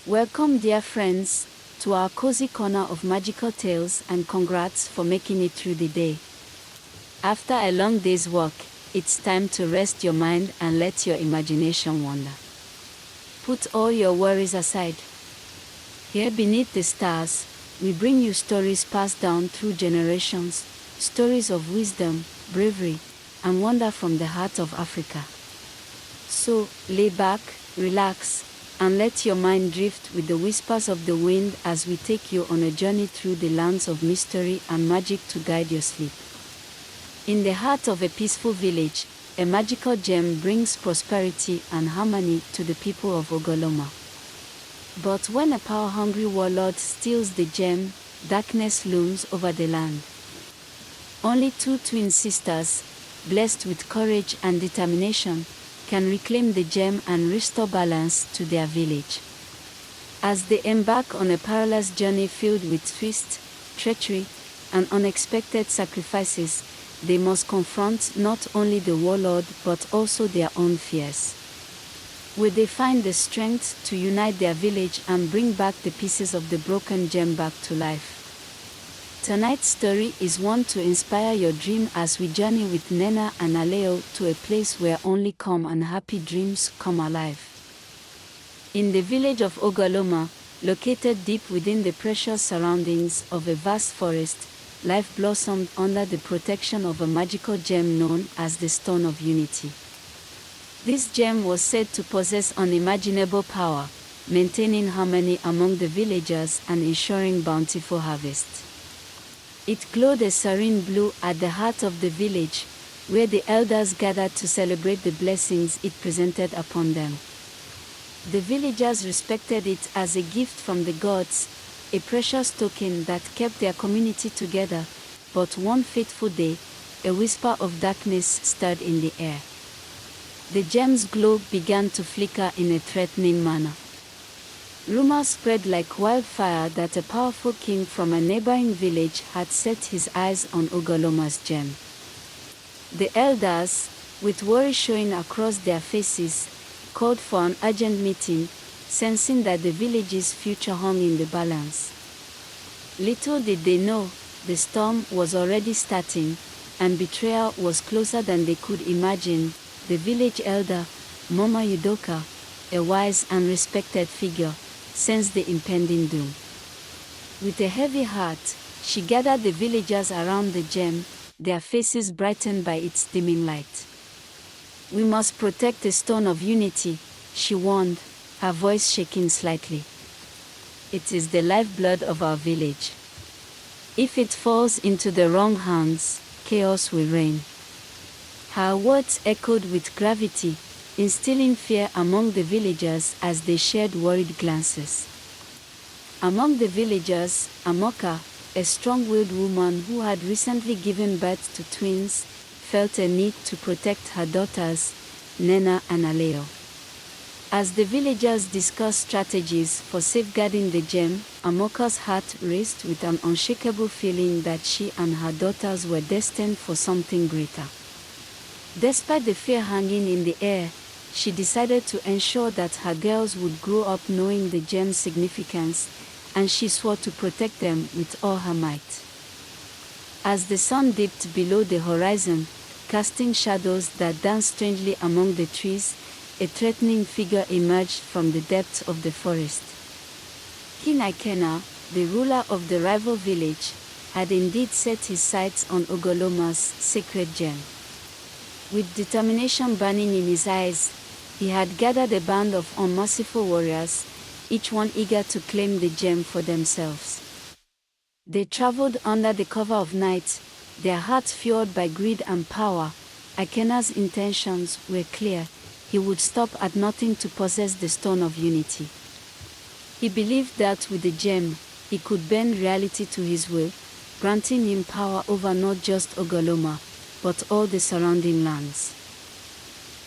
Welcome, dear friends, to our cozy corner of magical tales, and congrats for making it through the day. After a long day's work, it's time to rest your mind and let your imagination wander. Put all your worries aside. Here beneath the stars, we bring you stories passed down through generations, stories of wisdom, bravery, and wonder from the heart of Africa. So, lay back, relax, and let your mind drift with the whispers of the wind as we take you on a journey through the lands of mystery and magic to guide your sleep. In the heart of a peaceful village, a magical gem brings prosperity and harmony to the people of Ogoloma. But when a power-hungry warlord steals the gem, darkness looms over the land. Only two twin sisters, blessed with courage and determination, can reclaim the gem and restore balance to their village. As they embark on a perilous journey filled with twist, treachery, and unexpected sacrifices, they must confront not only the warlord but also their own fears. Will they find the strength to unite their village and bring back the pieces of the broken gem back to life? Tonight's story is one to inspire your dream as we journey with Nnenna and Alao to a place where only calm and happy dreams come alive. In the village of Ogoloma, located deep within the precious surroundings of a vast forest, life blossomed under the protection of a magical gem known as the Stone of Unity. This gem was said to possess unimaginable power, maintaining harmony among the villagers and ensuring bountiful harvests. It glowed a serene blue at the heart of the village, where the elders gathered to celebrate the blessings it presented upon them. The villagers respected it as a gift from the gods, a precious token that kept their community together, but one fateful day, a whisper of darkness stirred in the air. The gem's glow began to flicker in a threatening manner. Rumors spread like wildfire that a powerful king from a neighboring village had set his eyes on Ogoloma's gem. The elders, with worry showing across their faces, called for an urgent meeting, sensing that the village's future hung in the balance. Little did they know, the storm was already starting, and betrayal was closer than they could imagine. The village elder, Mama Yudoka, a wise and respected figure, sensed the impending doom. With a heavy heart, she gathered the villagers around the gem, their faces brightened by its dimming light. "We must protect the Stone of Unity," she warned, her voice shaking slightly. "It is the lifeblood of our village. If it falls into the wrong hands, chaos will reign." Her words echoed with gravity, instilling fear among the villagers as they shared worried glances. Among the villagers, Amoka, a strong-willed woman who had recently given birth to twins, felt a need to protect her daughters, Nnenna and Alao. As the villagers discussed strategies for safeguarding the gem, Amoka's heart raced with an unshakable feeling that she and her daughters were destined for something greater. Despite the fear hanging in the air, she decided to ensure that her girls would grow up knowing the gem's significance, and she swore to protect them with all her might. As the sun dipped below the horizon, casting shadows that danced strangely among the trees, a threatening figure emerged from the depths of the forest. King Ikena, the ruler of the rival village, had indeed set his sights on Ogoloma's sacred gem. With determination burning in his eyes, he had gathered a band of unmerciful warriors, each one eager to claim the gem for themselves. They traveled under the cover of night, their hearts fueled by greed and power. Ikena's intentions were clear: he would stop at nothing to possess the Stone of Unity. He believed that with the gem, he could bend reality to his will, granting him power over not just Ogoloma, but all the surrounding lands.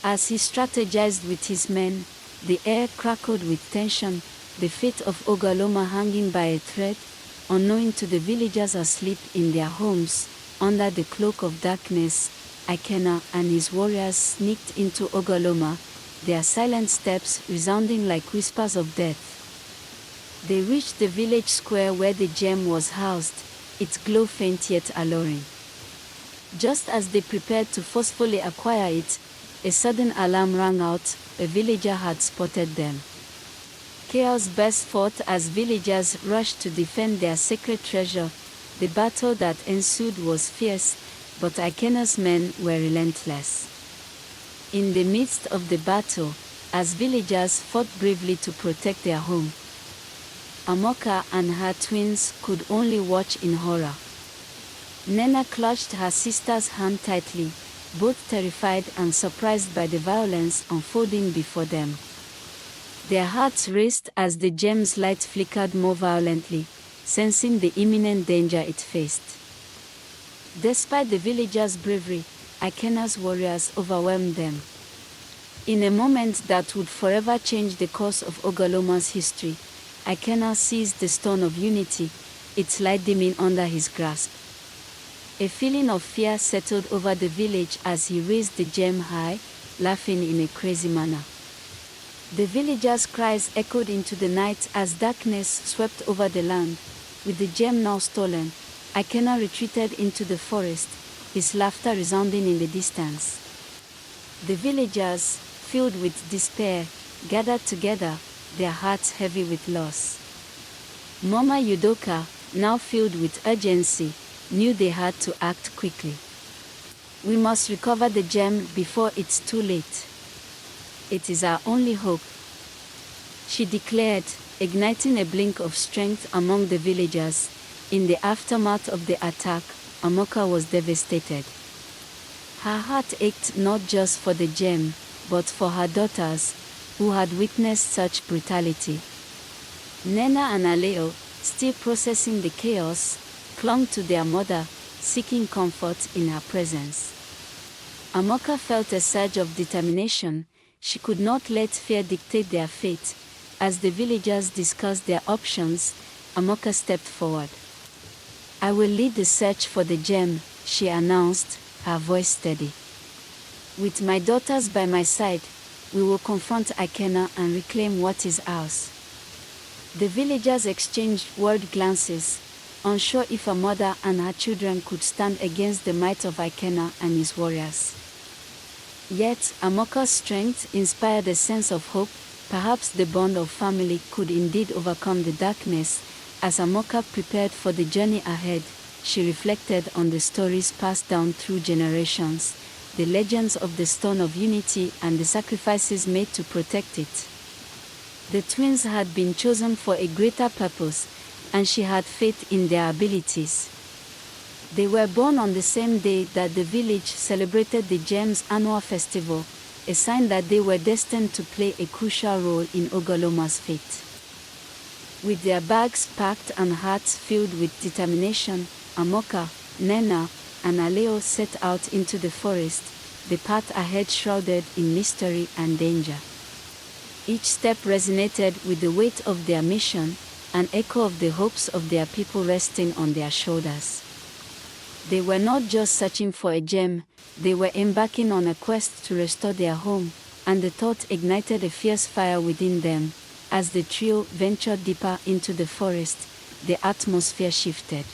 As he strategized with his men, the air crackled with tension, the fate of Ogoloma hanging by a thread, unknowing to the villagers asleep in their homes. Under the cloak of darkness, Ikena and his warriors sneaked into Ogoloma, their silent steps resounding like whispers of death. They reached the village square where the gem was housed, its glow faint yet alluring. Just as they prepared to forcefully acquire it, a sudden alarm rang out. A villager had spotted them. Chaos burst forth as villagers rushed to defend their sacred treasure. The battle that ensued was fierce, but Ikena's men were relentless. In the midst of the battle, as villagers fought bravely to protect their home, Amoka and her twins could only watch in horror. Nnenna clutched her sister's hand tightly, both terrified and surprised by the violence unfolding before them. Their hearts raced as the gem's light flickered more violently, sensing the imminent danger it faced. Despite the villagers' bravery, Ikena's warriors overwhelmed them. In a moment that would forever change the course of Ogoloma's history, Ikena seized the stone of unity, its light dimming under his grasp. A feeling of fear settled over the village as he raised the gem high, laughing in a crazy manner. The villagers' cries echoed into the night as darkness swept over the land. With the gem now stolen, Ikena retreated into the forest, his laughter resounding in the distance. The villagers, filled with despair, gathered together, their hearts heavy with loss. Mama Yudoka, now filled with urgency, knew they had to act quickly. We must recover the gem before it's too late. It is our only hope, she declared, igniting a blink of strength among the villagers. In the aftermath of the attack, Amoka was devastated. Her heart ached not just for the gem, but for her daughters, who had witnessed such brutality. Nnenna and Alao, still processing the chaos, clung to their mother, seeking comfort in her presence. Amoka felt a surge of determination. She could not let fear dictate their fate. As the villagers discussed their options, Amoka stepped forward. "I will lead the search for the gem," she announced, her voice steady. "With my daughters by my side, we will confront Ikena and reclaim what is ours." The villagers exchanged worried glances, unsure if a mother and her children could stand against the might of Ikena and his warriors. Yet, Amoka's strength inspired a sense of hope. Perhaps the bond of family could indeed overcome the darkness. As Amoka prepared for the journey ahead, she reflected on the stories passed down through generations, the legends of the Stone of Unity and the sacrifices made to protect it. The twins had been chosen for a greater purpose, and she had faith in their abilities. They were born on the same day that the village celebrated the gem's annual festival, a sign that they were destined to play a crucial role in Ogoloma's fate. With their bags packed and hearts filled with determination, Amoka, Nnenna, and Alao set out into the forest, the path ahead shrouded in mystery and danger. Each step resonated with the weight of their mission, an echo of the hopes of their people resting on their shoulders. They were not just searching for a gem, they were embarking on a quest to restore their home, and the thought ignited a fierce fire within them. As the trio ventured deeper into the forest, the atmosphere shifted.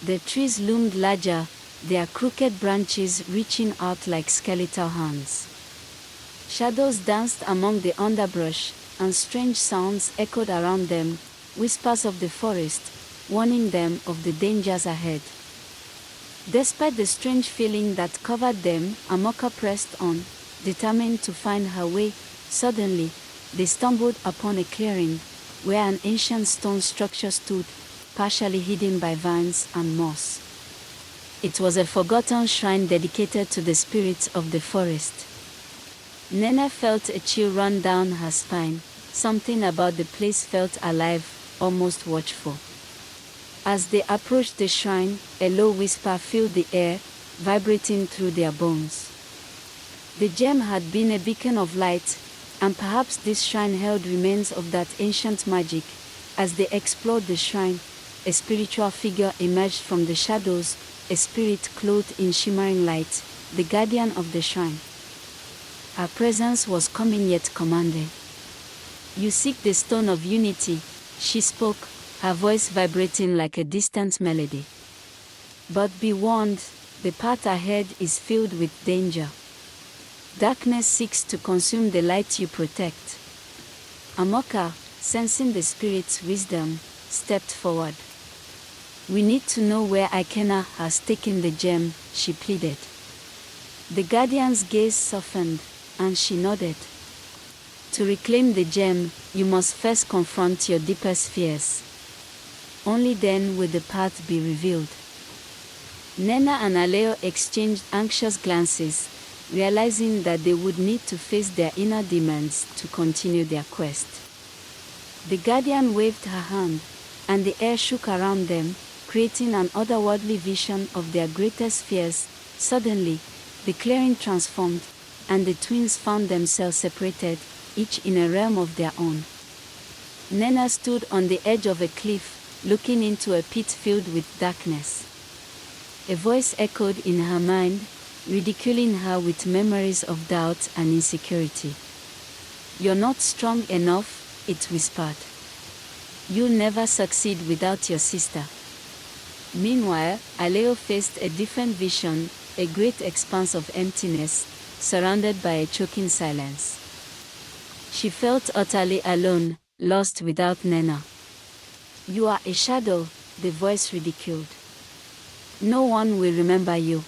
The trees loomed larger, their crooked branches reaching out like skeletal hands. Shadows danced among the underbrush, and strange sounds echoed around them, whispers of the forest, warning them of the dangers ahead. Despite the strange feeling that covered them, Amoka pressed on, determined to find her way. Suddenly, they stumbled upon a clearing, where an ancient stone structure stood, partially hidden by vines and moss. It was a forgotten shrine dedicated to the spirits of the forest. Nnenna felt a chill run down her spine. Something about the place felt alive, almost watchful. As they approached the shrine, a low whisper filled the air, vibrating through their bones. The gem had been a beacon of light, and perhaps this shrine held remains of that ancient magic. As they explored the shrine, a spiritual figure emerged from the shadows, a spirit clothed in shimmering light, the guardian of the shrine. Her presence was calming yet commanding. "You seek the Stone of Unity," She spoke, her voice vibrating like a distant melody. But be warned, the path ahead is filled with danger. Darkness seeks to consume the light you protect. Amoka, sensing the spirit's wisdom, stepped forward. We need to know where Ikena has taken the gem, she pleaded. The guardian's gaze softened, and she nodded. To reclaim the gem, you must first confront your deepest fears. Only then will the path be revealed. Nnenna and Alao exchanged anxious glances, realizing that they would need to face their inner demons to continue their quest. The guardian waved her hand, and the air shook around them, creating an otherworldly vision of their greatest fears. Suddenly, the clearing transformed, and the twins found themselves separated, each in a realm of their own. Nnenna stood on the edge of a cliff, looking into a pit filled with darkness. A voice echoed in her mind, ridiculing her with memories of doubt and insecurity. "You're not strong enough," it whispered. "You'll never succeed without your sister." Meanwhile, Alao faced a different vision, a great expanse of emptiness, surrounded by a choking silence. She felt utterly alone, lost without Nnenna. "You are a shadow," the voice ridiculed. "No one will remember you.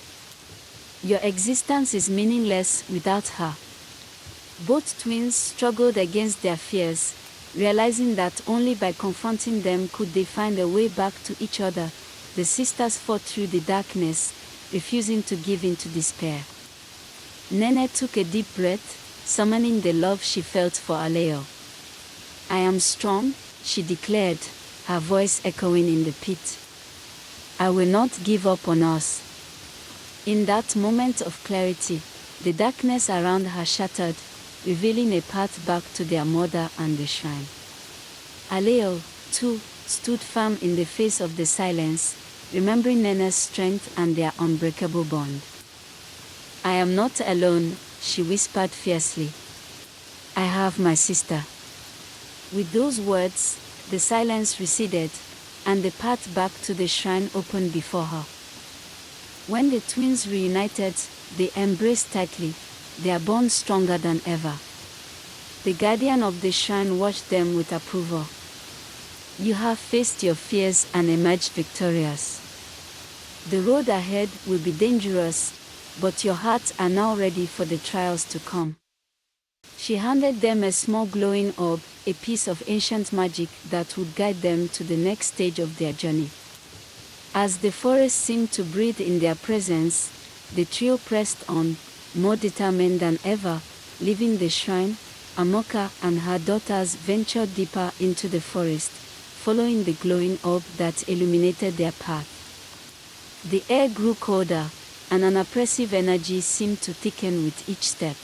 Your existence is meaningless without her." Both twins struggled against their fears, realizing that only by confronting them could they find a way back to each other. The sisters fought through the darkness, refusing to give in to despair. Nnenna took a deep breath, summoning the love she felt for Alao. "I am strong," she declared, her voice echoing in the pit. "I will not give up on us." In that moment of clarity, the darkness around her shattered, revealing a path back to their mother and the shrine. Alao, too, stood firm in the face of the silence, remembering Nnenna's strength and their unbreakable bond. "I am not alone," she whispered fiercely. "I have my sister." With those words, the silence receded, and the path back to the shrine opened before her. When the twins reunited, they embraced tightly, their bond stronger than ever. The guardian of the shrine watched them with approval. "You have faced your fears and emerged victorious. The road ahead will be dangerous, but your hearts are now ready for the trials to come." She handed them a small glowing orb, a piece of ancient magic that would guide them to the next stage of their journey. As the forest seemed to breathe in their presence, the trio pressed on, more determined than ever. Leaving the shrine, Amoka and her daughters ventured deeper into the forest, following the glowing orb that illuminated their path. The air grew colder, and an oppressive energy seemed to thicken with each step.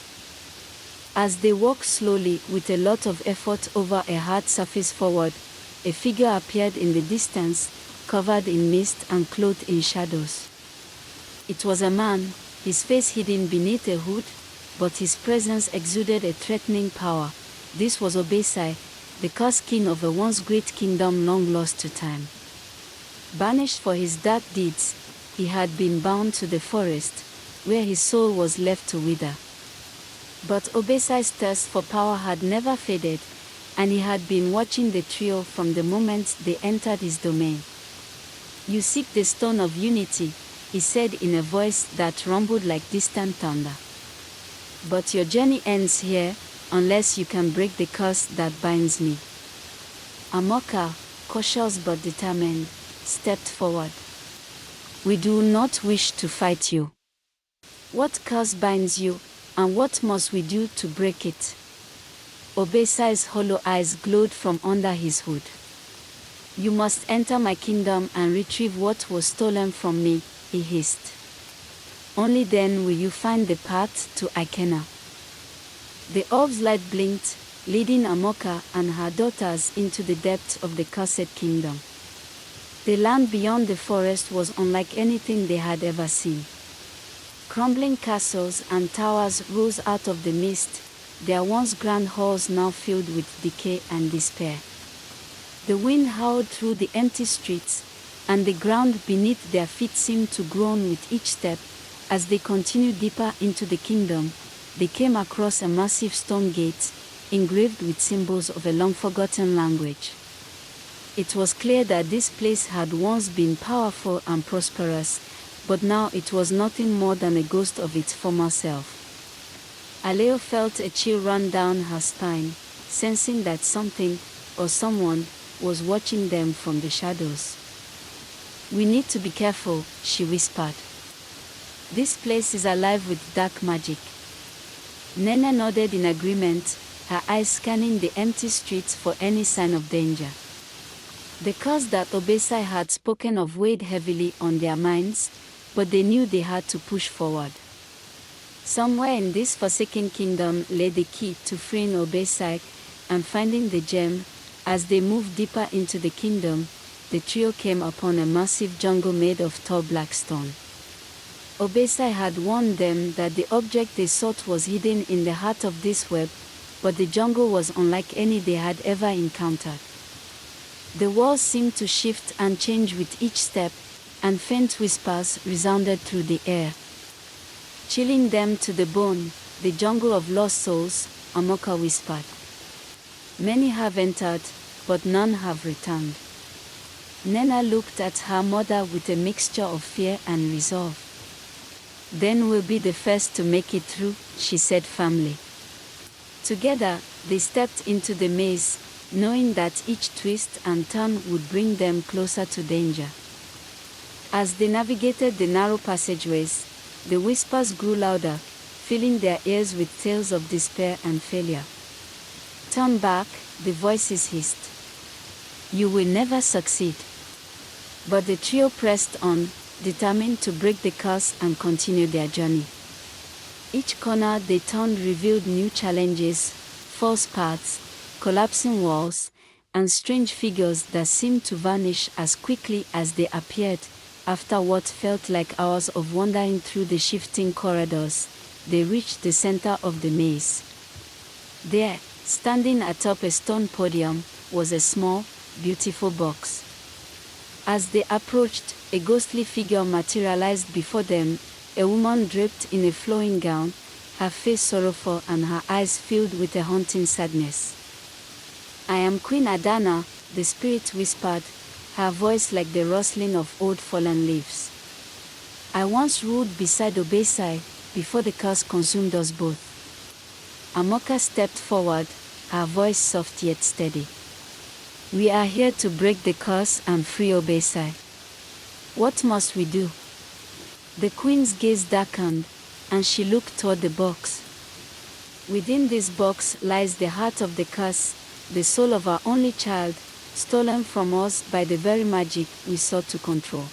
As they walked slowly with a lot of effort over a hard surface forward, a figure appeared in the distance, covered in mist and clothed in shadows. It was a man, his face hidden beneath a hood, but his presence exuded a threatening power. This was Obesai, the cursed king of a once great kingdom long lost to time. Banished for his dark deeds, he had been bound to the forest, where his soul was left to wither. But Obesai's thirst for power had never faded, and he had been watching the trio from the moment they entered his domain. "You seek the stone of unity," he said in a voice that rumbled like distant thunder. "But your journey ends here, unless you can break the curse that binds me." Amoka, cautious but determined, stepped forward. "We do not wish to fight you. What curse binds you, and what must we do to break it?" Obesai's hollow eyes glowed from under his hood. "You must enter my kingdom and retrieve what was stolen from me," he hissed. "Only then will you find the path to Ikena." The orb's light blinked, leading Amoka and her daughters into the depths of the cursed kingdom. The land beyond the forest was unlike anything they had ever seen. Crumbling castles and towers rose out of the mist, their once grand halls now filled with decay and despair. The wind howled through the empty streets, and the ground beneath their feet seemed to groan with each step. As they continued deeper into the kingdom, they came across a massive stone gate, engraved with symbols of a long-forgotten language. It was clear that this place had once been powerful and prosperous, but now it was nothing more than a ghost of its former self. Alao felt a chill run down her spine, sensing that something, or someone, was watching them from the shadows. "We need to be careful," she whispered. "This place is alive with dark magic." Nnenna nodded in agreement, her eyes scanning the empty streets for any sign of danger. The curse that Obesai had spoken of weighed heavily on their minds, but they knew they had to push forward. Somewhere in this forsaken kingdom lay the key to freeing Obesai and finding the gem. As they moved deeper into the kingdom, the trio came upon a massive jungle made of tall black stone. Obesai had warned them that the object they sought was hidden in the heart of this web, but the jungle was unlike any they had ever encountered. The walls seemed to shift and change with each step, and faint whispers resounded through the air. "Chilling them to the bone, the jungle of lost souls," Amoka whispered. "Many have entered, but none have returned." Nnenna looked at her mother with a mixture of fear and resolve. "Then we'll be the first to make it through," she said firmly. Together, they stepped into the maze, knowing that each twist and turn would bring them closer to danger. As they navigated the narrow passageways, the whispers grew louder, filling their ears with tales of despair and failure. "Turn back," the voices hissed. "You will never succeed." But the trio pressed on, determined to break the curse and continue their journey. Each corner they turned revealed new challenges, false paths, collapsing walls, and strange figures that seemed to vanish as quickly as they appeared. After what felt like hours of wandering through the shifting corridors, they reached the center of the maze. There, standing atop a stone podium, was a small, beautiful box. As they approached, a ghostly figure materialized before them, a woman draped in a flowing gown, her face sorrowful and her eyes filled with a haunting sadness. "I am Queen Adana," the spirit whispered, her voice like the rustling of old fallen leaves. "I once ruled beside Obesai, before the curse consumed us both." Amoka stepped forward, her voice soft yet steady. "We are here to break the curse and free Obesai. What must we do?" The queen's gaze darkened, and she looked toward the box. "Within this box lies the heart of the curse, the soul of our only child, stolen from us by the very magic we sought to control.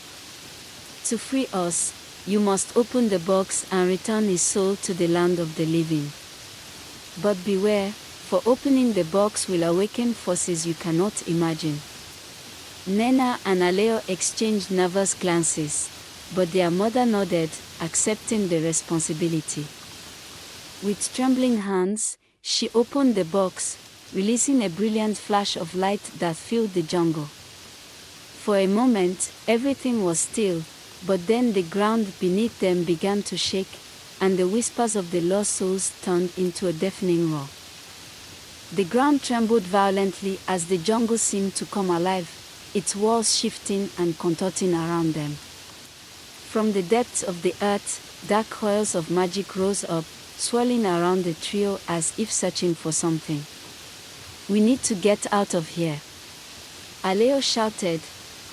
To free us, you must open the box and return his soul to the land of the living. But beware, for opening the box will awaken forces you cannot imagine." Nnenna and Alao exchanged nervous glances, but their mother nodded, accepting the responsibility. With trembling hands, she opened the box, releasing a brilliant flash of light that filled the jungle. For a moment, everything was still, but then the ground beneath them began to shake, and the whispers of the lost souls turned into a deafening roar. The ground trembled violently as the jungle seemed to come alive, its walls shifting and contorting around them. From the depths of the earth, dark coils of magic rose up, swirling around the trio as if searching for something. "We need to get out of here," Alao shouted,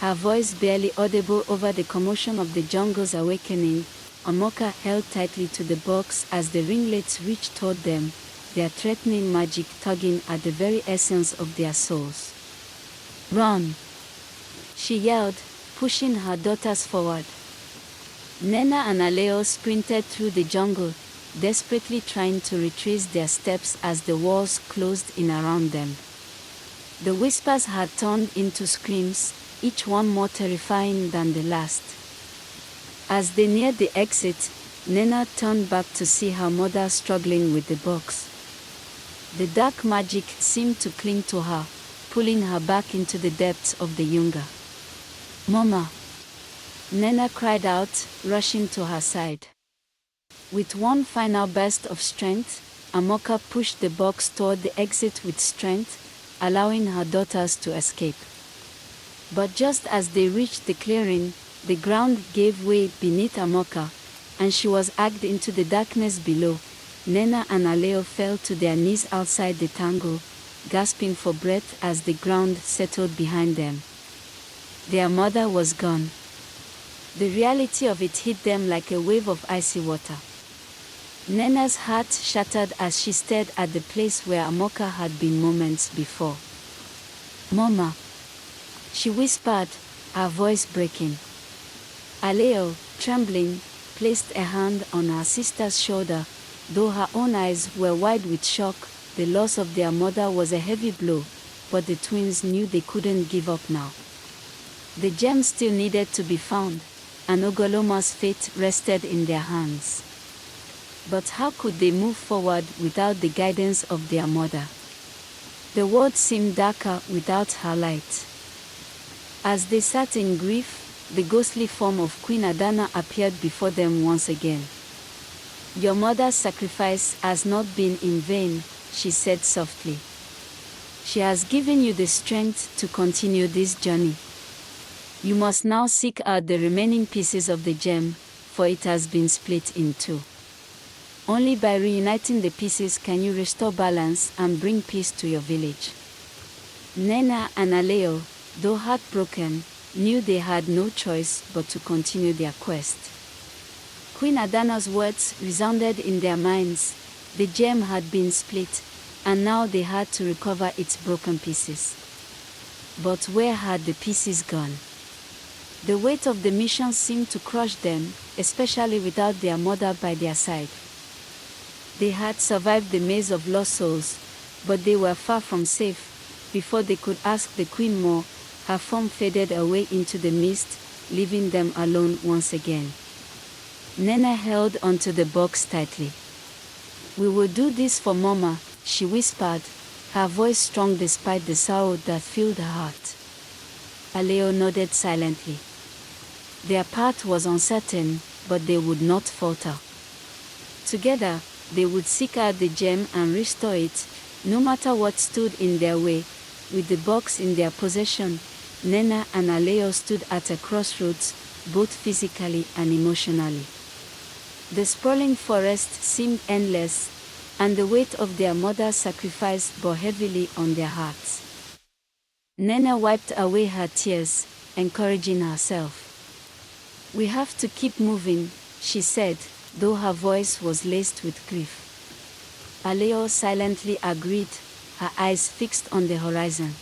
her voice barely audible over the commotion of the jungle's awakening. Amoka held tightly to the box as the ringlets reached toward them, their threatening magic tugging at the very essence of their souls. "Run!" she yelled, pushing her daughters forward. Nnenna and Alao sprinted through the jungle, desperately trying to retrace their steps as the walls closed in around them. The whispers had turned into screams, each one more terrifying than the last. As they neared the exit, Nnenna turned back to see her mother struggling with the box. The dark magic seemed to cling to her, pulling her back into the depths of the yunga. "Mama!" Nnenna cried out, rushing to her side. With one final burst of strength, Amoka pushed the box toward the exit with strength, allowing her daughters to escape. But just as they reached the clearing, the ground gave way beneath Amoka, and she was dragged into the darkness below. Nnenna and Alao fell to their knees outside the tangle, gasping for breath as the ground settled behind them. Their mother was gone. The reality of it hit them like a wave of icy water. Nnenna's heart shattered as she stared at the place where Amoka had been moments before. "Mama," she whispered, her voice breaking. Alao, trembling, placed a hand on her sister's shoulder, though her own eyes were wide with shock. The loss of their mother was a heavy blow, but the twins knew they couldn't give up now. The gem still needed to be found, and Ogoloma's fate rested in their hands. But how could they move forward without the guidance of their mother? The world seemed darker without her light. As they sat in grief, the ghostly form of Queen Adana appeared before them once again. "Your mother's sacrifice has not been in vain," she said softly. "She has given you the strength to continue this journey. You must now seek out the remaining pieces of the gem, for it has been split in two. Only by reuniting the pieces can you restore balance and bring peace to your village." Nnenna and Alao, though heartbroken, knew they had no choice but to continue their quest. Queen Adana's words resounded in their minds. The gem had been split, and now they had to recover its broken pieces. But where had the pieces gone? The weight of the mission seemed to crush them, especially without their mother by their side. They had survived the maze of lost souls, but they were far from safe. Before they could ask the queen more, her form faded away into the mist, leaving them alone once again. Nnenna held onto the box tightly. "We will do this for Mama," she whispered, her voice strong despite the sorrow that filled her heart. Alao nodded silently. Their path was uncertain, but they would not falter. Together, they would seek out the gem and restore it, no matter what stood in their way. With the box in their possession, Nnenna and Alao stood at a crossroads, both physically and emotionally. The sprawling forest seemed endless, and the weight of their mother's sacrifice bore heavily on their hearts. Nnenna wiped away her tears, encouraging herself. "We have to keep moving," she said, though her voice was laced with grief. Alao silently agreed, her eyes fixed on the horizon.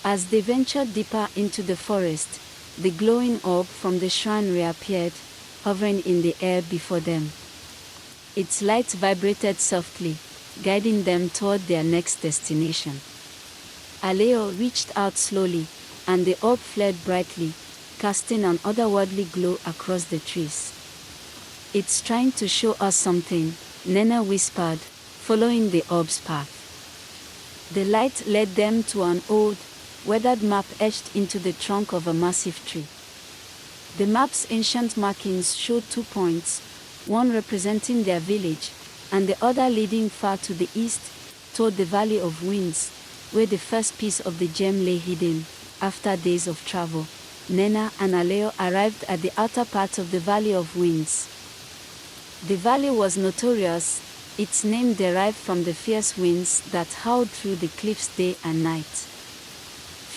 As they ventured deeper into the forest, the glowing orb from the shrine reappeared, hovering in the air before them. Its light vibrated softly, guiding them toward their next destination. Alao reached out slowly, and the orb flared brightly, casting an otherworldly glow across the trees. "It's trying to show us something," Nnenna whispered, following the orb's path. The light led them to an old, weathered map etched into the trunk of a massive tree. The map's ancient markings showed 2 points, one representing their village, and the other leading far to the east, toward the Valley of Winds, where the first piece of the gem lay hidden. After days of travel, Nnenna and Alao arrived at the outer part of the Valley of Winds. The valley was notorious, its name derived from the fierce winds that howled through the cliffs day and night.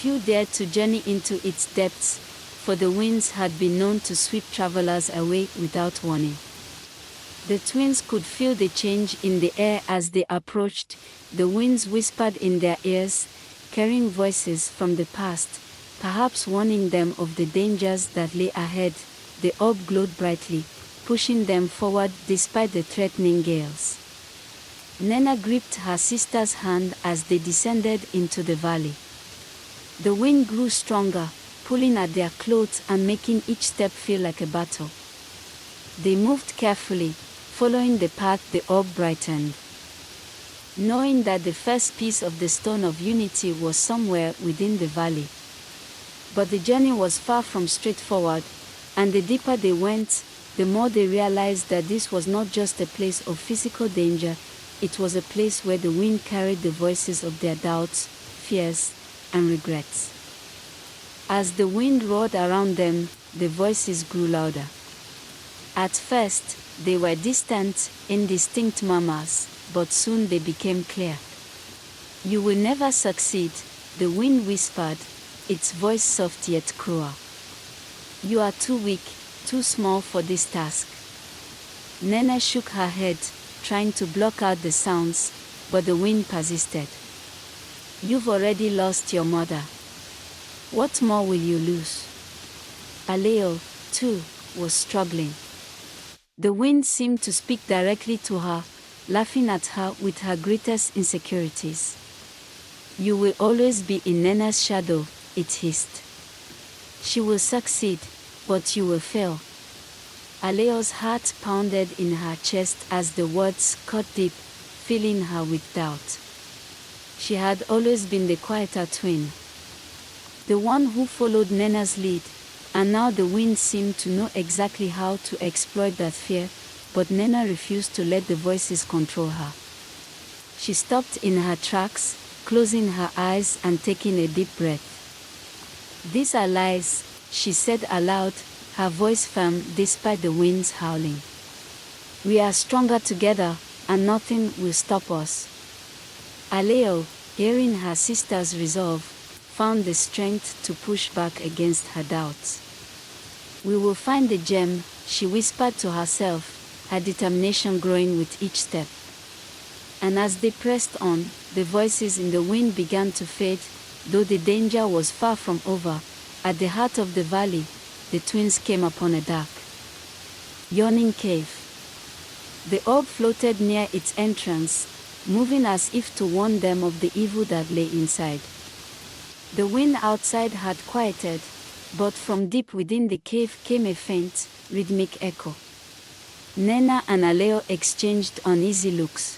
Few dared to journey into its depths, for the winds had been known to sweep travelers away without warning. The twins could feel the change in the air as they approached. The winds whispered in their ears, carrying voices from the past, perhaps warning them of the dangers that lay ahead. The orb glowed brightly, pushing them forward despite the threatening gales. Nnenna gripped her sister's hand as they descended into the valley. The wind grew stronger, pulling at their clothes and making each step feel like a battle. They moved carefully, following the path the orb brightened. knowing that the first piece of the Stone of Unity was somewhere within the valley. But the journey was far from straightforward, and the deeper they went, the more they realized that this was not just a place of physical danger, it was a place where the wind carried the voices of their doubts, fears, and regrets. As the wind roared around them, the voices grew louder. At first, they were distant, indistinct murmurs, but soon they became clear. "You will never succeed," the wind whispered, its voice soft yet cruel. "You are too weak, too small for this task." Nnenna shook her head, trying to block out the sounds, but the wind persisted. "You've already lost your mother. What more will you lose?" Alao, too, was struggling. The wind seemed to speak directly to her, laughing at her with her greatest insecurities. "You will always be in Nnenna's shadow," it hissed. "She will succeed, but you will fail." Alao's heart pounded in her chest as the words cut deep, filling her with doubt. She had always been the quieter twin, the one who followed Nnenna's lead, and now the wind seemed to know exactly how to exploit that fear, but Nnenna refused to let the voices control her. She stopped in her tracks, closing her eyes and taking a deep breath. "These are lies," she said aloud, her voice firm despite the wind's howling. "We are stronger together, and nothing will stop us." Alao, hearing her sister's resolve, found the strength to push back against her doubts. "We will find the gem," she whispered to herself, her determination growing with each step. And as they pressed on, the voices in the wind began to fade, though the danger was far from over. At the heart of the valley, the twins came upon a dark, yawning cave. The orb floated near its entrance, moving as if to warn them of the evil that lay inside. The wind outside had quieted, but from deep within the cave came a faint, rhythmic echo. Nnenna and Alao exchanged uneasy looks.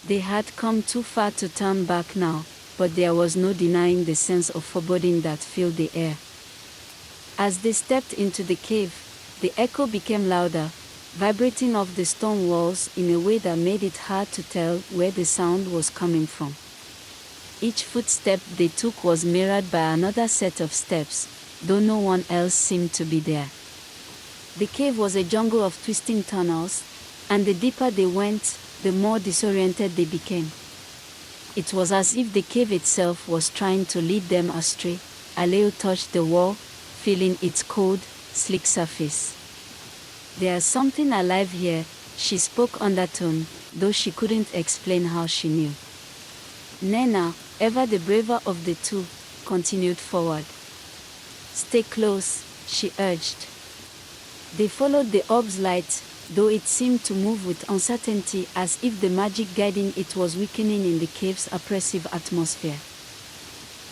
They had come too far to turn back now, but there was no denying the sense of foreboding that filled the air. As they stepped into the cave, the echo became louder, vibrating off the stone walls in a way that made it hard to tell where the sound was coming from. Each footstep they took was mirrored by another set of steps, though no one else seemed to be there. The cave was a jungle of twisting tunnels, and the deeper they went, the more disoriented they became. It was as if the cave itself was trying to lead them astray. Alao touched the wall, feeling its cold, slick surface. "There's something alive here," she spoke undertone, though she couldn't explain how she knew. Nnenna, ever the braver of the two, continued forward. "Stay close," she urged. They followed the orb's light, though it seemed to move with uncertainty as if the magic guiding it was weakening in the cave's oppressive atmosphere.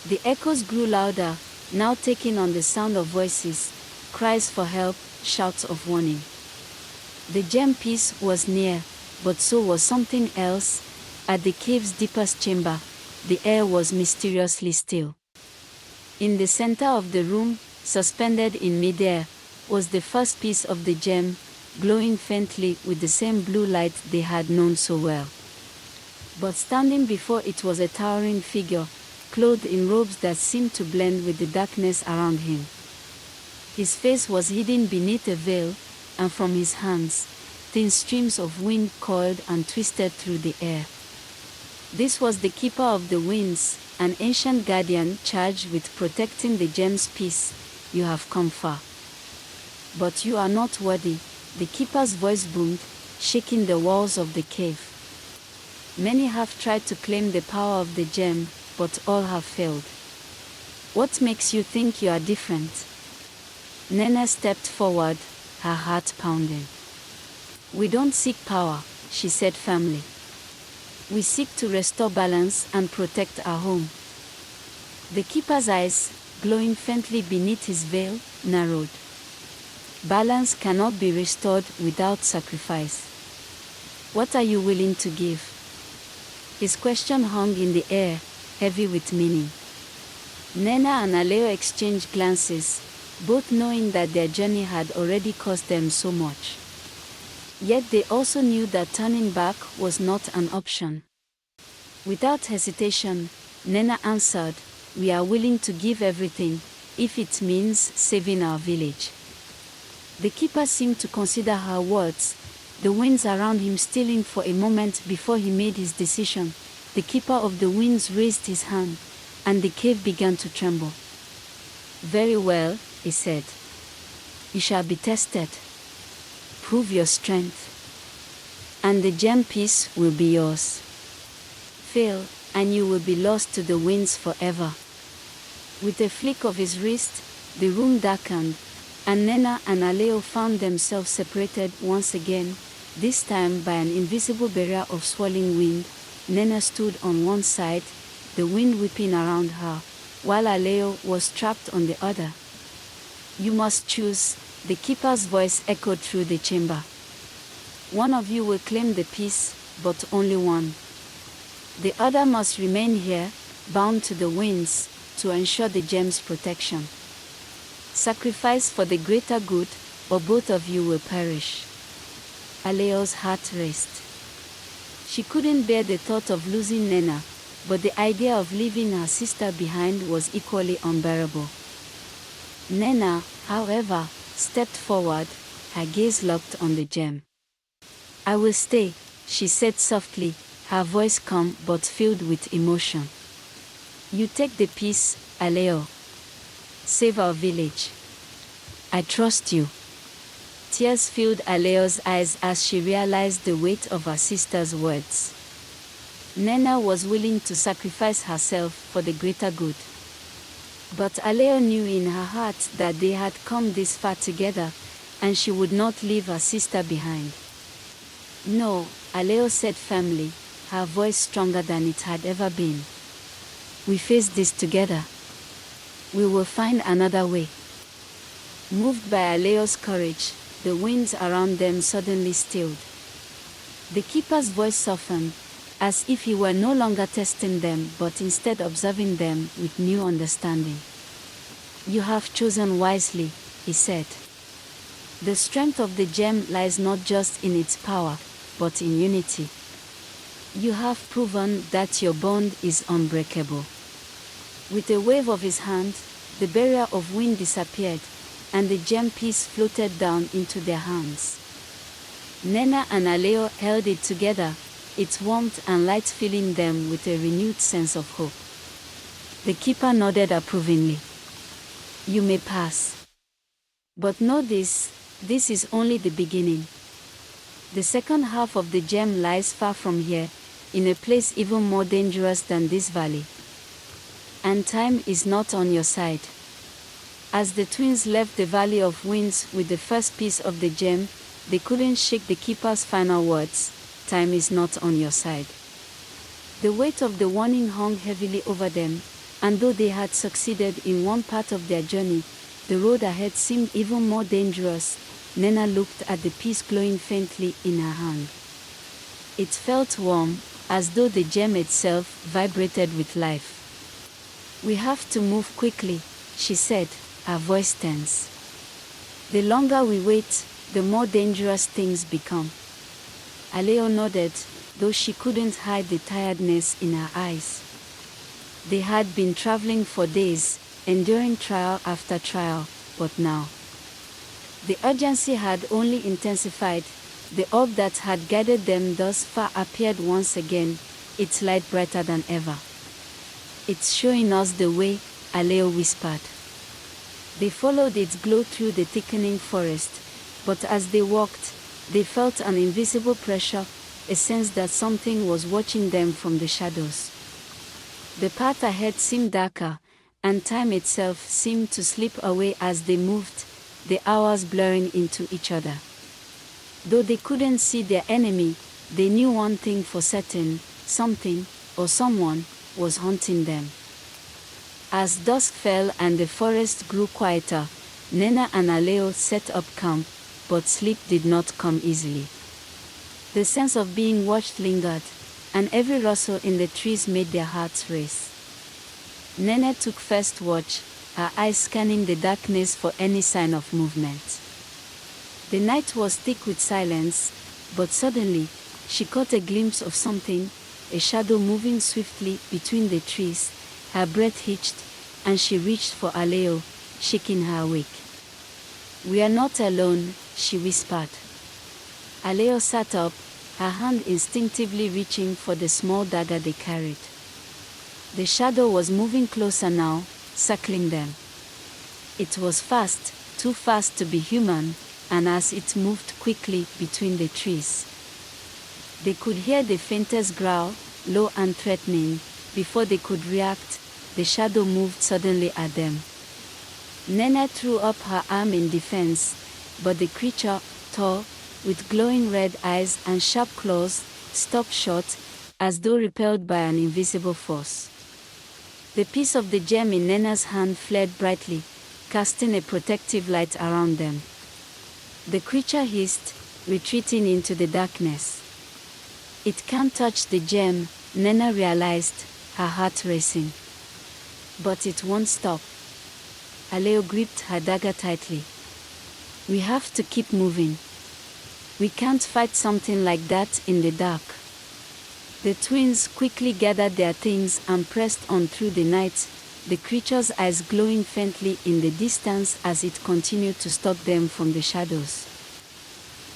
The echoes grew louder, now taking on the sound of voices, cries for help, shouts of warning. The gem piece was near, but so was something else. At the cave's deepest chamber, the air was mysteriously still. In the center of the room, suspended in midair, was the first piece of the gem, glowing faintly with the same blue light they had known so well. But standing before it was a towering figure, clothed in robes that seemed to blend with the darkness around him. His face was hidden beneath a veil, and from his hands, thin streams of wind coiled and twisted through the air. This was the Keeper of the Winds, an ancient guardian charged with protecting the gem's peace. "You have come far. But you are not worthy," the Keeper's voice boomed, shaking the walls of the cave. "Many have tried to claim the power of the gem, but all have failed. What makes you think you are different?" Nnenna stepped forward, her heart pounding. "We don't seek power," she said firmly. "We seek to restore balance and protect our home." The Keeper's eyes, glowing faintly beneath his veil, narrowed. "Balance cannot be restored without sacrifice. What are you willing to give?" His question hung in the air, heavy with meaning. Nnenna and Alao exchanged glances, both knowing that their journey had already cost them so much. Yet they also knew that turning back was not an option. Without hesitation, Nnenna answered, "We are willing to give everything, if it means saving our village." The keeper seemed to consider her words, the winds around him stilling for a moment before he made his decision. The keeper of the winds raised his hand, and the cave began to tremble. "Very well," he said. "You shall be tested. Prove your strength, and the gem piece will be yours. Fail, and you will be lost to the winds forever." With a flick of his wrist, the room darkened, and Nnenna and Alao found themselves separated once again, this time by an invisible barrier of swirling wind. Nnenna stood on one side, the wind whipping around her, while Alao was trapped on the other. "You must choose," the keeper's voice echoed through the chamber. "One of you will claim the piece, but only one. The other must remain here, bound to the winds, to ensure the gem's protection. Sacrifice for the greater good, or both of you will perish." Alao's heart raced. She couldn't bear the thought of losing Nnenna, but the idea of leaving her sister behind was equally unbearable. Nnenna, however, stepped forward, her gaze locked on the gem. "I will stay," she said softly, her voice calm but filled with emotion. "You take the piece, Alao. Save our village. I trust you." Tears filled Alao's eyes as she realized the weight of her sister's words. Nnenna was willing to sacrifice herself for the greater good. But Alao knew in her heart that they had come this far together, and she would not leave her sister behind. "No," Alao said firmly, her voice stronger than it had ever been. "We face this together. We will find another way." Moved by Alao's courage, the winds around them suddenly stilled. The keeper's voice softened, as if he were no longer testing them but instead observing them with new understanding. "You have chosen wisely," he said. "The strength of the gem lies not just in its power, but in unity. You have proven that your bond is unbreakable." With a wave of his hand, the barrier of wind disappeared, and the gem piece floated down into their hands. Nnenna and Alao held it together, its warmth and light filling them with a renewed sense of hope. The keeper nodded approvingly. "You may pass. But know this is only the beginning. The second half of the gem lies far from here, in a place even more dangerous than this valley. And time is not on your side." As the twins left the Valley of Winds with the first piece of the gem, they couldn't shake the keeper's final words, "Time is not on your side." The weight of the warning hung heavily over them, and though they had succeeded in one part of their journey, the road ahead seemed even more dangerous. Nnenna looked at the piece glowing faintly in her hand. It felt warm, as though the gem itself vibrated with life. "We have to move quickly," she said, her voice tense. "The longer we wait, the more dangerous things become." Alao nodded, though she couldn't hide the tiredness in her eyes. They had been traveling for days, enduring trial after trial, but now the urgency had only intensified. The orb that had guided them thus far appeared once again, its light brighter than ever. "It's showing us the way," Alao whispered. They followed its glow through the thickening forest, but as they walked, they felt an invisible pressure, a sense that something was watching them from the shadows. The path ahead seemed darker, and time itself seemed to slip away as they moved, the hours blurring into each other. Though they couldn't see their enemy, they knew one thing for certain: something, or someone, was haunting them. As dusk fell and the forest grew quieter, Nnenna and Alao set up camp, but sleep did not come easily. The sense of being watched lingered, and every rustle in the trees made their hearts race. Nnenna took first watch, her eyes scanning the darkness for any sign of movement. The night was thick with silence, but suddenly, she caught a glimpse of something, a shadow moving swiftly between the trees. Her breath hitched, and she reached for Alao, shaking her awake. "We are not alone," she whispered. Alao sat up, her hand instinctively reaching for the small dagger they carried. The shadow was moving closer now, circling them. It was fast, too fast to be human, and as it moved quickly between the trees, they could hear the faintest growl, low and threatening. Before they could react, the shadow moved suddenly at them. Nnenna threw up her arm in defense, but the creature, tall, with glowing red eyes and sharp claws, stopped short, as though repelled by an invisible force. The piece of the gem in Nnenna's hand flared brightly, casting a protective light around them. The creature hissed, retreating into the darkness. "It can't touch the gem," Nnenna realized, her heart racing. "But it won't stop." Alao gripped her dagger tightly. "We have to keep moving. We can't fight something like that in the dark." The twins quickly gathered their things and pressed on through the night, the creature's eyes glowing faintly in the distance as it continued to stalk them from the shadows.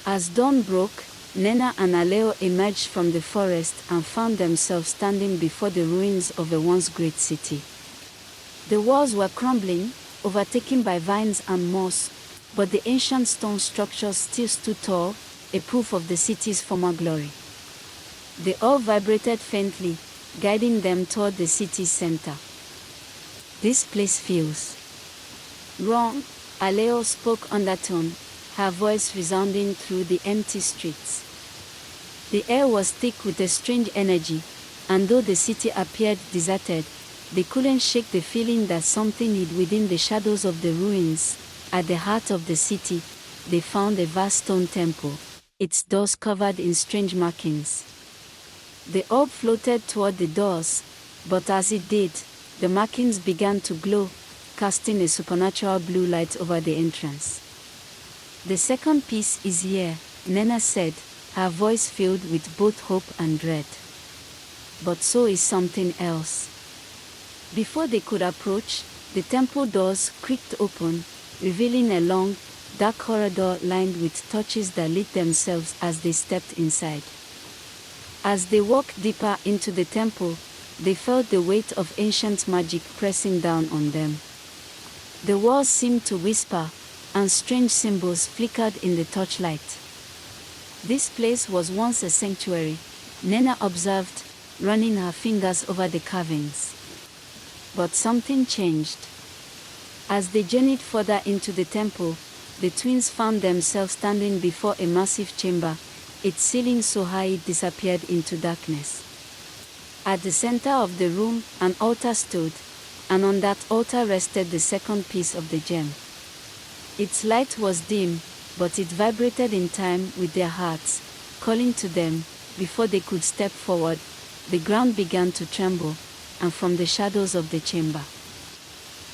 As dawn broke, Nnenna and Alao emerged from the forest and found themselves standing before the ruins of a once great city. The walls were crumbling, overtaken by vines and moss, but the ancient stone structures still stood tall, a proof of the city's former glory. They all vibrated faintly, guiding them toward the city's center. "This place feels wrong," Alao spoke undertone, her voice resounding through the empty streets. The air was thick with a strange energy, and though the city appeared deserted, they couldn't shake the feeling that something hid within the shadows of the ruins. At the heart of the city, they found a vast stone temple, its doors covered in strange markings. The orb floated toward the doors, but as it did, the markings began to glow, casting a supernatural blue light over the entrance. "The second piece is here," Nnenna said, her voice filled with both hope and dread. "But so is something else." Before they could approach, the temple doors creaked open, revealing a long, dark corridor lined with torches that lit themselves as they stepped inside. As they walked deeper into the temple, they felt the weight of ancient magic pressing down on them. The walls seemed to whisper, and strange symbols flickered in the torchlight. "This place was once a sanctuary," Nnenna observed, running her fingers over the carvings. But something changed. As they journeyed further into the temple, the twins found themselves standing before a massive chamber, its ceiling so high it disappeared into darkness. At the center of the room, an altar stood, and on that altar rested the second piece of the gem. Its light was dim, but it vibrated in time with their hearts, calling to them. Before they could step forward, the ground began to tremble, and from the shadows of the chamber,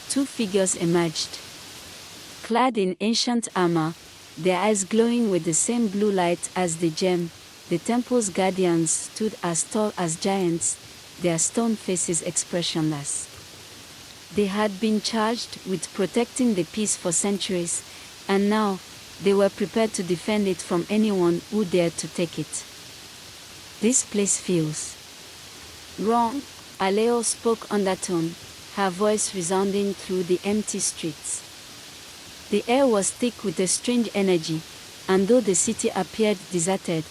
two figures emerged. Clad in ancient armor, their eyes glowing with the same blue light as the gem, the temple's guardians stood as tall as giants, their stone faces expressionless. They had been charged with protecting the piece for centuries, and now, they were prepared to defend it from anyone who dared to take it. "This place feels wrong," Alao spoke undertone, her voice resounding through the empty streets. The air was thick with a strange energy, and though the city appeared deserted,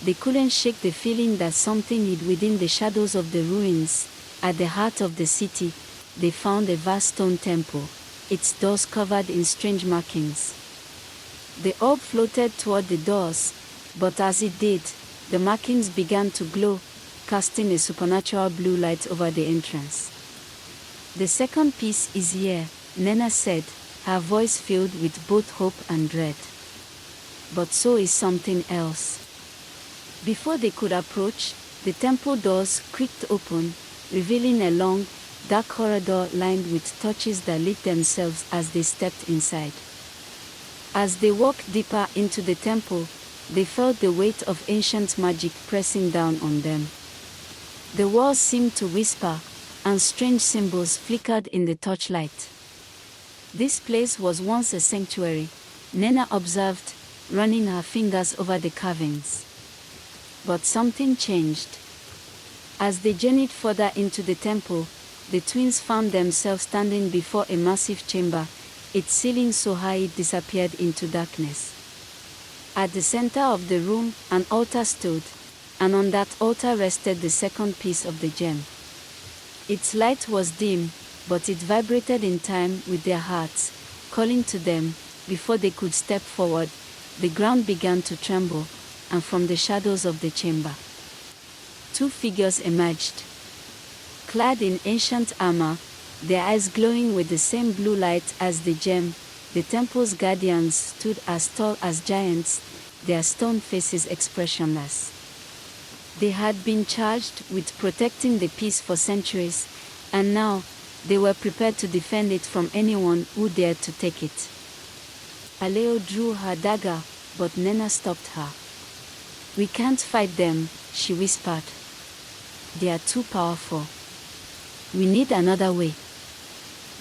they couldn't shake the feeling that something hid within the shadows of the ruins. At the heart of the city, they found a vast stone temple, its doors covered in strange markings. The orb floated toward the doors, but as it did, the markings began to glow, casting a supernatural blue light over the entrance. "The second piece is here," Nnenna said, her voice filled with both hope and dread. "But so is something else." Before they could approach, The temple doors creaked open, revealing a long, dark corridor lined with torches that lit themselves as they stepped inside. As they walked deeper into the temple, they felt the weight of ancient magic pressing down on them. The walls seemed to whisper, and strange symbols flickered in the torchlight. This place was once a sanctuary, Nnenna observed, running her fingers over the carvings. But something changed. As they journeyed further into the temple, the twins found themselves standing before a massive chamber, its ceiling so high it disappeared into darkness. At the center of the room, an altar stood, and on that altar rested the second piece of the gem. Its light was dim, but it vibrated in time with their hearts, calling to them. Before they could step forward, the ground began to tremble, and from the shadows of the chamber, two figures emerged. Clad in ancient armor, their eyes glowing with the same blue light as the gem, the temple's guardians stood as tall as giants, their stone faces expressionless. They had been charged with protecting the peace for centuries, and now, they were prepared to defend it from anyone who dared to take it. Alao drew her dagger, but Nnenna stopped her. "We can't fight them," she whispered. "They are too powerful. We need another way."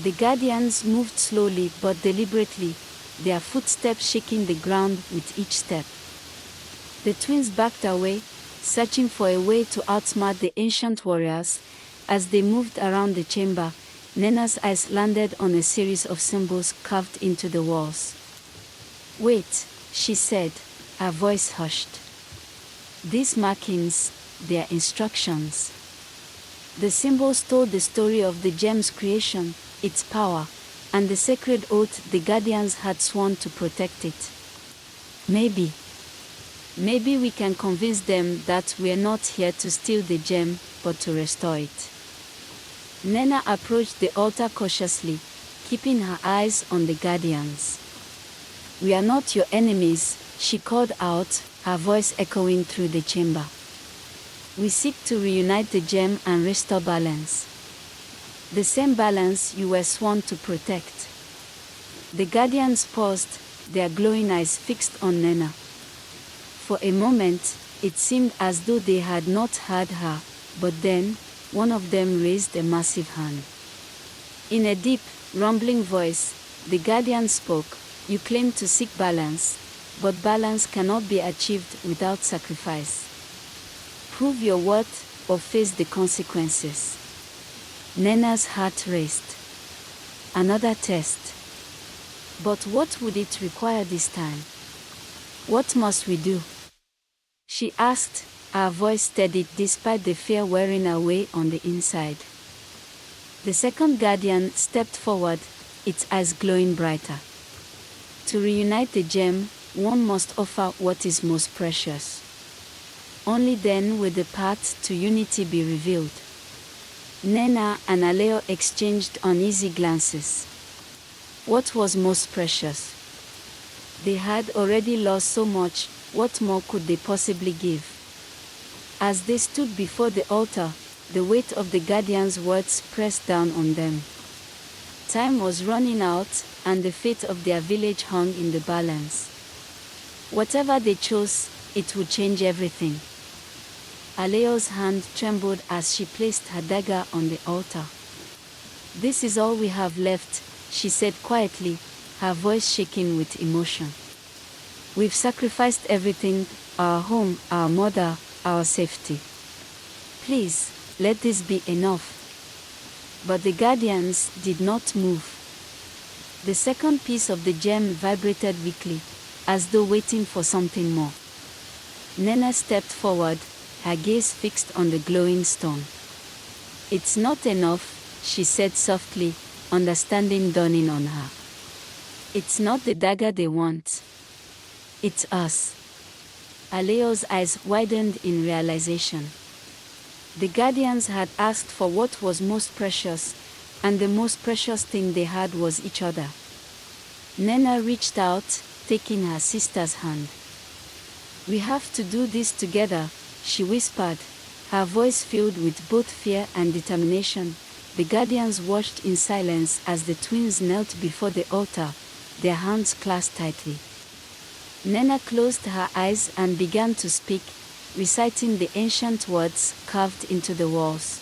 The guardians moved slowly but deliberately, their footsteps shaking the ground with each step. The twins backed away, searching for a way to outsmart the ancient warriors. As they moved around the chamber, Nnenna's eyes landed on a series of symbols carved into the walls. "Wait," she said, her voice hushed. "These markings, they are instructions." The symbols told the story of the gem's creation, its power, and the sacred oath the guardians had sworn to protect it. Maybe we can convince them that we're not here to steal the gem, but to restore it. Nnenna approached the altar cautiously, keeping her eyes on the guardians. "We are not your enemies," she called out, her voice echoing through the chamber. "We seek to reunite the gem and restore balance. The same balance you were sworn to protect." The guardians paused, their glowing eyes fixed on Nnenna. For a moment, it seemed as though they had not heard her, but then, one of them raised a massive hand. In a deep, rumbling voice, the guardian spoke. "You claim to seek balance, but balance cannot be achieved without sacrifice. Prove your worth, or face the consequences." Nnenna's heart raced. Another test. But what would it require this time? "What must we do?" she asked, her voice steadied despite the fear wearing away on the inside. The second guardian stepped forward, its eyes glowing brighter. "To reunite the gem, one must offer what is most precious. Only then will the path to unity be revealed." Nnenna and Alao exchanged uneasy glances. What was most precious? They had already lost so much, what more could they possibly give? As they stood before the altar, the weight of the guardians' words pressed down on them. Time was running out, and the fate of their village hung in the balance. Whatever they chose, it would change everything. Alao's hand trembled as she placed her dagger on the altar. "This is all we have left," she said quietly, her voice shaking with emotion. "We've sacrificed everything, our home, our mother, our safety. Please, let this be enough." But the guardians did not move. The second piece of the gem vibrated weakly, as though waiting for something more. Nnenna stepped forward, her gaze fixed on the glowing stone. "It's not enough," she said softly, understanding dawning on her. "It's not the dagger they want. It's us." Alao's eyes widened in realization. The guardians had asked for what was most precious, and the most precious thing they had was each other. Nnenna reached out, taking her sister's hand. "We have to do this together," she whispered, her voice filled with both fear and determination. The guardians watched in silence as the twins knelt before the altar, their hands clasped tightly. Nnenna closed her eyes and began to speak, reciting the ancient words carved into the walls.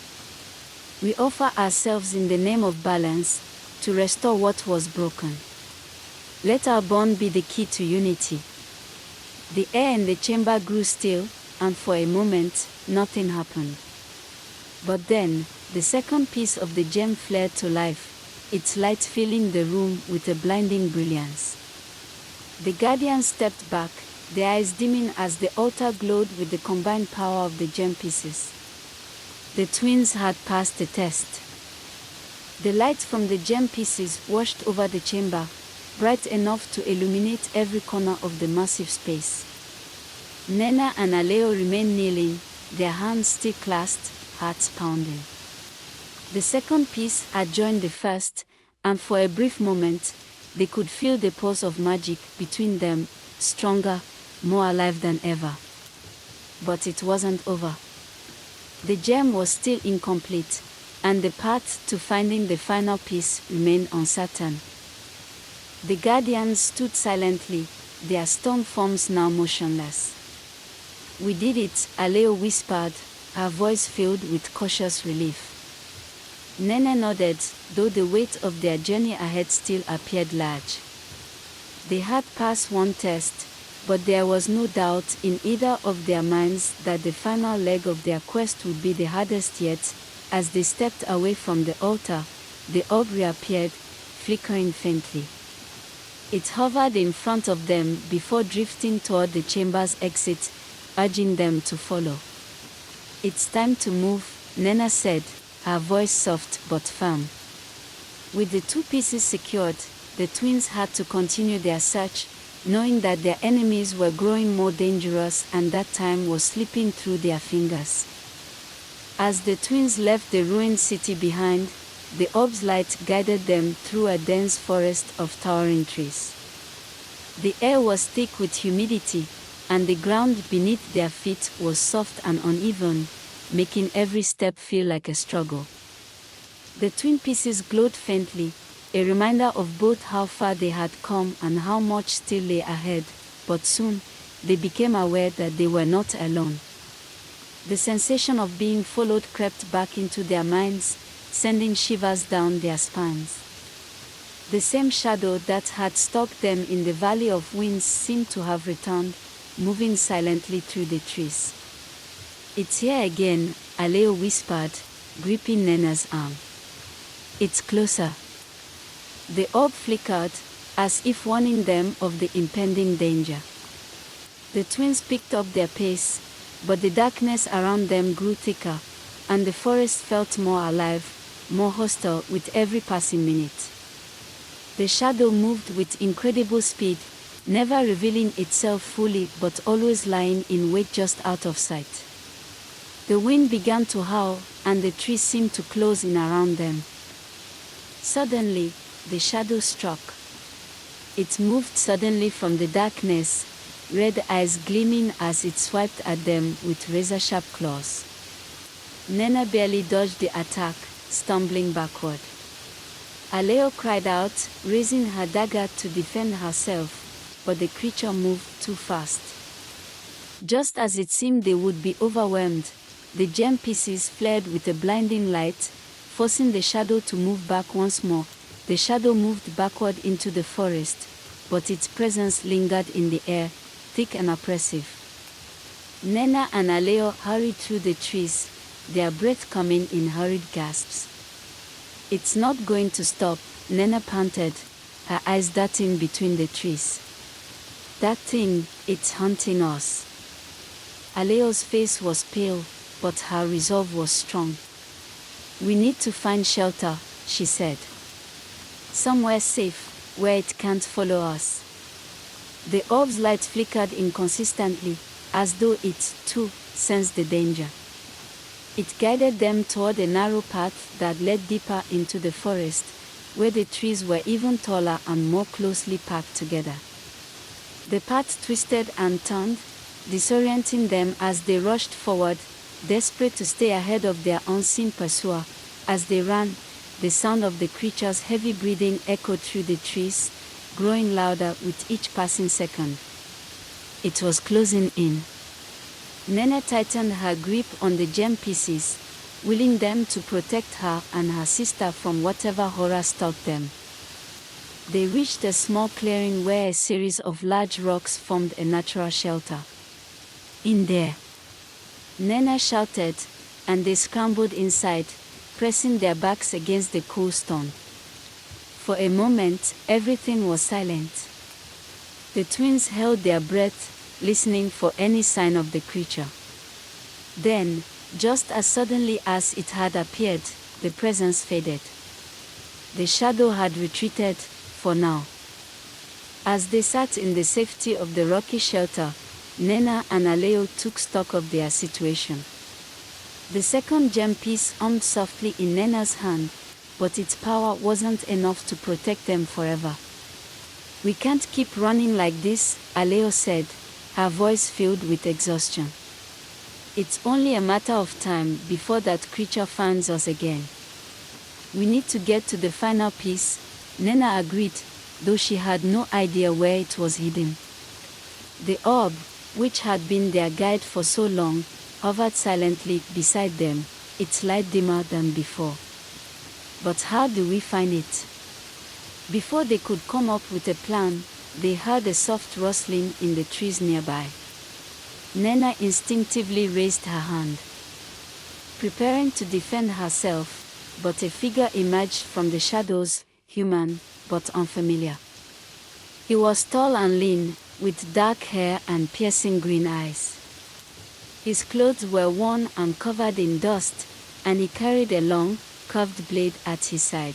We offer ourselves in the name of balance, to restore what was broken. Let our bond be the key to unity. The air in the chamber grew still, and for a moment, nothing happened. But then, the second piece of the gem flared to life, its light filling the room with a blinding brilliance. The guardians stepped back, their eyes dimming as the altar glowed with the combined power of the gem pieces. The twins had passed the test. The light from the gem pieces washed over the chamber, bright enough to illuminate every corner of the massive space. Nnenna and Alao remained kneeling, their hands still clasped, hearts pounding. The second piece had joined the first, and for a brief moment, they could feel the pulse of magic between them, stronger, more alive than ever. But it wasn't over. The gem was still incomplete, and the path to finding the final piece remained uncertain. The guardians stood silently, their stone forms now motionless. "We did it," Alao whispered, her voice filled with cautious relief. Nnenna nodded, though the weight of their journey ahead still appeared large. They had passed one test, but there was no doubt in either of their minds that the final leg of their quest would be the hardest yet. As they stepped away from the altar, the orb reappeared, flickering faintly. It hovered in front of them before drifting toward the chamber's exit, urging them to follow. "It's time to move," Nnenna said, her voice soft but firm. With the two pieces secured, the twins had to continue their search, knowing that their enemies were growing more dangerous and that time was slipping through their fingers. As the twins left the ruined city behind, the orb's light guided them through a dense forest of towering trees. The air was thick with humidity, and the ground beneath their feet was soft and uneven, making every step feel like a struggle. The twin pieces glowed faintly, a reminder of both how far they had come and how much still lay ahead, but soon, they became aware that they were not alone. The sensation of being followed crept back into their minds, sending shivers down their spines. The same shadow that had stalked them in the Valley of Winds seemed to have returned, moving silently through the trees. "It's here again," Alao whispered, gripping Nnenna's arm. "It's closer." The orb flickered, as if warning them of the impending danger. The twins picked up their pace, but the darkness around them grew thicker, and the forest felt more alive, more hostile with every passing minute. The shadow moved with incredible speed, never revealing itself fully but always lying in wait just out of sight. The wind began to howl, and the trees seemed to close in around them. Suddenly, the shadow struck. It moved suddenly from the darkness, red eyes gleaming as it swiped at them with razor-sharp claws. Nnenna barely dodged the attack, stumbling backward. Alao cried out, raising her dagger to defend herself, but the creature moved too fast. Just as it seemed they would be overwhelmed, the gem pieces flared with a blinding light, forcing the shadow to move back once more. The shadow moved backward into the forest, but its presence lingered in the air, thick and oppressive. Nnenna and Alao hurried through the trees, their breath coming in hurried gasps. "It's not going to stop," Nnenna panted, her eyes darting between the trees. "That thing, it's hunting us." Alao's face was pale, but her resolve was strong. "We need to find shelter," she said. "Somewhere safe, where it can't follow us." The orb's light flickered inconsistently, as though it, too, sensed the danger. It guided them toward a narrow path that led deeper into the forest, where the trees were even taller and more closely packed together. The path twisted and turned, disorienting them as they rushed forward, desperate to stay ahead of their unseen pursuer. As they ran, the sound of the creature's heavy breathing echoed through the trees, growing louder with each passing second. It was closing in. Nnenna tightened her grip on the gem pieces, willing them to protect her and her sister from whatever horror stalked them. They reached a small clearing where a series of large rocks formed a natural shelter. "In there!" Nnenna shouted, and they scrambled inside, pressing their backs against the cool stone. For a moment, everything was silent. The twins held their breath, listening for any sign of the creature. Then, just as suddenly as it had appeared, the presence faded. The shadow had retreated, for now. As they sat in the safety of the rocky shelter, Nnenna and Alao took stock of their situation. The second gem piece hummed softly in Nnenna's hand, but its power wasn't enough to protect them forever. "We can't keep running like this," Alao said, her voice filled with exhaustion. "It's only a matter of time before that creature finds us again." "We need to get to the final piece," Nnenna agreed, though she had no idea where it was hidden. The orb, which had been their guide for so long, hovered silently beside them, its light dimmer than before. "But how do we find it?" Before they could come up with a plan, they heard a soft rustling in the trees nearby. Nnenna instinctively raised her hand, preparing to defend herself, but a figure emerged from the shadows, human, but unfamiliar. He was tall and lean, with dark hair and piercing green eyes. His clothes were worn and covered in dust, and he carried a long, curved blade at his side.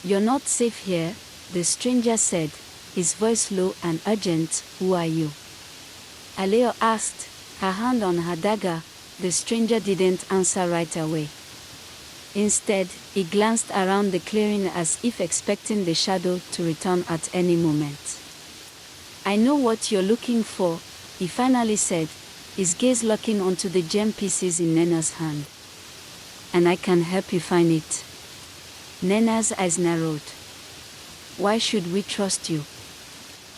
"You're not safe here," the stranger said, his voice low and urgent. "Who are you?" Alao asked, her hand on her dagger. The stranger didn't answer right away. Instead, he glanced around the clearing as if expecting the shadow to return at any moment. "I know what you're looking for," he finally said, his gaze locking onto the gem pieces in Nnenna's hand. "And I can help you find it." Nnenna's eyes narrowed. "Why should we trust you?"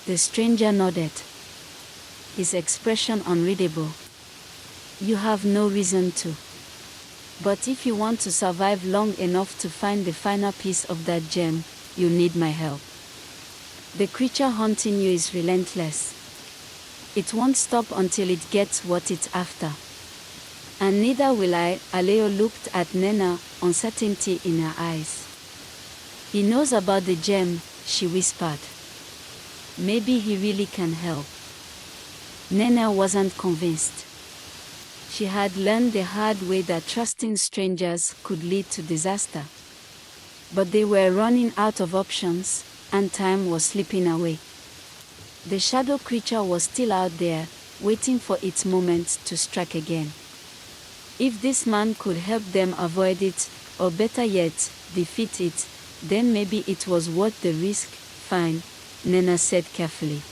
The stranger nodded, his expression unreadable. "You have no reason to. But if you want to survive long enough to find the final piece of that gem, you'll need my help. The creature haunting you is relentless. It won't stop until it gets what it's after. And neither will I." Alao looked at Nnenna, uncertainty in her eyes. "He knows about the gem," she whispered. "Maybe he really can help." Nnenna wasn't convinced. She had learned the hard way that trusting strangers could lead to disaster. But they were running out of options, and time was slipping away. The shadow creature was still out there, waiting for its moment to strike again. If this man could help them avoid it, or better yet, defeat it, then maybe it was worth the risk. "Fine," Nnenna said carefully.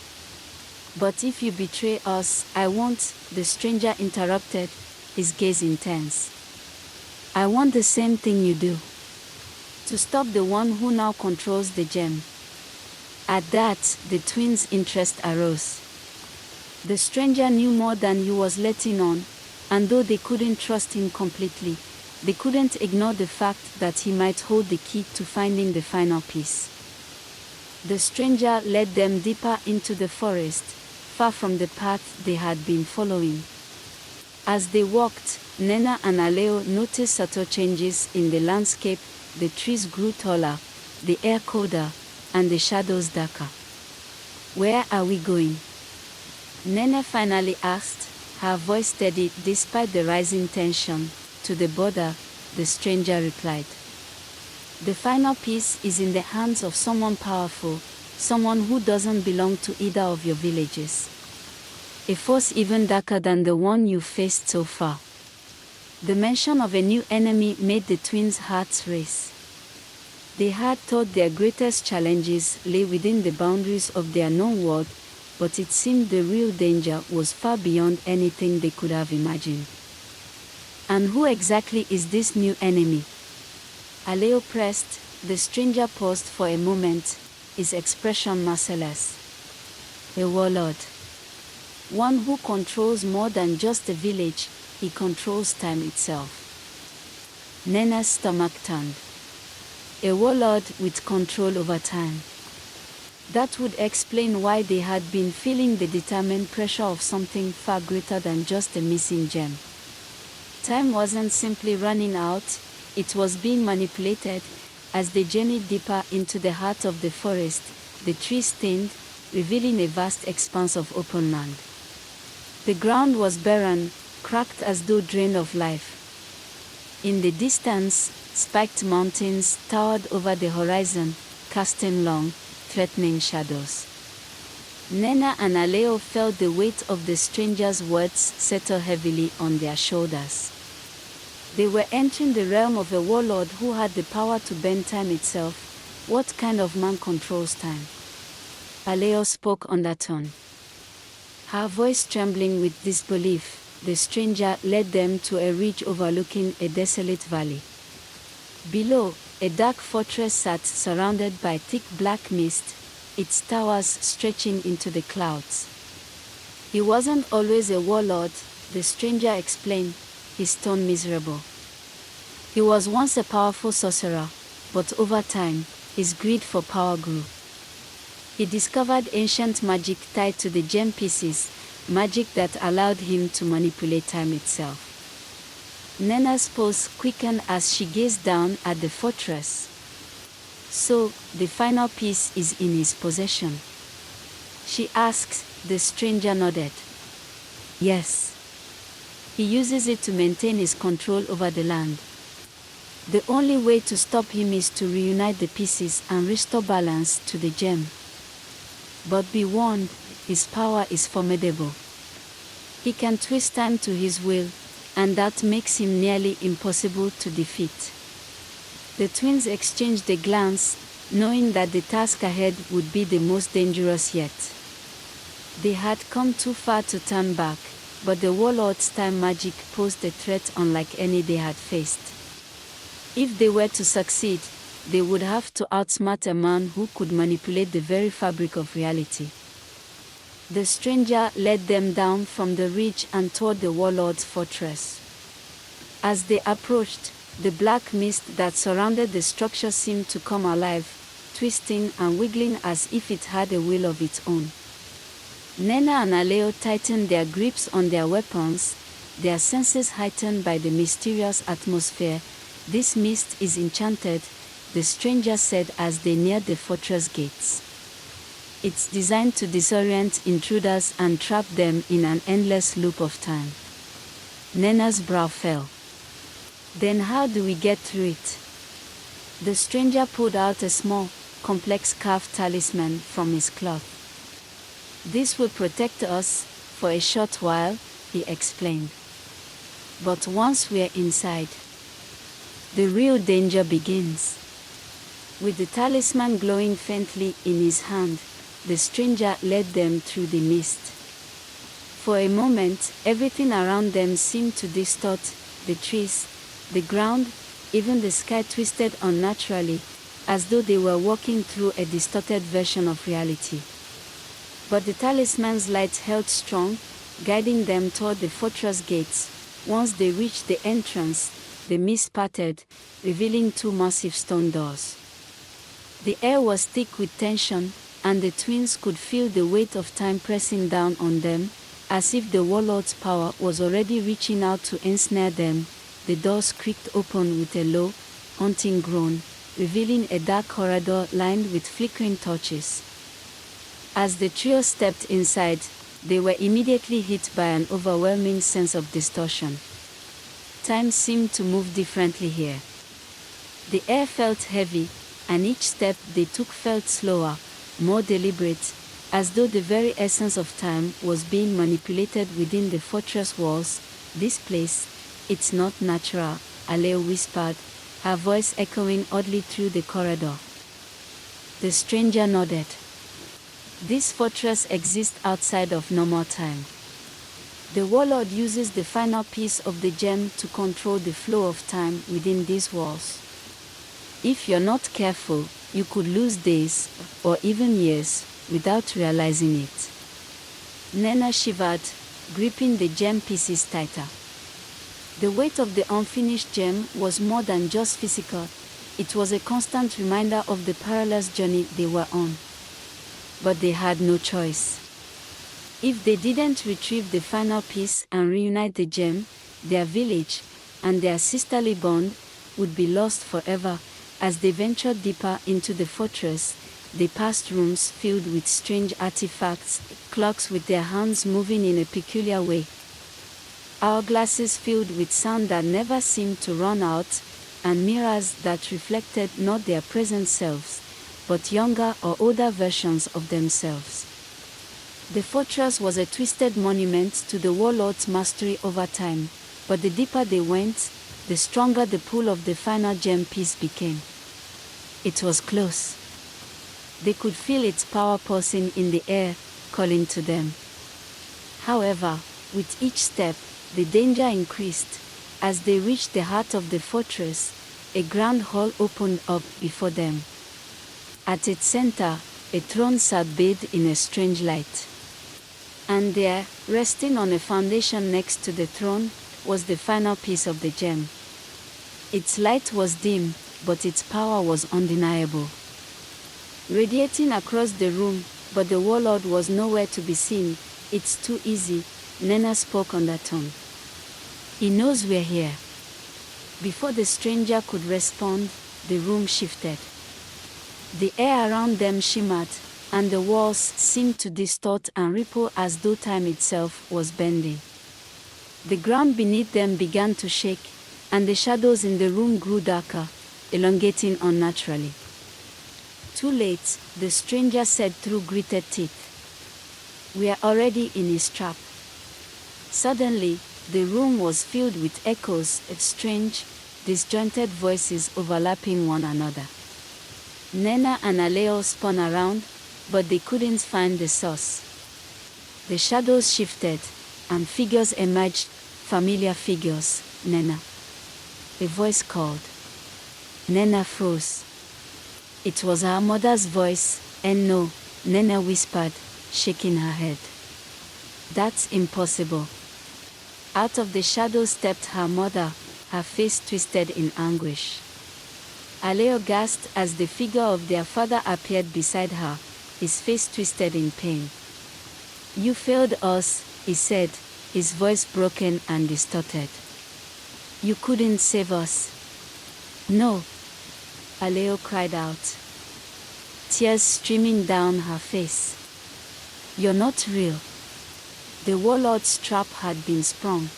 "But if you betray us, I won't," the stranger interrupted, his gaze intense. "I want the same thing you do. To stop the one who now controls the gem." At that, the twins' interest arose. The stranger knew more than he was letting on, and though they couldn't trust him completely, they couldn't ignore the fact that he might hold the key to finding the final piece. The stranger led them deeper into the forest, far from the path they had been following. As they walked, Nnenna and Alao noticed subtle changes in the landscape. The trees grew taller, the air colder, and the shadows darker. "Where are we going?" Nnenna finally asked, her voice steady despite the rising tension. "To the border," the stranger replied. "The final piece is in the hands of someone powerful, someone who doesn't belong to either of your villages. A force even darker than the one you've faced so far." The mention of a new enemy made the twins' hearts race. They had thought their greatest challenges lay within the boundaries of their known world, but it seemed the real danger was far beyond anything they could have imagined. And who exactly is this new enemy? Alao pressed. The stranger paused for a moment, his expression merciless. A warlord. One who controls more than just a village, he controls time itself. Nnenna's stomach turned. A warlord with control over time. That would explain why they had been feeling the determined pressure of something far greater than just a missing gem. Time wasn't simply running out, it was being manipulated. As they journeyed deeper into the heart of the forest, the trees thinned, revealing a vast expanse of open land. The ground was barren, cracked as though drained of life. In the distance, spiked mountains towered over the horizon, casting long, threatening shadows. Nnenna and Alao felt the weight of the stranger's words settle heavily on their shoulders. They were entering the realm of a warlord who had the power to bend time itself. What kind of man controls time? Alao spoke undertone. Her voice trembling with disbelief. The stranger led them to a ridge overlooking a desolate valley. Below, a dark fortress sat surrounded by thick black mist, its towers stretching into the clouds. He wasn't always a warlord, the stranger explained, his tone miserable. He was once a powerful sorcerer, but over time, his greed for power grew. He discovered ancient magic tied to the gem pieces, magic that allowed him to manipulate time itself. Nnenna's pulse quickened as she gazed down at the fortress. So, the final piece is in his possession? She asked. The stranger nodded. Yes. He uses it to maintain his control over the land. The only way to stop him is to reunite the pieces and restore balance to the gem. But be warned, his power is formidable. He can twist time to his will, and that makes him nearly impossible to defeat. The twins exchanged a glance, knowing that the task ahead would be the most dangerous yet. They had come too far to turn back, but the warlord's time magic posed a threat unlike any they had faced. If they were to succeed, they would have to outsmart a man who could manipulate the very fabric of reality. The stranger led them down from the ridge and toward the warlord's fortress. As they approached, the black mist that surrounded the structure seemed to come alive, twisting and wiggling as if it had a will of its own. Nnenna and Alao tightened their grips on their weapons, their senses heightened by the mysterious atmosphere. This mist is enchanted, the stranger said as they neared the fortress gates. It's designed to disorient intruders and trap them in an endless loop of time. Nnenna's brow fell. Then how do we get through it? The stranger pulled out a small, complex carved talisman from his cloth. This will protect us for a short while, he explained. But once we're inside, the real danger begins. With the talisman glowing faintly in his hand, the stranger led them through the mist. For a moment, everything around them seemed to distort, the trees, the ground, even the sky twisted unnaturally, as though they were walking through a distorted version of reality. But the talisman's light held strong, guiding them toward the fortress gates. Once they reached the entrance, the mist parted, revealing two massive stone doors. The air was thick with tension, and the twins could feel the weight of time pressing down on them, as if the warlord's power was already reaching out to ensnare them. The doors creaked open with a low, haunting groan, revealing a dark corridor lined with flickering torches. As the trio stepped inside, they were immediately hit by an overwhelming sense of distortion. Time seemed to move differently here. The air felt heavy, and each step they took felt slower, more deliberate, as though the very essence of time was being manipulated within the fortress walls. This place, it's not natural, Alao whispered, her voice echoing oddly through the corridor. The stranger nodded. This fortress exists outside of normal time. The warlord uses the final piece of the gem to control the flow of time within these walls. If you're not careful, you could lose days, or even years, without realizing it. Nnenna shivered, gripping the gem pieces tighter. The weight of the unfinished gem was more than just physical, it was a constant reminder of the perilous journey they were on. But they had no choice. If they didn't retrieve the final piece and reunite the gem, their village, and their sisterly bond, would be lost forever. As they ventured deeper into the fortress, they passed rooms filled with strange artifacts, clocks with their hands moving in a peculiar way, hourglasses filled with sound that never seemed to run out, and mirrors that reflected not their present selves, but younger or older versions of themselves. The fortress was a twisted monument to the warlord's mastery over time, but the deeper they went, the stronger the pull of the final gem piece became. It was close. They could feel its power pulsing in the air, calling to them. However, with each step, the danger increased. As they reached the heart of the fortress, a grand hall opened up before them. At its center, a throne sat bathed in a strange light. And there, resting on a foundation next to the throne, was the final piece of the gem. Its light was dim, but its power was undeniable. Radiating across the room, but the warlord was nowhere to be seen. "It's too easy," Nnenna spoke undertone. "He knows we're here." Before the stranger could respond, the room shifted. The air around them shimmered, and the walls seemed to distort and ripple as though time itself was bending. The ground beneath them began to shake, and the shadows in the room grew darker, elongating unnaturally. "Too late," the stranger said through gritted teeth. "We are already in his trap." Suddenly, the room was filled with echoes, strange, disjointed voices overlapping one another. Nnenna and Alao spun around, but they couldn't find the source. The shadows shifted, and figures emerged, familiar figures. "Nnenna." A voice called. Nnenna froze. It was her mother's voice, and "No," Nnenna whispered, shaking her head. "That's impossible." Out of the shadows stepped her mother, her face twisted in anguish. Alao gasped as the figure of their father appeared beside her, his face twisted in pain. "You failed us," he said, his voice broken and distorted. "You couldn't save us." "No," Alao cried out, tears streaming down her face. "You're not real." The warlord's trap had been sprung.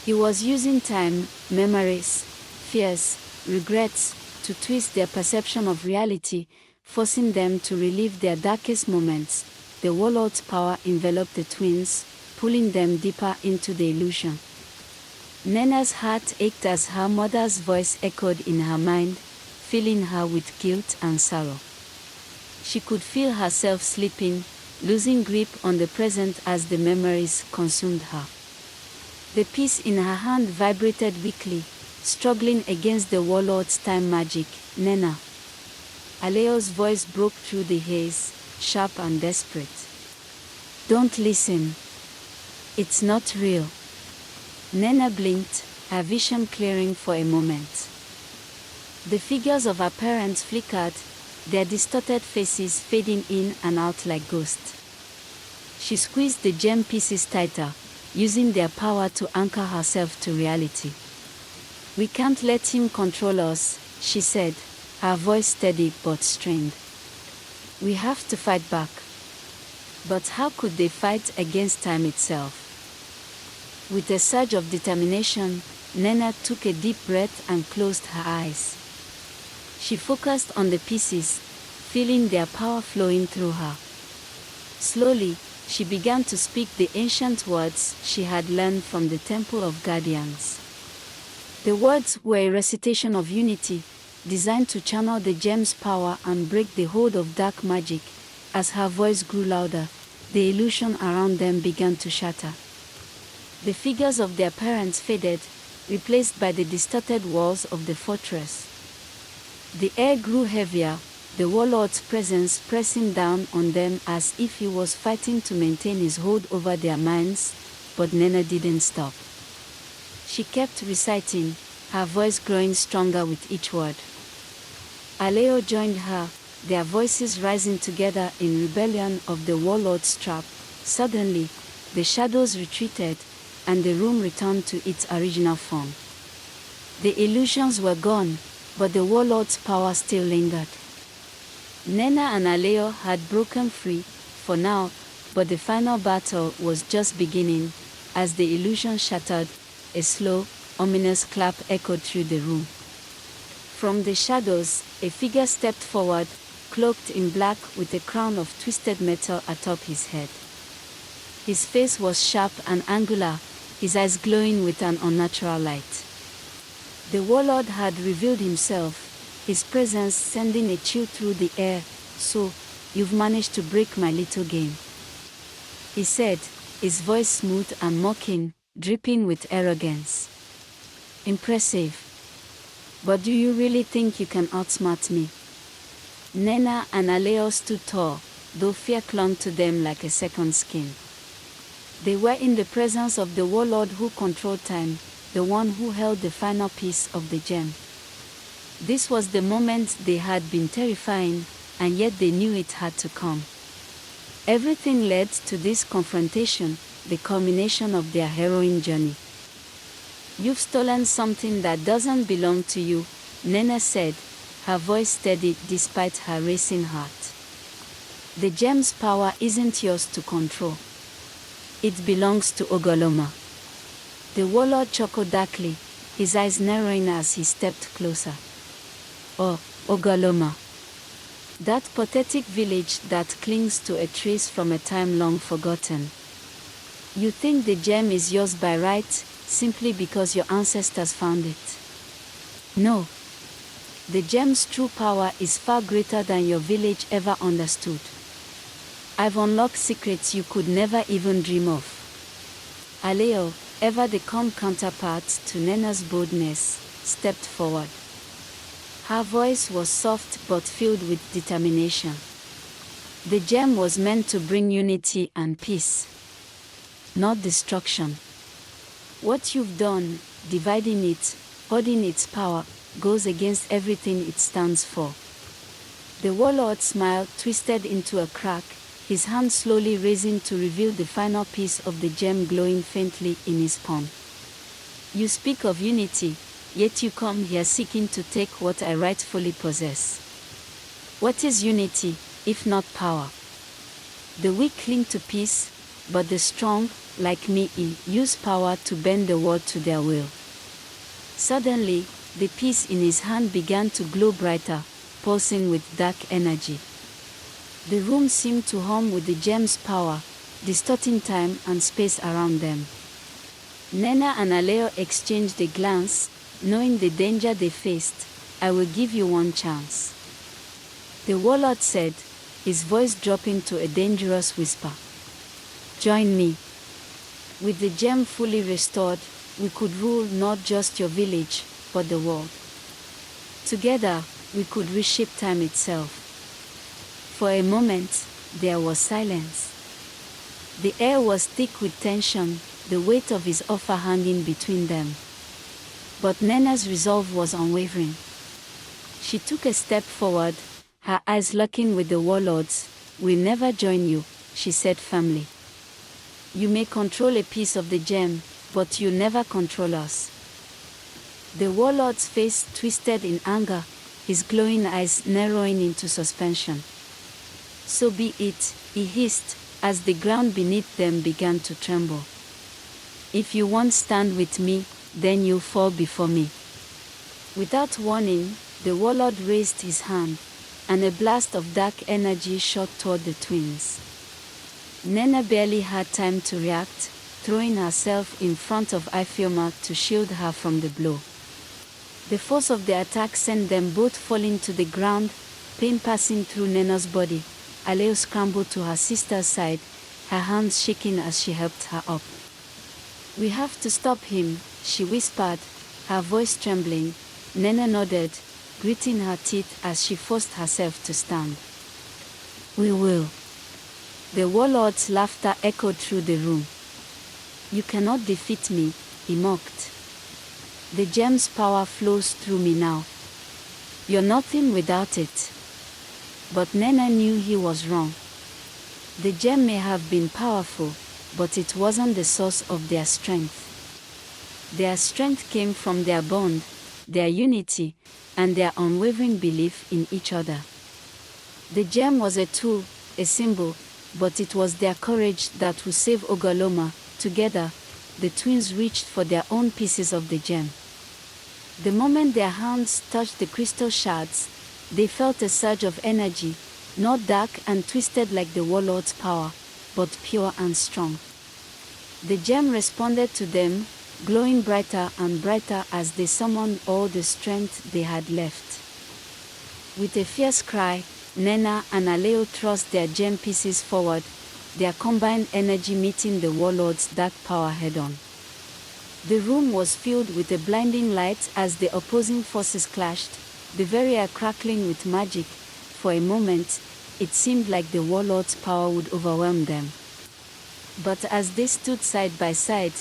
He was using time, memories, fears, regrets, to twist their perception of reality, forcing them to relive their darkest moments. The warlord's power enveloped the twins, pulling them deeper into the illusion. Nnenna's heart ached as her mother's voice echoed in her mind, filling her with guilt and sorrow. She could feel herself slipping, losing grip on the present as the memories consumed her. The piece in her hand vibrated weakly, struggling against the warlord's time magic. "Nnenna." Alao's voice broke through the haze, sharp and desperate. "Don't listen. It's not real." Nnenna blinked, her vision clearing for a moment. The figures of her parents flickered, their distorted faces fading in and out like ghosts. She squeezed the gem pieces tighter, using their power to anchor herself to reality. "We can't let him control us," she said, her voice steady but strained. "We have to fight back." But how could they fight against time itself? With a surge of determination, Nnenna took a deep breath and closed her eyes. She focused on the pieces, feeling their power flowing through her. Slowly, she began to speak the ancient words she had learned from the Temple of Guardians. The words were a recitation of unity, designed to channel the gem's power and break the hold of dark magic. As her voice grew louder, the illusion around them began to shatter. The figures of their parents faded, replaced by the distorted walls of the fortress. The air grew heavier, the warlord's presence pressing down on them as if he was fighting to maintain his hold over their minds, but Nnenna didn't stop. She kept reciting, her voice growing stronger with each word. Alao joined her, their voices rising together in rebellion of the warlord's trap. Suddenly, the shadows retreated, and the room returned to its original form. The illusions were gone, but the warlord's power still lingered. Nnenna and Alao had broken free, for now, but the final battle was just beginning. As the illusion shattered, a slow, ominous clap echoed through the room. From the shadows, a figure stepped forward, cloaked in black with a crown of twisted metal atop his head. His face was sharp and angular, his eyes glowing with an unnatural light. The warlord had revealed himself, his presence sending a chill through the air. "So, you've managed to break my little game," he said, his voice smooth and mocking, dripping with arrogance. "Impressive. But do you really think you can outsmart me?" Nnenna and Alao stood tall, though fear clung to them like a second skin. They were in the presence of the warlord who controlled time, the one who held the final piece of the gem. This was the moment they had been terrifying, and yet they knew it had to come. Everything led to this confrontation, the culmination of their harrowing journey. "You've stolen something that doesn't belong to you," Nnenna said, her voice steady despite her racing heart. "The gem's power isn't yours to control. It belongs to Ogoloma." The warlord chuckled darkly, his eyes narrowing as he stepped closer. "Oh, Ogoloma. That pathetic village that clings to a trace from a time long forgotten. You think the gem is yours by right, simply because your ancestors found it. No. The gem's true power is far greater than your village ever understood. I've unlocked secrets you could never even dream of." Alao, ever the calm counterpart to Nnenna's boldness, stepped forward. Her voice was soft but filled with determination. "The gem was meant to bring unity and peace, not destruction. What you've done, dividing it, hoarding its power, goes against everything it stands for." The warlord's smile twisted into a crack, his hand slowly raising to reveal the final piece of the gem glowing faintly in his palm. "You speak of unity, yet you come here seeking to take what I rightfully possess. What is unity, if not power? The weak cling to peace, but the strong, like me, use power to bend the world to their will." Suddenly, the piece in his hand began to glow brighter, pulsing with dark energy. The room seemed to hum with the gem's power, distorting time and space around them. Nnenna and Alao exchanged a glance, knowing the danger they faced. "I will give you one chance," the warlord said, his voice dropping to a dangerous whisper. "Join me. With the gem fully restored, we could rule not just your village, but the world. Together, we could reshape time itself." For a moment, there was silence. The air was thick with tension, the weight of his offer hanging between them. But Nnenna's resolve was unwavering. She took a step forward, her eyes locking with the warlord's. "We'll never join you," she said firmly. "You may control a piece of the gem, but you'll never control us." The warlord's face twisted in anger, his glowing eyes narrowing into suspension. "So be it," he hissed, as the ground beneath them began to tremble. "If you won't stand with me, then you'll fall before me." Without warning, the warlord raised his hand, and a blast of dark energy shot toward the twins. Nnenna barely had time to react, throwing herself in front of Ifeoma to shield her from the blow. The force of the attack sent them both falling to the ground, pain passing through Nnenna's body. Alao scrambled to her sister's side, her hands shaking as she helped her up. "We have to stop him," she whispered, her voice trembling. Nnenna nodded, gritting her teeth as she forced herself to stand. "We will." The warlord's laughter echoed through the room. "You cannot defeat me," he mocked. "The gem's power flows through me now. You're nothing without it." But Nnenna knew he was wrong. The gem may have been powerful, but it wasn't the source of their strength. Their strength came from their bond, their unity, and their unwavering belief in each other. The gem was a tool, a symbol, but it was their courage that would save Ogoloma. Together, the twins reached for their own pieces of the gem. The moment their hands touched the crystal shards, they felt a surge of energy, not dark and twisted like the warlord's power, but pure and strong. The gem responded to them, glowing brighter and brighter as they summoned all the strength they had left. With a fierce cry, Nnenna and Alao thrust their gem pieces forward, their combined energy meeting the warlord's dark power head-on. The room was filled with a blinding light as the opposing forces clashed, the very air crackling with magic. For a moment, it seemed like the warlord's power would overwhelm them. But as they stood side by side,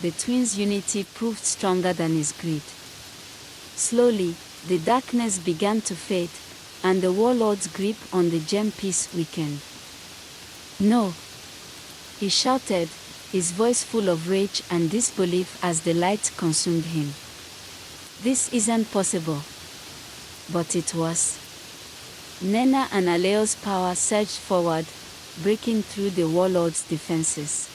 the twins' unity proved stronger than his greed. Slowly, the darkness began to fade, and the warlord's grip on the gem piece weakened. "No!" he shouted, his voice full of rage and disbelief as the light consumed him. "This isn't possible." But it was. Nnenna and Alao's power surged forward, breaking through the warlord's defenses.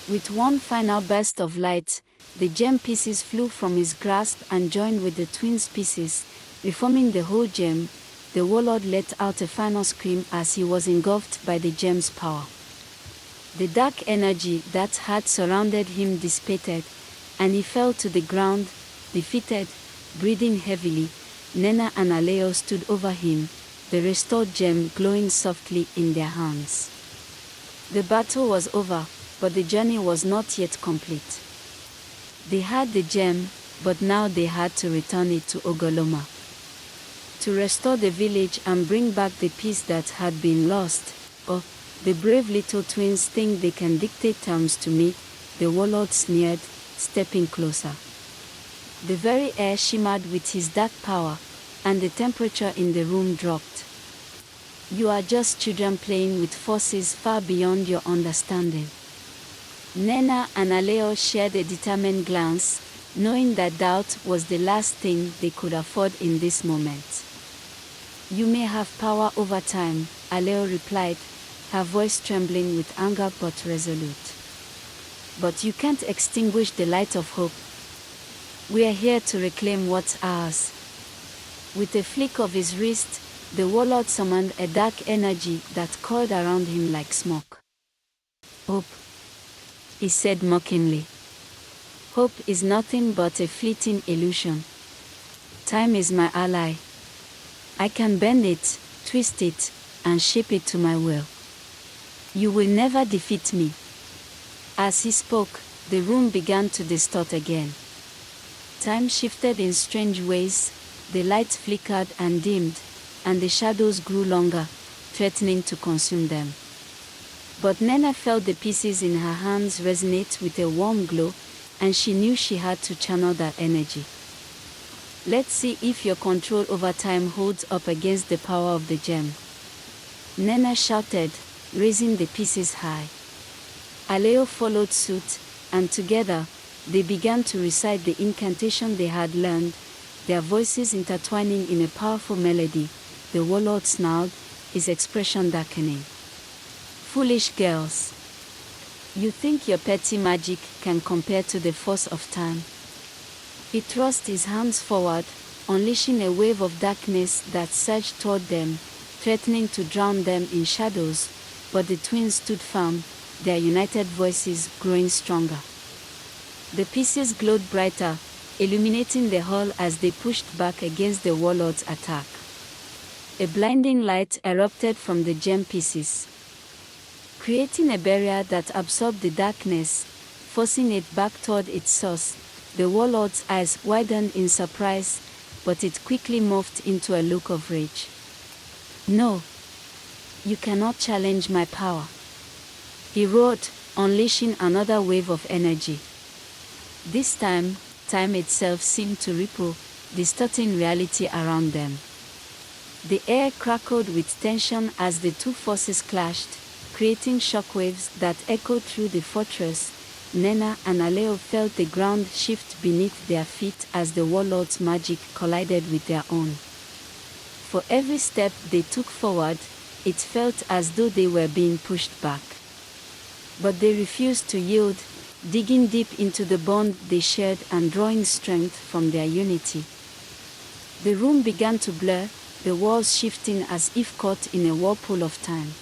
With one final burst of light, the gem pieces flew from his grasp and joined with the twins' pieces, reforming the whole gem. The warlord let out a final scream as he was engulfed by the gem's power. The dark energy that had surrounded him dissipated, and he fell to the ground, defeated, breathing heavily. Nnenna and Alao stood over him, the restored gem glowing softly in their hands. The battle was over, but the journey was not yet complete. They had the gem, but now they had to return it to Ogoloma. To restore the village and bring back the peace that had been lost. "Oh, the brave little twins think they can dictate terms to me," the warlord sneered, stepping closer. The very air shimmered with his dark power, and the temperature in the room dropped. "You are just children playing with forces far beyond your understanding." Nnenna and Alao shared a determined glance, knowing that doubt was the last thing they could afford in this moment. "You may have power over time," Alao replied, her voice trembling with anger but resolute. "But you can't extinguish the light of hope. We are here to reclaim what's ours." With a flick of his wrist, the warlord summoned a dark energy that coiled around him like smoke. "Hope," he said mockingly. "Hope is nothing but a fleeting illusion. Time is my ally. I can bend it, twist it, and shape it to my will. You will never defeat me." As he spoke, the room began to distort again. Time shifted in strange ways, the light flickered and dimmed, and the shadows grew longer, threatening to consume them. But Nnenna felt the pieces in her hands resonate with a warm glow, and she knew she had to channel that energy. "Let's see if your control over time holds up against the power of the gem," Nnenna shouted, raising the pieces high. Alao followed suit, and together, they began to recite the incantation they had learned, their voices intertwining in a powerful melody. The warlord snarled, his expression darkening. "Foolish girls. You think your petty magic can compare to the force of time?" He thrust his hands forward, unleashing a wave of darkness that surged toward them, threatening to drown them in shadows, but the twins stood firm, their united voices growing stronger. The pieces glowed brighter, illuminating the hall as they pushed back against the warlord's attack. A blinding light erupted from the gem pieces, creating a barrier that absorbed the darkness. forcing it back toward its source. The warlord's eyes widened in surprise, but it quickly morphed into a look of rage. "No! You cannot challenge my power," he roared, unleashing another wave of energy. This time, time itself seemed to ripple, distorting reality around them. The air crackled with tension as the two forces clashed, creating shockwaves that echoed through the fortress. Nnenna and Alao felt the ground shift beneath their feet as the warlord's magic collided with their own. For every step they took forward, it felt as though they were being pushed back. But they refused to yield, digging deep into the bond they shared and drawing strength from their unity. The room began to blur, the walls shifting as if caught in a whirlpool of time.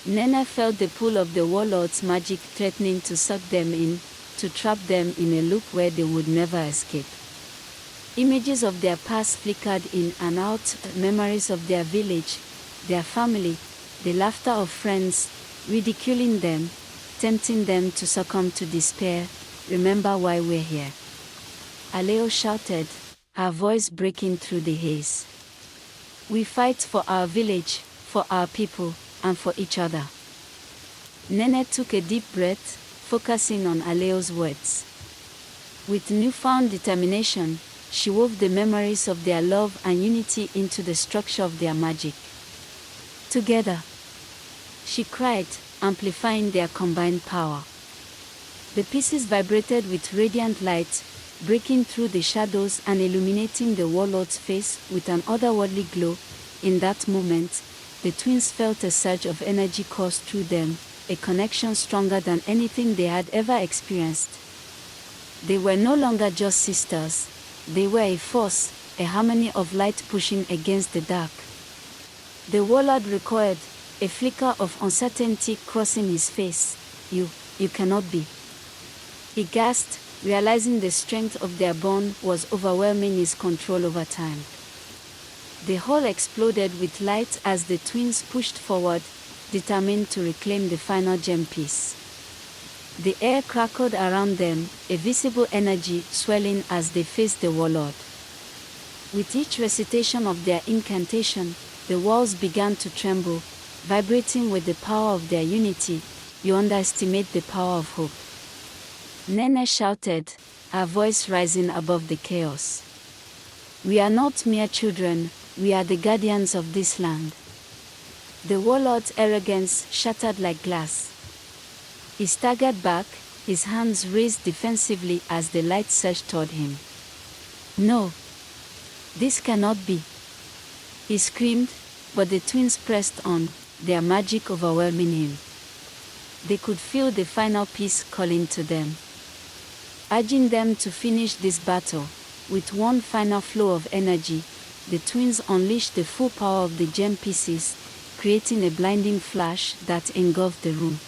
Nnenna felt the pull of the warlord's magic threatening to suck them in, to trap them in a loop where they would never escape. Images of their past flickered in and out, memories of their village, their family, the laughter of friends, ridiculing them, tempting them to succumb to despair. "Remember why we're here," Alao shouted, her voice breaking through the haze. "We fight for our village, for our people, and for each other." Nnenna took a deep breath, focusing on Alao's words. With newfound determination, she wove the memories of their love and unity into the structure of their magic. "Together," she cried, amplifying their combined power. The pieces vibrated with radiant light, breaking through the shadows and illuminating the warlord's face with an otherworldly glow. In that moment, the twins felt a surge of energy course through them, a connection stronger than anything they had ever experienced. They were no longer just sisters, they were a force, a harmony of light pushing against the dark. The warlord recoiled, a flicker of uncertainty crossing his face. You cannot be." He gasped, realizing the strength of their bond was overwhelming his control over time. The hall exploded with light as the twins pushed forward, determined to reclaim the final gem piece. The air crackled around them, a visible energy swelling as they faced the warlord. With each recitation of their incantation, the walls began to tremble, vibrating with the power of their unity. "You underestimate the power of hope," Nnenna shouted, her voice rising above the chaos. "We are not mere children, we are the guardians of this land." The warlord's arrogance shattered like glass. He staggered back, his hands raised defensively as the light surged toward him. "No! This cannot be!" he screamed, but the twins pressed on, their magic overwhelming him. They could feel the final piece calling to them, urging them to finish this battle. With one final flow of energy, the twins unleashed the full power of the gem pieces, creating a blinding flash that engulfed the room.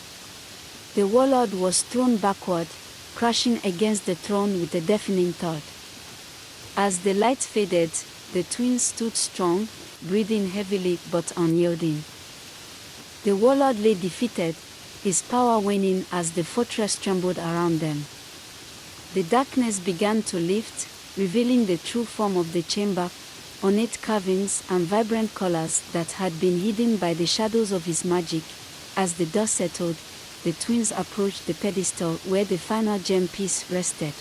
The warlord was thrown backward, crashing against the throne with a deafening thud. As the light faded, the twins stood strong, breathing heavily but unyielding. The warlord lay defeated, his power waning as the fortress trembled around them. The darkness began to lift, revealing the true form of the chamber, ornate carvings and vibrant colors that had been hidden by the shadows of his magic. As the dust settled, the twins approached the pedestal where the final gem piece rested.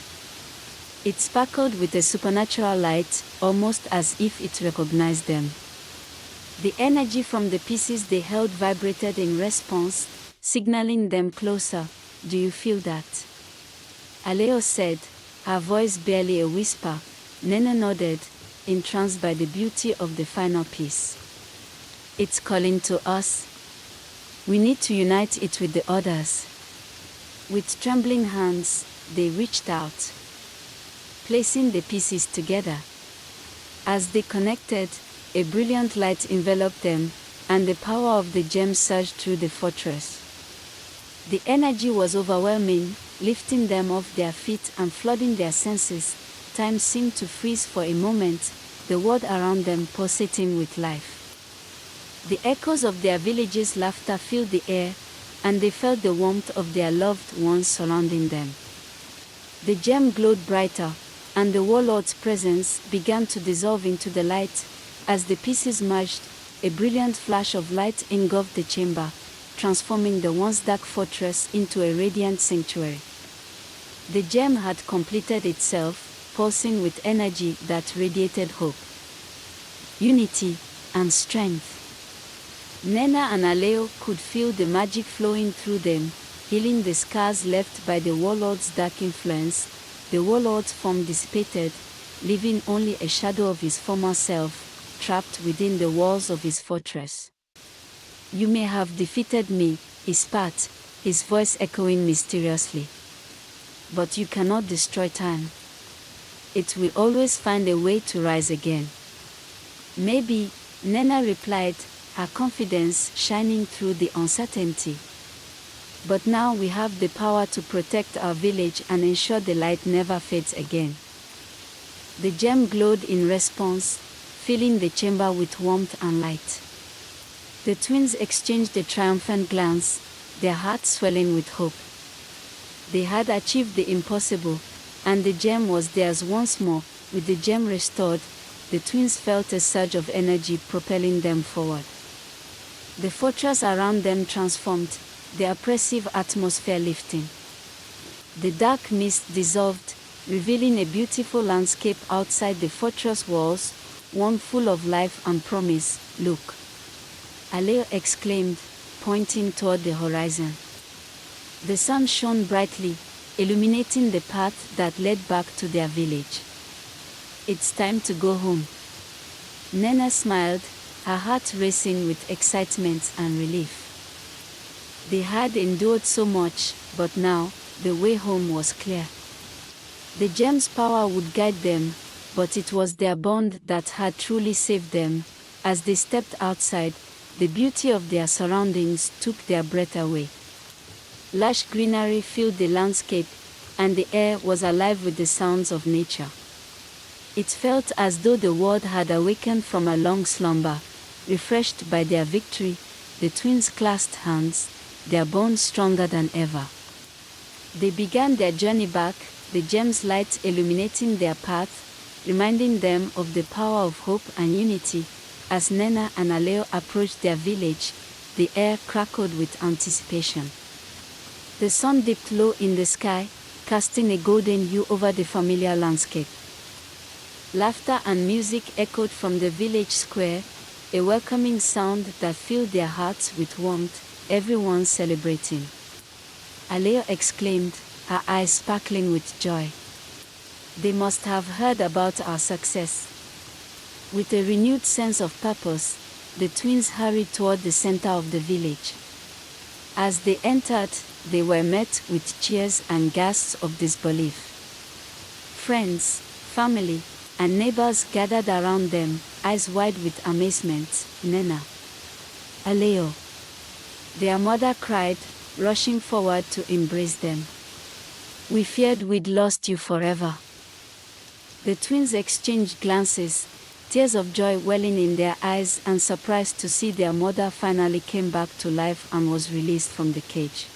It sparkled with a supernatural light, almost as if it recognized them. The energy from the pieces they held vibrated in response, signaling them closer. "Do you feel that?" Alao said, her voice barely a whisper. Nnenna nodded, entranced by the beauty of the final piece. "It's calling to us. We need to unite it with the others." With trembling hands, they reached out, placing the pieces together. As they connected, a brilliant light enveloped them, and the power of the gem surged through the fortress. The energy was overwhelming, lifting them off their feet and flooding their senses. Time seemed to freeze for a moment, the world around them pulsating with life. The echoes of their village's laughter filled the air, and they felt the warmth of their loved ones surrounding them. The gem glowed brighter, and the warlord's presence began to dissolve into the light. As the pieces merged, a brilliant flash of light engulfed the chamber, transforming the once dark fortress into a radiant sanctuary. The gem had completed itself, pulsing with energy that radiated hope, unity, and strength. Nnenna and Alao could feel the magic flowing through them, healing the scars left by the warlord's dark influence. The warlord's form dissipated, leaving only a shadow of his former self, trapped within the walls of his fortress. "You may have defeated me," he spat, his voice echoing mysteriously. "But you cannot destroy time. It will always find a way to rise again." "Maybe," Nnenna replied, her confidence shining through the uncertainty. "But now we have the power to protect our village and ensure the light never fades again." The gem glowed in response, filling the chamber with warmth and light. The twins exchanged a triumphant glance, their hearts swelling with hope. They had achieved the impossible, and the gem was theirs once more. With the gem restored, the twins felt a surge of energy propelling them forward. The fortress around them transformed, the oppressive atmosphere lifting. The dark mist dissolved, revealing a beautiful landscape outside the fortress walls, one full of life and promise. "Look!" Alao exclaimed, pointing toward the horizon. The sun shone brightly, illuminating the path that led back to their village. "It's time to go home." Nnenna smiled, her heart racing with excitement and relief. They had endured so much, but now, the way home was clear. The gem's power would guide them, but it was their bond that had truly saved them. As they stepped outside, the beauty of their surroundings took their breath away. Lush greenery filled the landscape, and the air was alive with the sounds of nature. It felt as though the world had awakened from a long slumber. Refreshed by their victory, the twins clasped hands, their bond stronger than ever. They began their journey back, the gem's light illuminating their path, reminding them of the power of hope and unity. As Nnenna and Alao approached their village, the air crackled with anticipation. The sun dipped low in the sky, casting a golden hue over the familiar landscape. Laughter and music echoed from the village square, a welcoming sound that filled their hearts with warmth, everyone celebrating. Alao exclaimed, her eyes sparkling with joy. "They must have heard about our success." With a renewed sense of purpose, the twins hurried toward the center of the village. As they entered, they were met with cheers and gasps of disbelief. Friends, family, and neighbors gathered around them, eyes wide with amazement. "Nnenna, Alao," their mother cried, rushing forward to embrace them. "We feared we'd lost you forever." The twins exchanged glances, tears of joy welling in their eyes and surprised to see their mother finally came back to life and was released from the cage.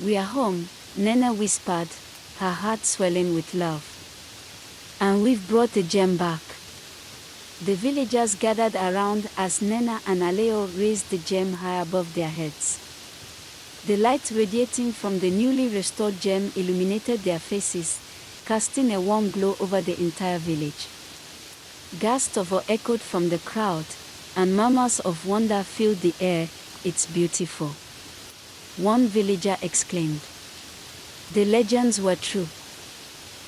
"We are home," Nnenna whispered, her heart swelling with love. "And we've brought the gem back." The villagers gathered around as Nnenna and Alao raised the gem high above their heads. The light radiating from the newly restored gem illuminated their faces, casting a warm glow over the entire village. Gasps of awe echoed from the crowd, and murmurs of wonder filled the air. "It's beautiful," one villager exclaimed. The legends were true.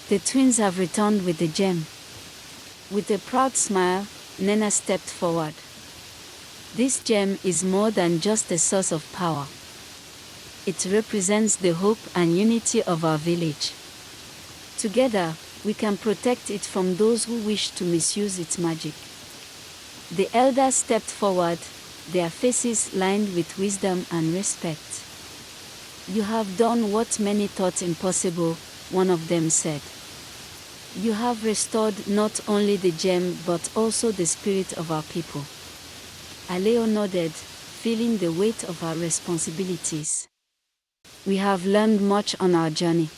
The twins have returned with the gem. With a proud smile, Nnenna stepped forward. "This gem is more than just a source of power. It represents the hope and unity of our village. Together, we can protect it from those who wish to misuse its magic." The elders stepped forward, their faces lined with wisdom and respect. "You have done what many thought impossible," one of them said. "You have restored not only the gem but also the spirit of our people." Alao nodded, feeling the weight of our responsibilities. We have learned much on our journey.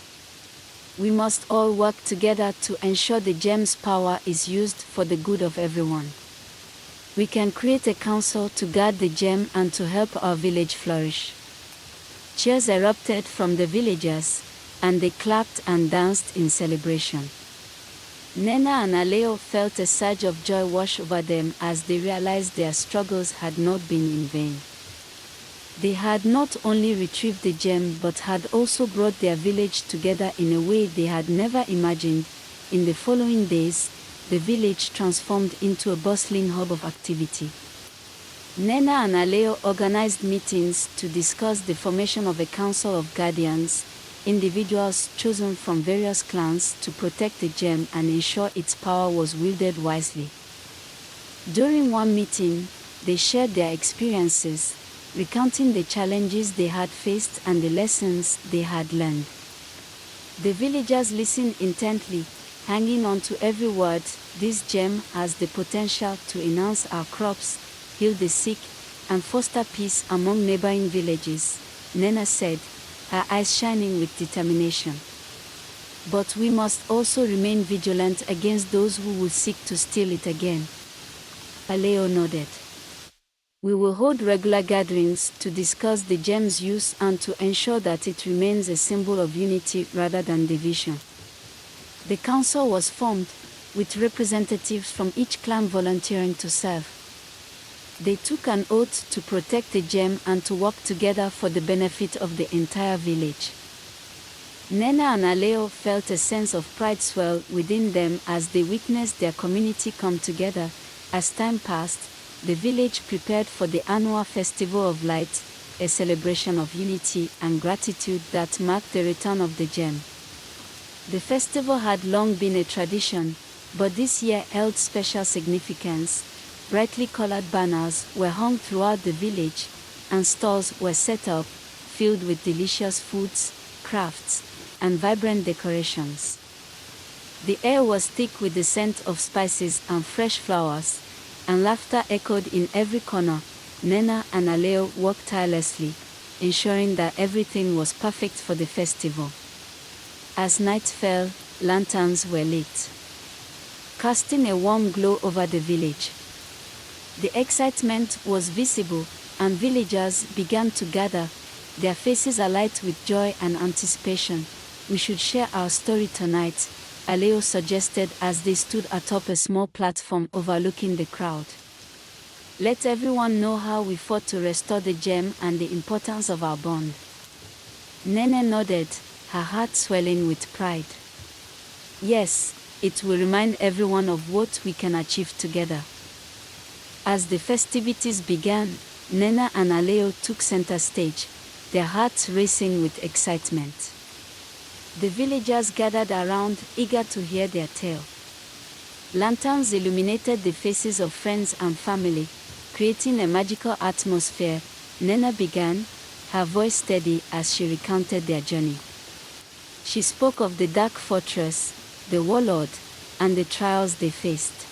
We must all work together to ensure the gem's power is used for the good of everyone. We can create a council to guard the gem and to help our village flourish. Cheers erupted from the villagers, and they clapped and danced in celebration. Nnenna and Alao felt a surge of joy wash over them as they realized their struggles had not been in vain. They had not only retrieved the gem but had also brought their village together in a way they had never imagined. In the following days, the village transformed into a bustling hub of activity. Nnenna and Alao organized meetings to discuss the formation of a council of guardians, individuals chosen from various clans to protect the gem and ensure its power was wielded wisely. During one meeting, they shared their experiences, recounting the challenges they had faced and the lessons they had learned. The villagers listened intently, hanging on to every word. This gem has the potential to enhance our crops, heal the sick, and foster peace among neighboring villages, Nnenna said, her eyes shining with determination. But we must also remain vigilant against those who will seek to steal it again. Alao nodded. We will hold regular gatherings to discuss the gem's use and to ensure that it remains a symbol of unity rather than division. The council was formed, with representatives from each clan volunteering to serve. They took an oath to protect the gem and to work together for the benefit of the entire village. Nnenna and Alao felt a sense of pride swell within them as they witnessed their community come together. As time passed, the village prepared for the annual Festival of Light, a celebration of unity and gratitude that marked the return of the gem. The festival had long been a tradition, but this year held special significance. Brightly colored banners were hung throughout the village, and stalls were set up, filled with delicious foods, crafts, and vibrant decorations. The air was thick with the scent of spices and fresh flowers, and laughter echoed in every corner. Nnenna and Alao worked tirelessly, ensuring that everything was perfect for the festival. As night fell, lanterns were lit, casting a warm glow over the village. The excitement was visible, and villagers began to gather, their faces alight with joy and anticipation. We should share our story tonight, Alao suggested as they stood atop a small platform overlooking the crowd. Let everyone know how we fought to restore the gem and the importance of our bond. Nnenna nodded, her heart swelling with pride. Yes, it will remind everyone of what we can achieve together. As the festivities began, Nnenna and Alao took center stage, their hearts racing with excitement. The villagers gathered around, eager to hear their tale. Lanterns illuminated the faces of friends and family, creating a magical atmosphere. Nnenna began, her voice steady as she recounted their journey. She spoke of the dark fortress, the warlord, and the trials they faced.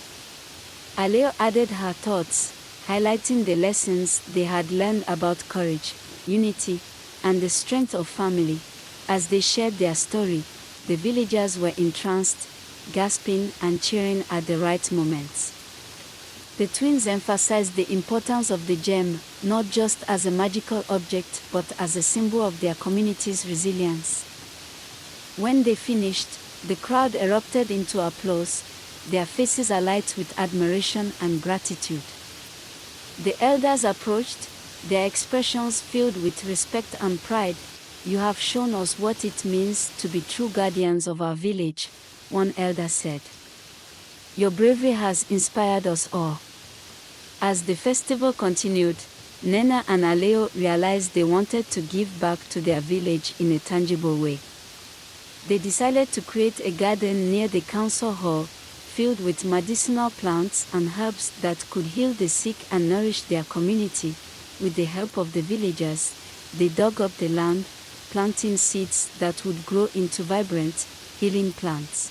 Alao added her thoughts, highlighting the lessons they had learned about courage, unity, and the strength of family. As they shared their story, the villagers were entranced, gasping and cheering at the right moments. The twins emphasized the importance of the gem, not just as a magical object but as a symbol of their community's resilience. When they finished, the crowd erupted into applause, their faces alight with admiration and gratitude. The elders approached, their expressions filled with respect and pride. You have shown us what it means to be true guardians of our village, one elder said. Your bravery has inspired us all. As the festival continued, Nnenna and Alao realized they wanted to give back to their village in a tangible way. They decided to create a garden near the council hall, filled with medicinal plants and herbs that could heal the sick and nourish their community. With the help of the villagers, they dug up the land, planting seeds that would grow into vibrant, healing plants.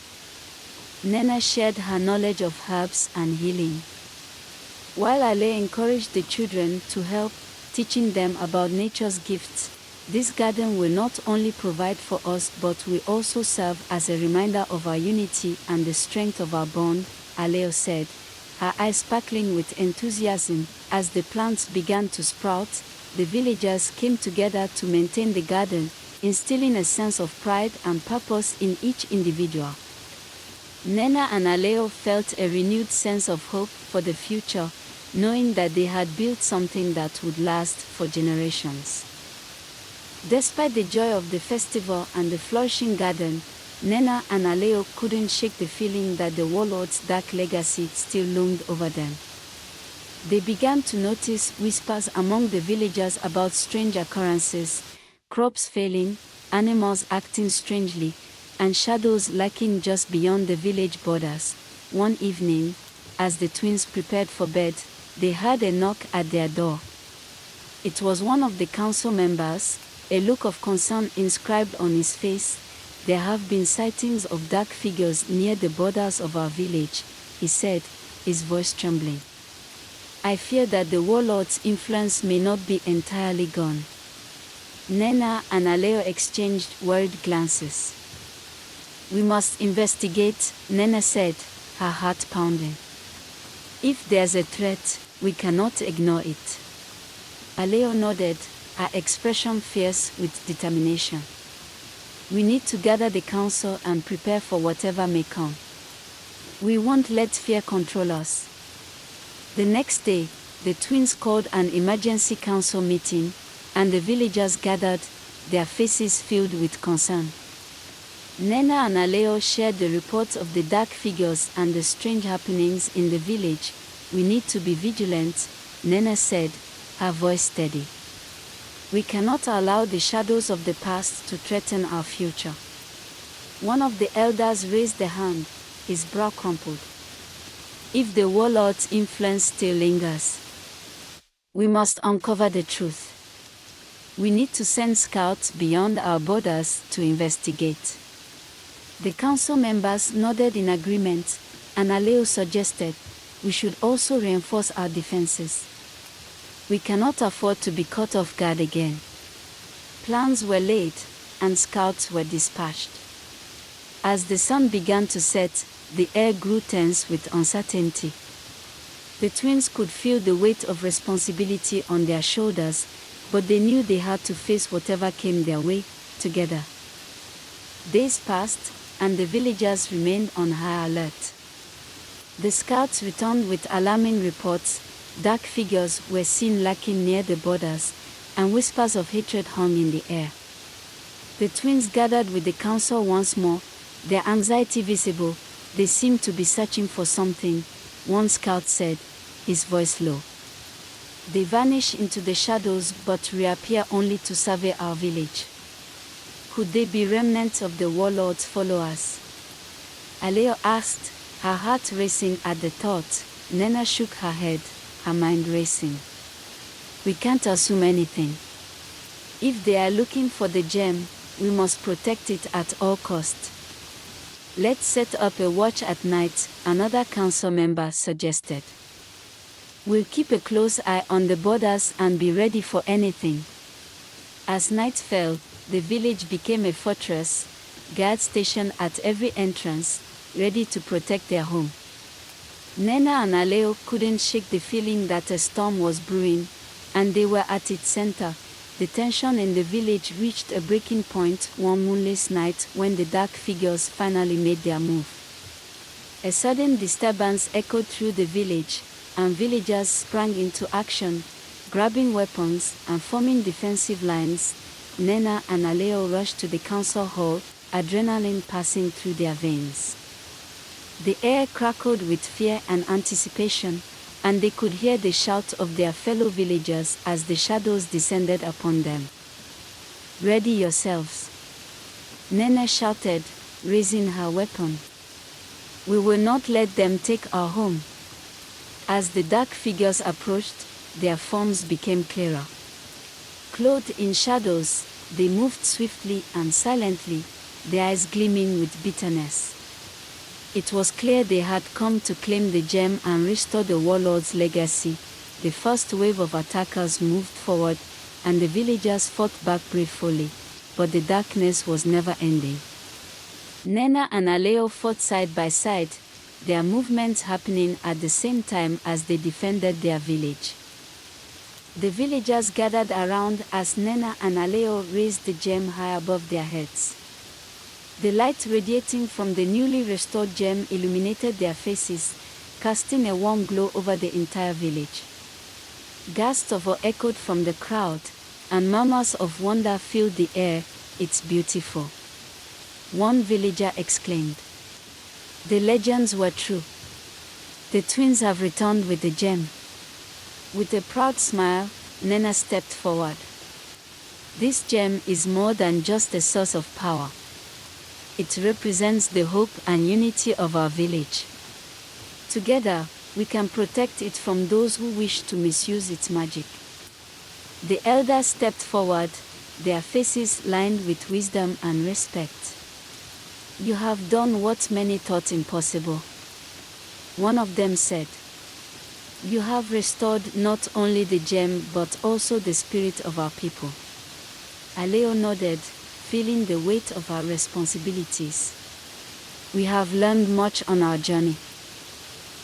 Nnenna shared her knowledge of herbs and healing, while Alao encouraged the children to help. teaching them about nature's gifts. This garden will not only provide for us but will also serve as a reminder of our unity and the strength of our bond, Alao said, her eyes sparkling with enthusiasm. As the plants began to sprout, the villagers came together to maintain the garden, instilling a sense of pride and purpose in each individual. Nnenna and Alao felt a renewed sense of hope for the future, knowing that they had built something that would last for generations. Despite the joy of the festival and the flourishing garden, Nnenna and Alao couldn't shake the feeling that the warlord's dark legacy still loomed over them. They began to notice whispers among the villagers about strange occurrences, crops failing, animals acting strangely, and shadows lurking just beyond the village borders. One evening, as the twins prepared for bed, they heard a knock at their door. It was one of the council members, a look of concern inscribed on his face. "There have been sightings of dark figures near the borders of our village," he said, his voice trembling. "I fear that the warlord's influence may not be entirely gone." Nnenna and Alao exchanged worried glances. "We must investigate," Nnenna said, her heart pounding. "If there's a threat, we cannot ignore it." Alao nodded, her expression fierce with determination. "We need to gather the council and prepare for whatever may come. We won't let fear control us." The next day, the twins called an emergency council meeting, and the villagers gathered, their faces filled with concern. Nnenna and Alao shared the reports of the dark figures and the strange happenings in the village. "We need to be vigilant," Nnenna said, her voice steady. "We cannot allow the shadows of the past to threaten our future." One of the elders raised a hand, his brow crumpled. "If the warlord's influence still lingers, we must uncover the truth. We need to send scouts beyond our borders to investigate." The council members nodded in agreement, and Alao suggested, "We should also reinforce our defenses. We cannot afford to be caught off guard again." Plans were laid, and scouts were dispatched. As the sun began to set, the air grew tense with uncertainty. The twins could feel the weight of responsibility on their shoulders, but they knew they had to face whatever came their way, together. Days passed, and the villagers remained on high alert. The scouts returned with alarming reports. Dark figures were seen lurking near the borders, and whispers of hatred hung in the air. The twins gathered with the council once more, their anxiety visible. "They seem to be searching for something," one scout said, his voice low. "They vanish into the shadows but reappear only to survey our village. Could they be remnants of the warlord's followers?" Alao asked, her heart racing at the thought. Nnenna shook her head, her mind racing. "We can't assume anything. If they are looking for the gem, we must protect it at all costs." "Let's set up a watch at night," another council member suggested. "We'll keep a close eye on the borders and be ready for anything." As night fell, the village became a fortress, guards stationed at every entrance, ready to protect their home. Nnenna and Alao couldn't shake the feeling that a storm was brewing, and they were at its center. The tension in the village reached a breaking point one moonless night when the dark figures finally made their move. A sudden disturbance echoed through the village, and villagers sprang into action, grabbing weapons and forming defensive lines. Nnenna and Alao rushed to the council hall, adrenaline passing through their veins. The air crackled with fear and anticipation, and they could hear the shout of their fellow villagers as the shadows descended upon them. "Ready yourselves," Nnenna shouted, raising her weapon. "We will not let them take our home." As the dark figures approached, their forms became clearer. Clothed in shadows, they moved swiftly and silently, their eyes gleaming with bitterness. It was clear they had come to claim the gem and restore the warlord's legacy. the first wave of attackers moved forward, and the villagers fought back bravely, but the darkness was never ending. Nnenna and Alao fought side by side, their movements happening at the same time as they defended their village. The villagers gathered around as Nnenna and Alao raised the gem high above their heads. The light radiating from the newly restored gem illuminated their faces, casting a warm glow over the entire village. Gasps of awe echoed from the crowd, and murmurs of wonder filled the air. "It's beautiful," one villager exclaimed. "The legends were true. The twins have returned with the gem." With a proud smile, Nnenna stepped forward. "This gem is more than just a source of power. It represents the hope and unity of our village. Together, we can protect it from those who wish to misuse its magic." The elders stepped forward, their faces lined with wisdom and respect. "You have done what many thought impossible," one of them said. "You have restored not only the gem but also the spirit of our people." Alao nodded, feeling the weight of our responsibilities. "We have learned much on our journey.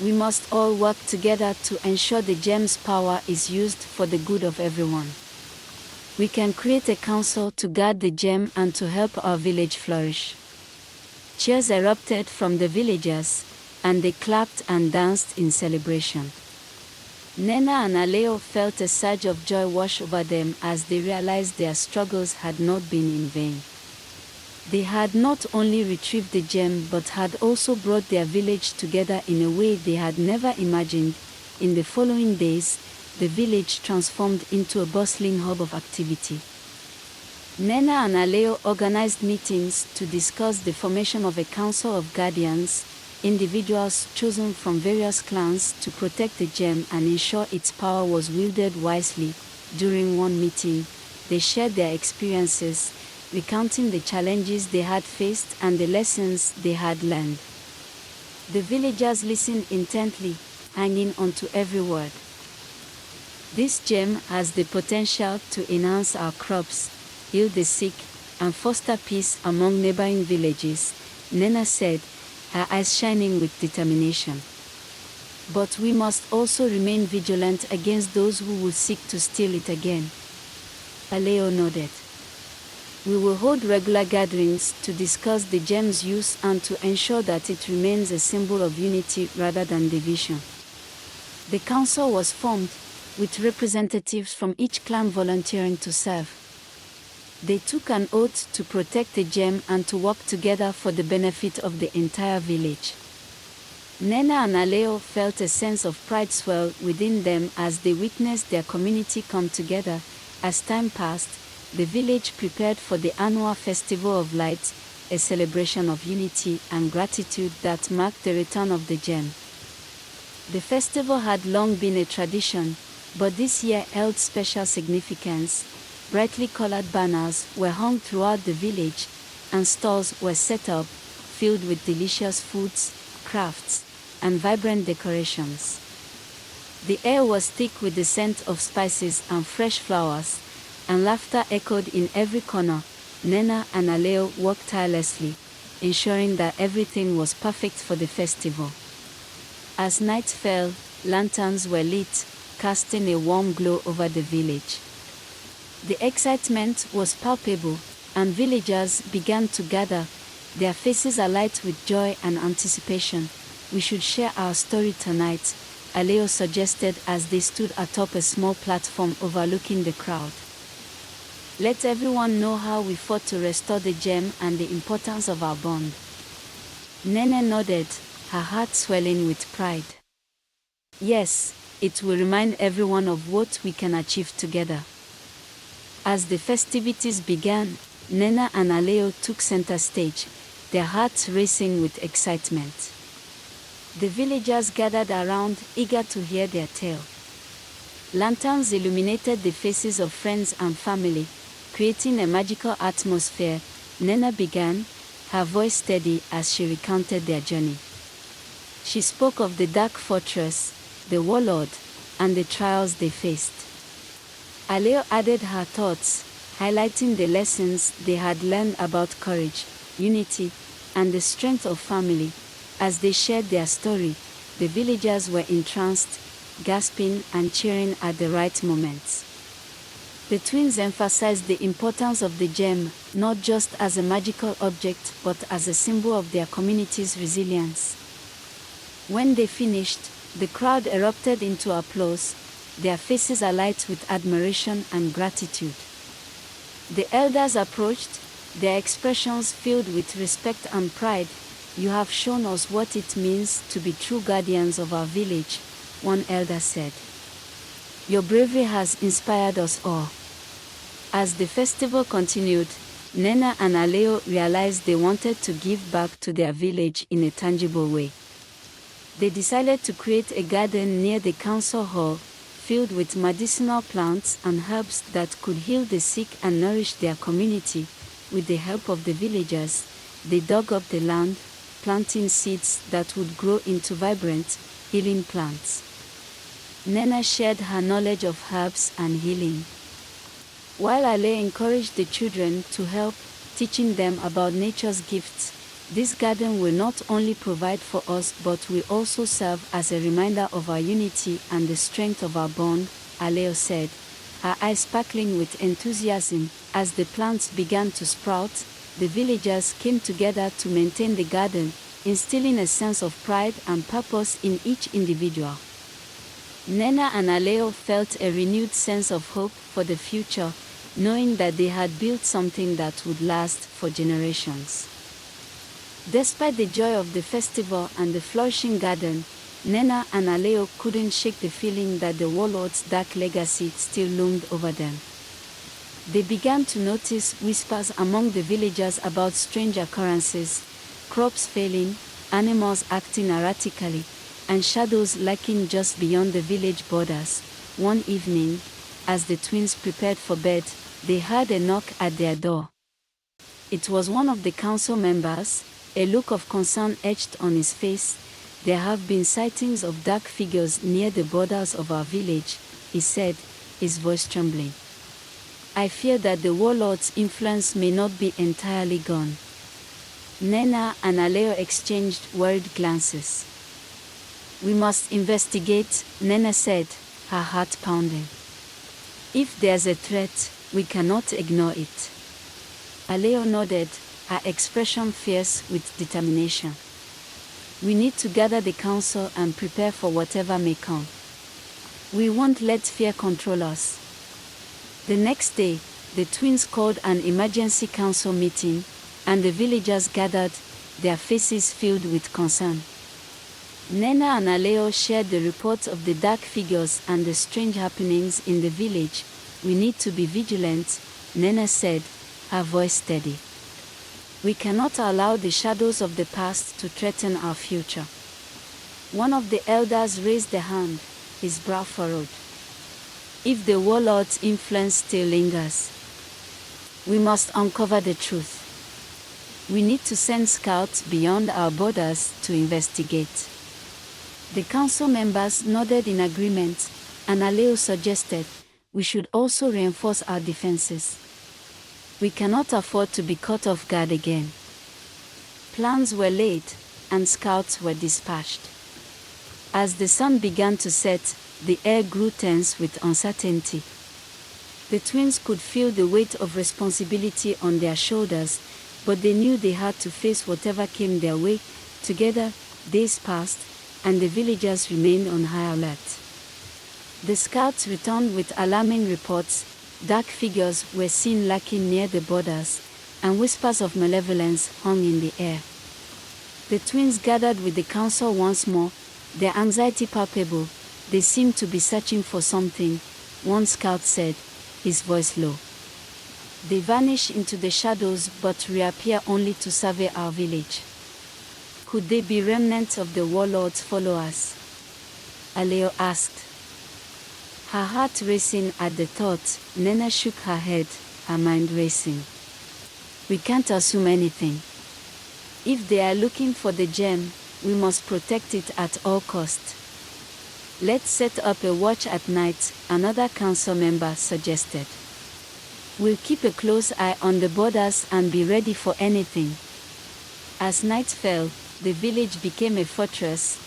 We must all work together to ensure the gem's power is used for the good of everyone. We can create a council to guard the gem and to help our village flourish." Cheers erupted from the villagers, and they clapped and danced in celebration. Nnenna and Alao felt a surge of joy wash over them as they realized their struggles had not been in vain. They had not only retrieved the gem but had also brought their village together in a way they had never imagined. In the following days, the village transformed into a bustling hub of activity. Nnenna and Alao organized meetings to discuss the formation of a council of guardians, individuals chosen from various clans to protect the gem and ensure its power was wielded wisely. During one meeting, they shared their experiences, recounting the challenges they had faced and the lessons they had learned. The villagers listened intently, hanging on to every word. "This gem has the potential to enhance our crops, heal the sick, and foster peace among neighboring villages," Nnenna said, her eyes shining with determination. "But we must also remain vigilant against those who would seek to steal it again." Alao nodded. "We will hold regular gatherings to discuss the gem's use and to ensure that it remains a symbol of unity rather than division." The council was formed, with representatives from each clan volunteering to serve. They took an oath to protect the gem and to work together for the benefit of the entire village. Nnenna and Alao felt a sense of pride swell within them as they witnessed their community come together. As time passed, the village prepared for the annual Festival of Lights, a celebration of unity and gratitude that marked the return of the gem. The festival had long been a tradition, but this year held special significance. Brightly colored banners were hung throughout the village, and stalls were set up, filled with delicious foods, crafts, and vibrant decorations. The air was thick with the scent of spices and fresh flowers, and laughter echoed in every corner. Nnenna and Alao worked tirelessly, ensuring that everything was perfect for the festival. As night fell, lanterns were lit, casting a warm glow over the village. The excitement was palpable, and villagers began to gather, their faces alight with joy and anticipation. "We should share our story tonight," Alao suggested as they stood atop a small platform overlooking the crowd. "Let everyone know how we fought to restore the gem and the importance of our bond." Nnenna nodded, her heart swelling with pride. "Yes, it will remind everyone of what we can achieve together." As the festivities began, Nnenna and Alao took center stage, their hearts racing with excitement. The villagers gathered around, eager to hear their tale. Lanterns illuminated the faces of friends and family, creating a magical atmosphere. Nnenna began, her voice steady as she recounted their journey. She spoke of the dark fortress, the warlord, and the trials they faced. Alao added her thoughts, highlighting the lessons they had learned about courage, unity, and the strength of family. As they shared their story, the villagers were entranced, gasping and cheering at the right moments. The twins emphasized the importance of the gem, not just as a magical object but as a symbol of their community's resilience. When they finished, the crowd erupted into applause, their faces alight with admiration and gratitude. The elders approached, their expressions filled with respect and pride. "You have shown us what it means to be true guardians of our village," one elder said. "Your bravery has inspired us all." As the festival continued, Nnenna and Alao realized they wanted to give back to their village in a tangible way. They decided to create a garden near the council hall, filled with medicinal plants and herbs that could heal the sick and nourish their community. With the help of the villagers, they dug up the land, planting seeds that would grow into vibrant, healing plants. Nnenna shared her knowledge of herbs and healing, while Alao encouraged the children to help, teaching them about nature's gifts. "This garden will not only provide for us but will also serve as a reminder of our unity and the strength of our bond," Alao said, her eyes sparkling with enthusiasm. As the plants began to sprout, the villagers came together to maintain the garden, instilling a sense of pride and purpose in each individual. Nnenna and Alao felt a renewed sense of hope for the future, knowing that they had built something that would last for generations. Despite the joy of the festival and the flourishing garden, Nnenna and Alao couldn't shake the feeling that the warlord's dark legacy still loomed over them. They began to notice whispers among the villagers about strange occurrences, crops failing, animals acting erratically, and shadows lurking just beyond the village borders. One evening, as the twins prepared for bed, they heard a knock at their door. It was one of the council members, a look of concern etched on his face. "There have been sightings of dark figures near the borders of our village," he said, his voice trembling. "I fear that the warlord's influence may not be entirely gone." Nnenna and Alao exchanged worried glances. "We must investigate," Nnenna said, her heart pounding. "If there's a threat, we cannot ignore it." Alao nodded, her expression fierce with determination. "We need to gather the council and prepare for whatever may come. We won't let fear control us." The next day, the twins called an emergency council meeting, and the villagers gathered, their faces filled with concern. Nnenna and Alao shared the reports of the dark figures and the strange happenings in the village. "We need to be vigilant," Nnenna said, her voice steady. "We cannot allow the shadows of the past to threaten our future." One of the elders raised a hand, his brow furrowed. "If the warlord's influence still lingers, we must uncover the truth. We need to send scouts beyond our borders to investigate." The council members nodded in agreement, and Alao suggested, "We should also reinforce our defenses. We cannot afford to be caught off guard again." Plans were laid, and scouts were dispatched. As the sun began to set, the air grew tense with uncertainty. The twins could feel the weight of responsibility on their shoulders, but they knew they had to face whatever came their way. Together, days passed, and the villagers remained on high alert. The scouts returned with alarming reports. Dark figures were seen lurking near the borders, and whispers of malevolence hung in the air. The twins gathered with the council once more, their anxiety palpable. "They seem to be searching for something," one scout said, his voice low. "They vanish into the shadows but reappear only to survey our village. Could they be remnants of the warlord's followers?" Alao asked. Her heart racing at the thought, Nnenna shook her head, her mind racing. "We can't assume anything. If they are looking for the gem, we must protect it at all cost." Let's set up a watch at night, another council member suggested. We'll keep a close eye on the borders and be ready for anything. As night fell, the village became a fortress,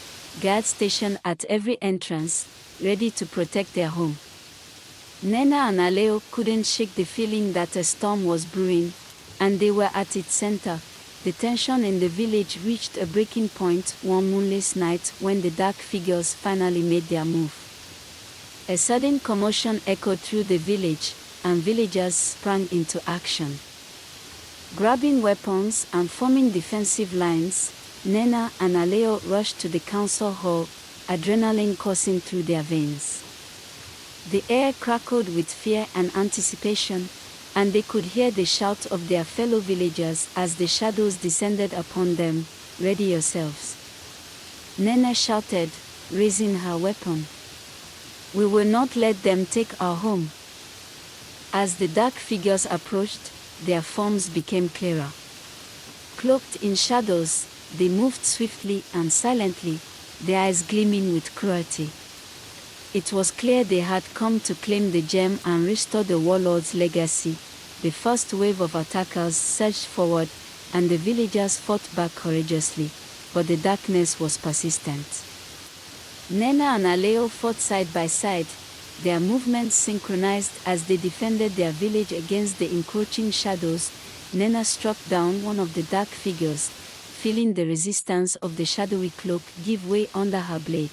guards stationed at every entrance, ready to protect their home. Nnenna and Alao couldn't shake the feeling that a storm was brewing, and they were at its center. The tension in the village reached a breaking point one moonless night when the dark figures finally made their move. A sudden commotion echoed through the village, and villagers sprang into action. Grabbing weapons and forming defensive lines, Nnenna and Alao rushed to the council hall, adrenaline coursing through their veins. The air crackled with fear and anticipation, and they could hear the shout of their fellow villagers as the shadows descended upon them. "Ready yourselves," Nnenna shouted, raising her weapon. "We will not let them take our home." As the dark figures approached, their forms became clearer. Cloaked in shadows, they moved swiftly and silently, their eyes gleaming with cruelty. It was clear they had come to claim the gem and restore the warlord's legacy. The first wave of attackers surged forward, and the villagers fought back courageously, but the darkness was persistent. Nnenna and Alao fought side by side, their movements synchronized as they defended their village against the encroaching shadows. Nnenna struck down one of the dark figures, feeling the resistance of the shadowy cloak give way under her blade.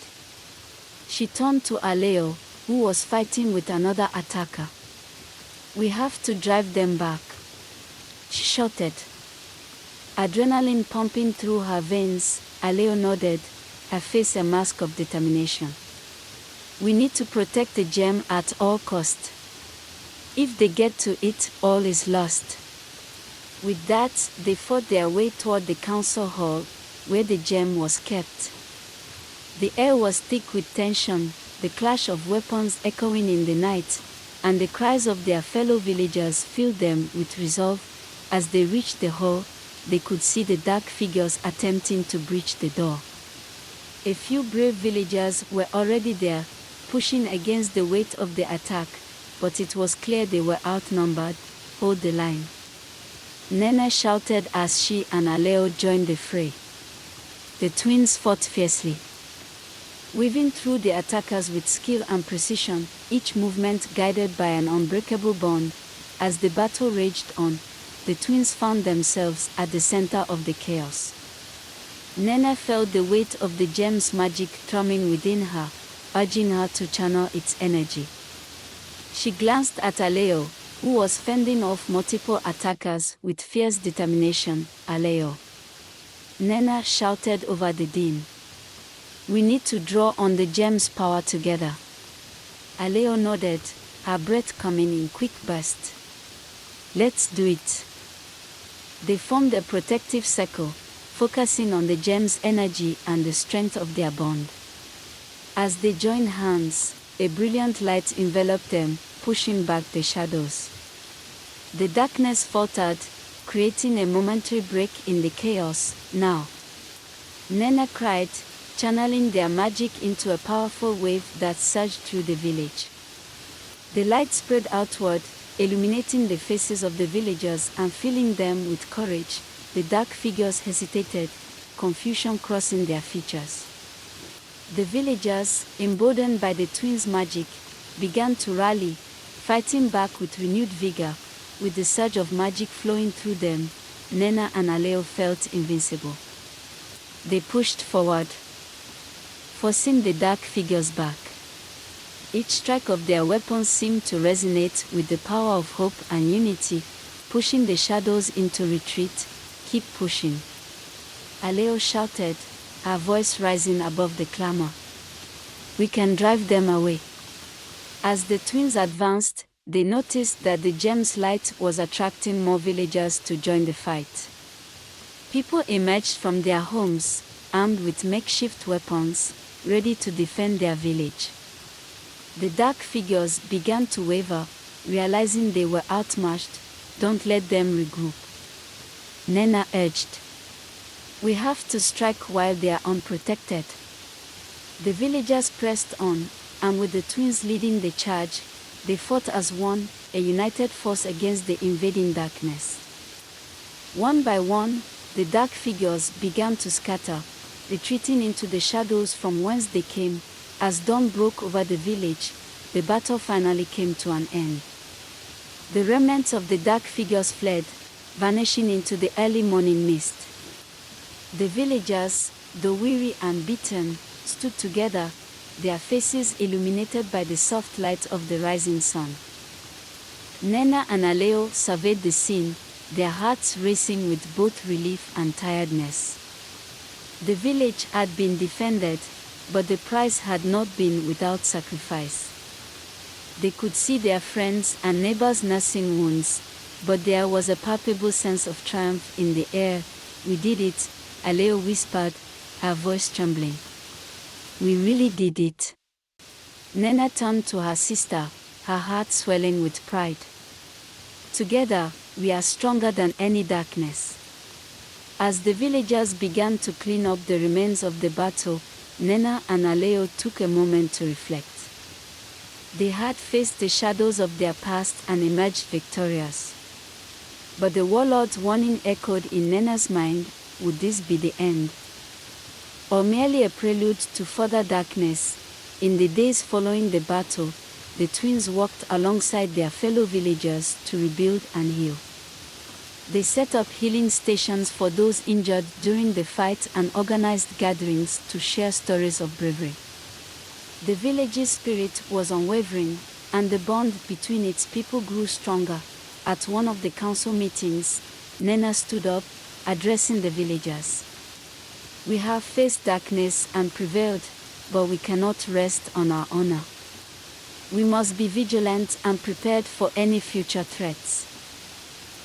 She turned to Alao, who was fighting with another attacker. "We have to drive them back," she shouted. Adrenaline pumping through her veins, Alao nodded, her face a mask of determination. "We need to protect the gem at all costs. If they get to it, all is lost." With that, they fought their way toward the council hall, where the gem was kept. The air was thick with tension, the clash of weapons echoing in the night, and the cries of their fellow villagers filled them with resolve. As they reached the hall, they could see the dark figures attempting to breach the door. A few brave villagers were already there, pushing against the weight of the attack, but it was clear they were outnumbered. "Hold the line," Nnenna shouted as she and Alao joined the fray. The twins fought fiercely, weaving through the attackers with skill and precision, each movement guided by an unbreakable bond. As the battle raged on, the twins found themselves at the center of the chaos. Nnenna felt the weight of the gem's magic thrumming within her, urging her to channel its energy. She glanced at Alao, who was fending off multiple attackers with fierce determination. "Alao," Nnenna shouted over the din. "We need to draw on the gem's power together." Alao nodded, her breath coming in quick bursts. "Let's do it." They formed a protective circle, focusing on the gem's energy and the strength of their bond. As they joined hands, a brilliant light enveloped them, pushing back the shadows. The darkness faltered, creating a momentary break in the chaos. "Now," Nnenna cried, channeling their magic into a powerful wave that surged through the village. The light spread outward, illuminating the faces of the villagers and filling them with courage. The dark figures hesitated, confusion crossing their features. The villagers, emboldened by the twins' magic, began to rally, fighting back with renewed vigor. With the surge of magic flowing through them, Nnenna and Alao felt invincible. They pushed forward, forcing the dark figures back. Each strike of their weapons seemed to resonate with the power of hope and unity, pushing the shadows into retreat. "Keep pushing," Alao shouted, her voice rising above the clamor. "We can drive them away." As the twins advanced, they noticed that the gem's light was attracting more villagers to join the fight. People emerged from their homes, armed with makeshift weapons, ready to defend their village. The dark figures began to waver, realizing they were outmatched. "Don't let them regroup," Nnenna urged. "We have to strike while they are unprotected." The villagers pressed on, and with the twins leading the charge, they fought as one, a united force against the invading darkness. One by one, the dark figures began to scatter, retreating into the shadows from whence they came. As dawn broke over the village, the battle finally came to an end. The remnants of the dark figures fled, vanishing into the early morning mist. The villagers, though weary and beaten, stood together, their faces illuminated by the soft light of the rising sun. Nnenna and Alao surveyed the scene, their hearts racing with both relief and tiredness. The village had been defended, but the price had not been without sacrifice. They could see their friends and neighbors nursing wounds, but there was a palpable sense of triumph in the air. "We did it," Alao whispered, her voice trembling. "We really did it." Nnenna turned to her sister, her heart swelling with pride. "Together, we are stronger than any darkness." As the villagers began to clean up the remains of the battle, Nnenna and Alao took a moment to reflect. They had faced the shadows of their past and emerged victorious. But the warlord's warning echoed in Nnenna's mind: would this be the end? Or merely a prelude to further darkness? In the days following the battle, the twins walked alongside their fellow villagers to rebuild and heal. They set up healing stations for those injured during the fight and organized gatherings to share stories of bravery. The village's spirit was unwavering, and the bond between its people grew stronger. At one of the council meetings, Nnenna stood up, addressing the villagers. "We have faced darkness and prevailed, but we cannot rest on our honor. We must be vigilant and prepared for any future threats."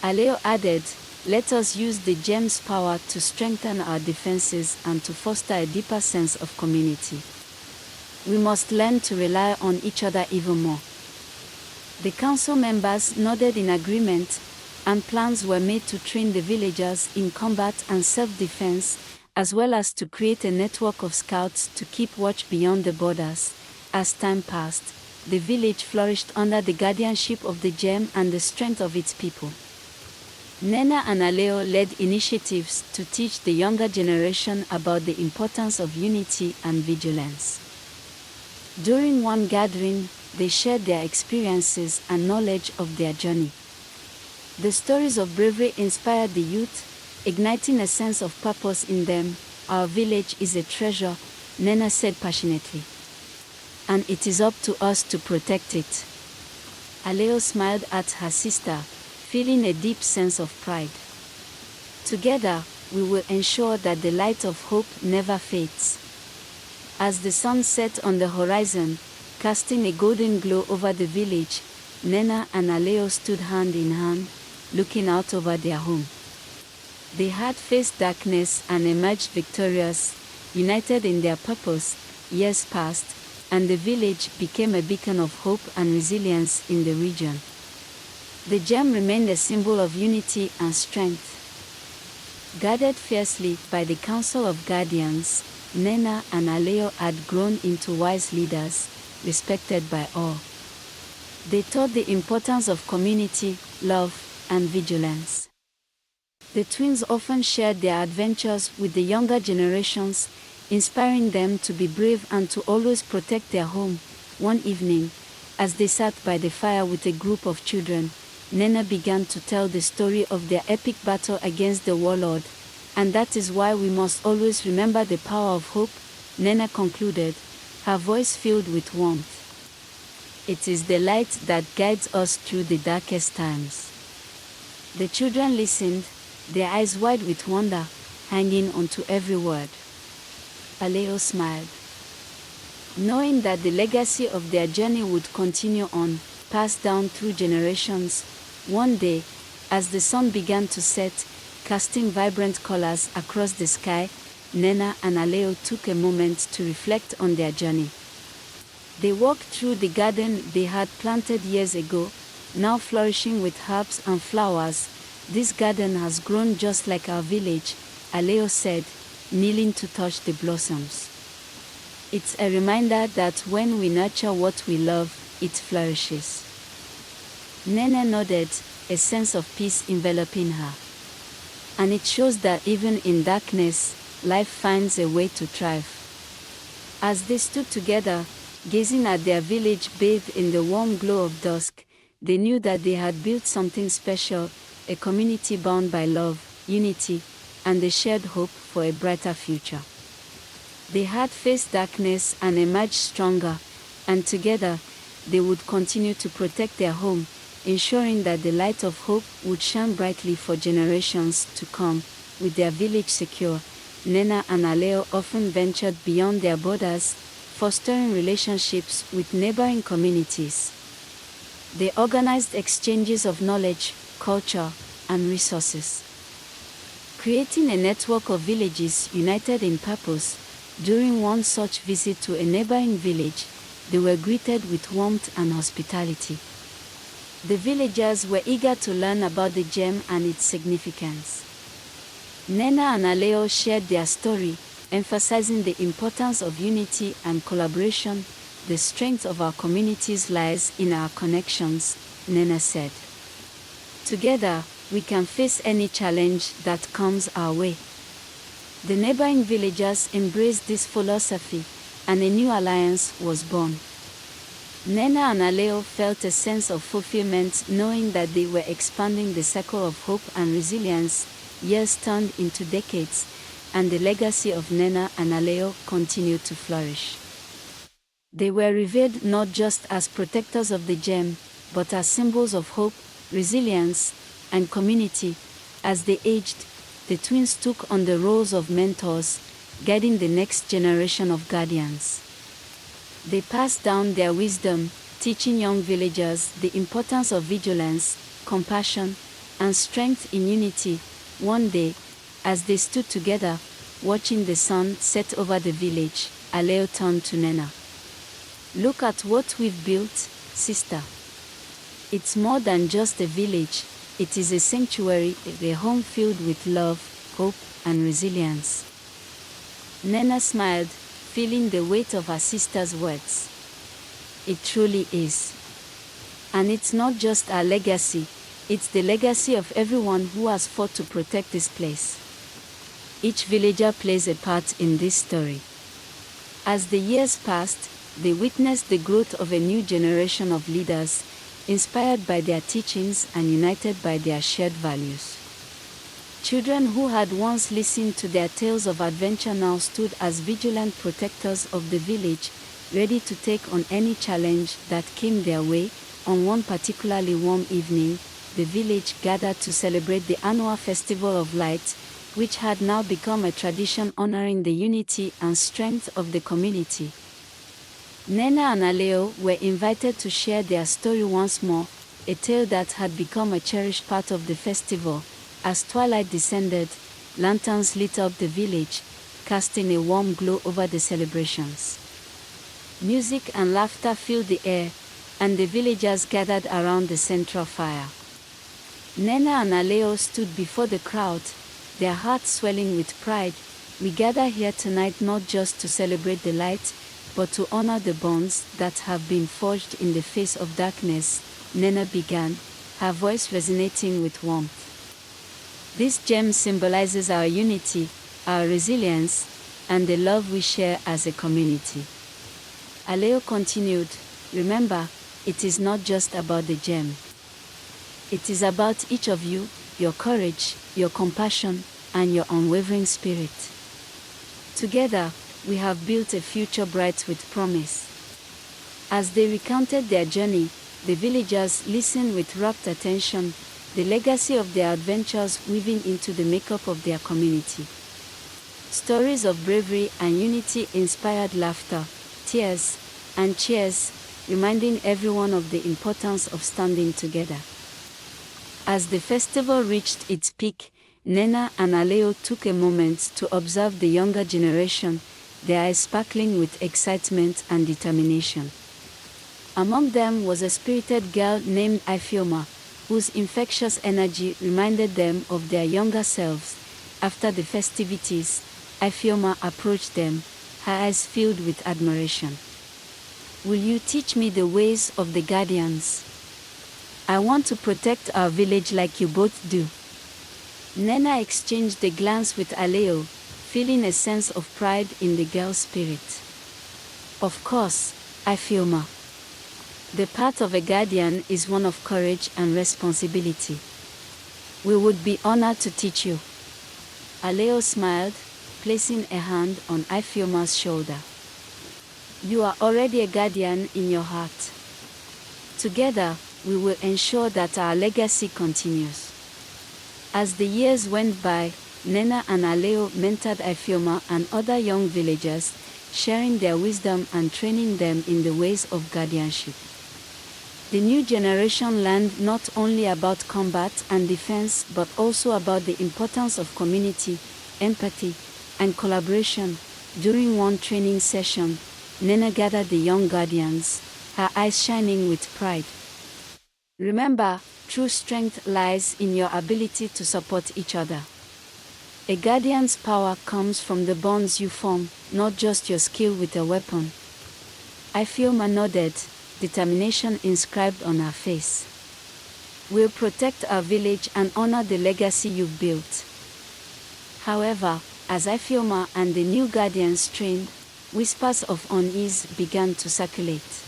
Alao added, "Let us use the gem's power to strengthen our defenses and to foster a deeper sense of community. We must learn to rely on each other even more." The council members nodded in agreement, and plans were made to train the villagers in combat and self-defense, as well as to create a network of scouts to keep watch beyond the borders. As time passed, the village flourished under the guardianship of the gem and the strength of its people. Nnenna and Alao led initiatives to teach the younger generation about the importance of unity and vigilance. During one gathering, they shared their experiences and knowledge of their journey. The stories of bravery inspired the youth, igniting a sense of purpose in them. "Our village is a treasure," Nnenna said passionately, "and it is up to us to protect it." Alao smiled at her sister, feeling a deep sense of pride. "Together, we will ensure that the light of hope never fades." As the sun set on the horizon, casting a golden glow over the village, Nnenna and Alao stood hand in hand, looking out over their home. They had faced darkness and emerged victorious, united in their purpose. Years passed, and the village became a beacon of hope and resilience in the region. The gem remained a symbol of unity and strength. Guarded fiercely by the Council of Guardians, Nnenna and Alao had grown into wise leaders, respected by all. They taught the importance of community, love, and vigilance. The twins often shared their adventures with the younger generations, inspiring them to be brave and to always protect their home. One evening, as they sat by the fire with a group of children, Nnenna began to tell the story of their epic battle against the warlord. "And that is why we must always remember the power of hope," Nnenna concluded, her voice filled with warmth. "It is the light that guides us through the darkest times." The children listened, their eyes wide with wonder, hanging onto every word. Alao smiled, knowing that the legacy of their journey would continue on, passed down through generations. One day, as the sun began to set, casting vibrant colors across the sky, Nnenna and Alao took a moment to reflect on their journey. They walked through the garden they had planted years ago, now flourishing with herbs and flowers. "This garden has grown just like our village," Alao said, kneeling to touch the blossoms. It's a reminder that when we nurture what we love, it flourishes. Nnenna nodded, a sense of peace enveloping her. And it shows that even in darkness, life finds a way to thrive. As they stood together, gazing at their village bathed in the warm glow of dusk, they knew that they had built something special, a community bound by love, unity, and the shared hope for a brighter future. They had faced darkness and emerged stronger, and together, they would continue to protect their home, ensuring that the light of hope would shine brightly for generations to come. With their village secure, Nnenna and Alao often ventured beyond their borders, fostering relationships with neighboring communities. They organized exchanges of knowledge, culture, and resources, creating a network of villages united in purpose. During one such visit to a neighboring village, they were greeted with warmth and hospitality. The villagers were eager to learn about the gem and its significance. Nnenna and Alao shared their story, emphasizing the importance of unity and collaboration. The strength of our communities lies in our connections, Nnenna said. Together, we can face any challenge that comes our way. The neighboring villagers embraced this philosophy, and a new alliance was born. Nnenna and Alao felt a sense of fulfillment knowing that they were expanding the circle of hope and resilience. Years turned into decades, and the legacy of Nnenna and Alao continued to flourish. They were revered not just as protectors of the gem, but as symbols of hope, resilience, and community. As they aged, the twins took on the roles of mentors, guiding the next generation of guardians. They passed down their wisdom, teaching young villagers the importance of vigilance, compassion, and strength in unity. One day, as they stood together, watching the sun set over the village, Alao turned to Nnenna. "Look at what we've built, sister. It's more than just a village, it is a sanctuary, a home filled with love, hope, and resilience." Nnenna smiled, feeling the weight of her sister's words. "It truly is. And it's not just our legacy, it's the legacy of everyone who has fought to protect this place. Each villager plays a part in this story." As the years passed, they witnessed the growth of a new generation of leaders, inspired by their teachings and united by their shared values. Children who had once listened to their tales of adventure now stood as vigilant protectors of the village, ready to take on any challenge that came their way. On one particularly warm evening, the village gathered to celebrate the annual Festival of Light, which had now become a tradition honoring the unity and strength of the community. Nnenna and Alao were invited to share their story once more, a tale that had become a cherished part of the festival. As twilight descended, lanterns lit up the village, casting a warm glow over the celebrations. Music and laughter filled the air, and the villagers gathered around the central fire. Nnenna and Alao stood before the crowd, their hearts swelling with pride. "We gather here tonight not just to celebrate the light, but to honor the bonds that have been forged in the face of darkness," Nnenna began, her voice resonating with warmth. "This gem symbolizes our unity, our resilience, and the love we share as a community." Alao continued, "Remember, it is not just about the gem. It is about each of you, your courage, your compassion, and your unwavering spirit. Together, we have built a future bright with promise." As they recounted their journey, the villagers listened with rapt attention, the legacy of their adventures weaving into the makeup of their community. Stories of bravery and unity inspired laughter, tears, and cheers, reminding everyone of the importance of standing together. As the festival reached its peak, Nnenna and Alao took a moment to observe the younger generation, their eyes sparkling with excitement and determination. Among them was a spirited girl named Ifeoma, whose infectious energy reminded them of their younger selves. After the festivities, Ifeoma approached them, her eyes filled with admiration. Will you teach me the ways of the guardians? I want to protect our village like you both do. Nnenna exchanged a glance with Alao, feeling a sense of pride in the girl's spirit. Of course, Ifeoma. The path of a guardian is one of courage and responsibility. We would be honored to teach you. Alao smiled, placing a hand on Ifeoma's shoulder. You are already a guardian in your heart. Together, we will ensure that our legacy continues. As the years went by, Nnenna and Alao mentored Ifeoma and other young villagers, sharing their wisdom and training them in the ways of guardianship. The new generation learned not only about combat and defense but also about the importance of community, empathy, and collaboration. During one training session, Nnenna gathered the young guardians, her eyes shining with pride. Remember, true strength lies in your ability to support each other. A guardian's power comes from the bonds you form, not just your skill with a weapon. Ifeoma nodded, determination inscribed on her face. We'll protect our village and honor the legacy you've built. However, as Ifeoma and the new guardians trained, whispers of unease began to circulate.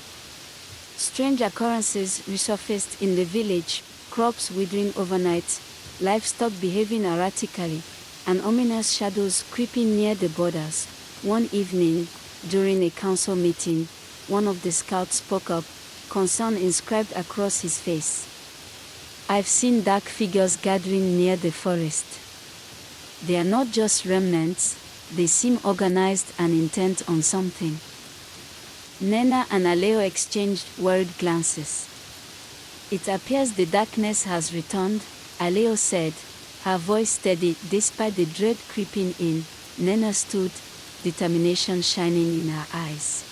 Strange occurrences resurfaced in the village, crops withering overnight, livestock behaving erratically, and ominous shadows creeping near the borders. One evening, during a council meeting, one of the scouts spoke up, concern inscribed across his face. I've seen dark figures gathering near the forest. They are not just remnants, they seem organized and intent on something. Nnenna and Alao exchanged worried glances. It appears the darkness has returned, Alao said, her voice steady despite the dread creeping in. Nnenna stood, determination shining in her eyes.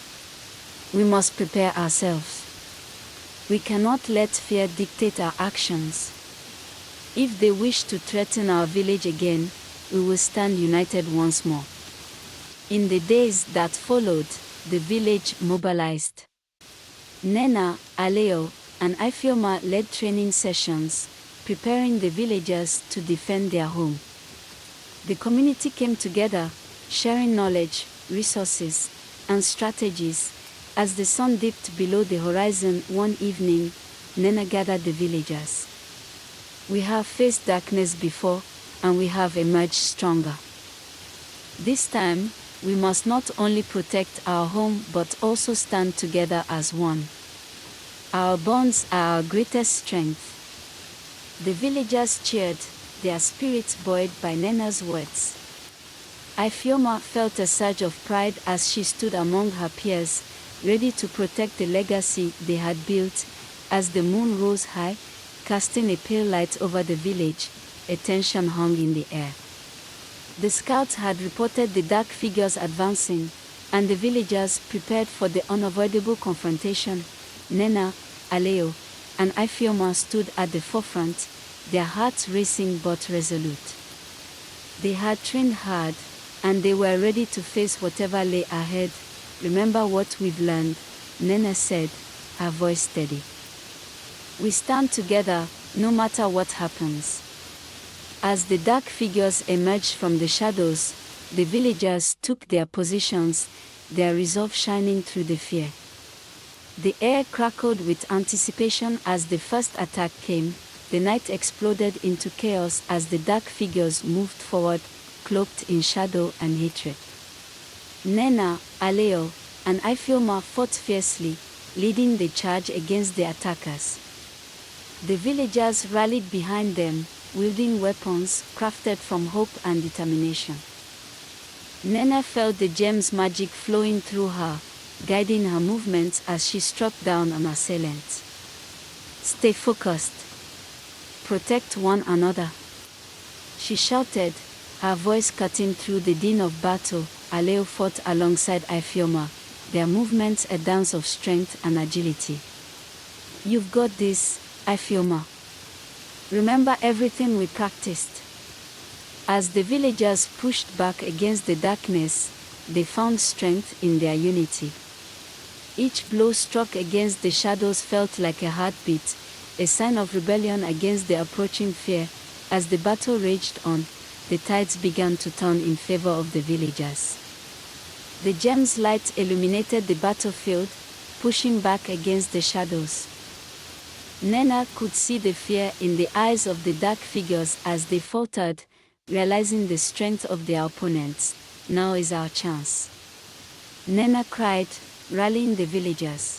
We must prepare ourselves. We cannot let fear dictate our actions. If they wish to threaten our village again, we will stand united once more. In the days that followed, the village mobilized. Nnenna, Alao, and Ifeoma led training sessions, preparing the villagers to defend their home. The community came together, sharing knowledge, resources, and strategies. As the sun dipped below the horizon one evening, Nnenna gathered the villagers. We have faced darkness before, and we have emerged stronger. This time, we must not only protect our home but also stand together as one. Our bonds are our greatest strength. The villagers cheered, their spirits buoyed by Nnenna's words. Ifeoma felt a surge of pride as she stood among her peers, ready to protect the legacy they had built. As the moon rose high, casting a pale light over the village, a tension hung in the air. The scouts had reported the dark figures advancing, and the villagers prepared for the unavoidable confrontation. Nnenna, Alao, and Ifeoma stood at the forefront, their hearts racing but resolute. They had trained hard, and they were ready to face whatever lay ahead. Remember what we've learned, Nnenna said, her voice steady. We stand together, no matter what happens. As the dark figures emerged from the shadows, the villagers took their positions, their resolve shining through the fear. The air crackled with anticipation as the first attack came. The night exploded into chaos as the dark figures moved forward, cloaked in shadow and hatred. Nnenna, Alao, and Ifeoma fought fiercely, leading the charge against the attackers. The villagers rallied behind them, wielding weapons crafted from hope and determination. Nnenna felt the gem's magic flowing through her, guiding her movements as she struck down an assailant. Stay focused. Protect one another, she shouted, her voice cutting through the din of battle. Alao fought alongside Ifeoma, their movements a dance of strength and agility. You've got this, Ifeoma. Remember everything we practiced. As the villagers pushed back against the darkness, they found strength in their unity. Each blow struck against the shadows felt like a heartbeat, a sign of rebellion against the approaching fear. As the battle raged on, the tides began to turn in favor of the villagers. The gem's light illuminated the battlefield, pushing back against the shadows. Nnenna could see the fear in the eyes of the dark figures as they faltered, realizing the strength of their opponents. Now is our chance. Nnenna cried, rallying the villagers.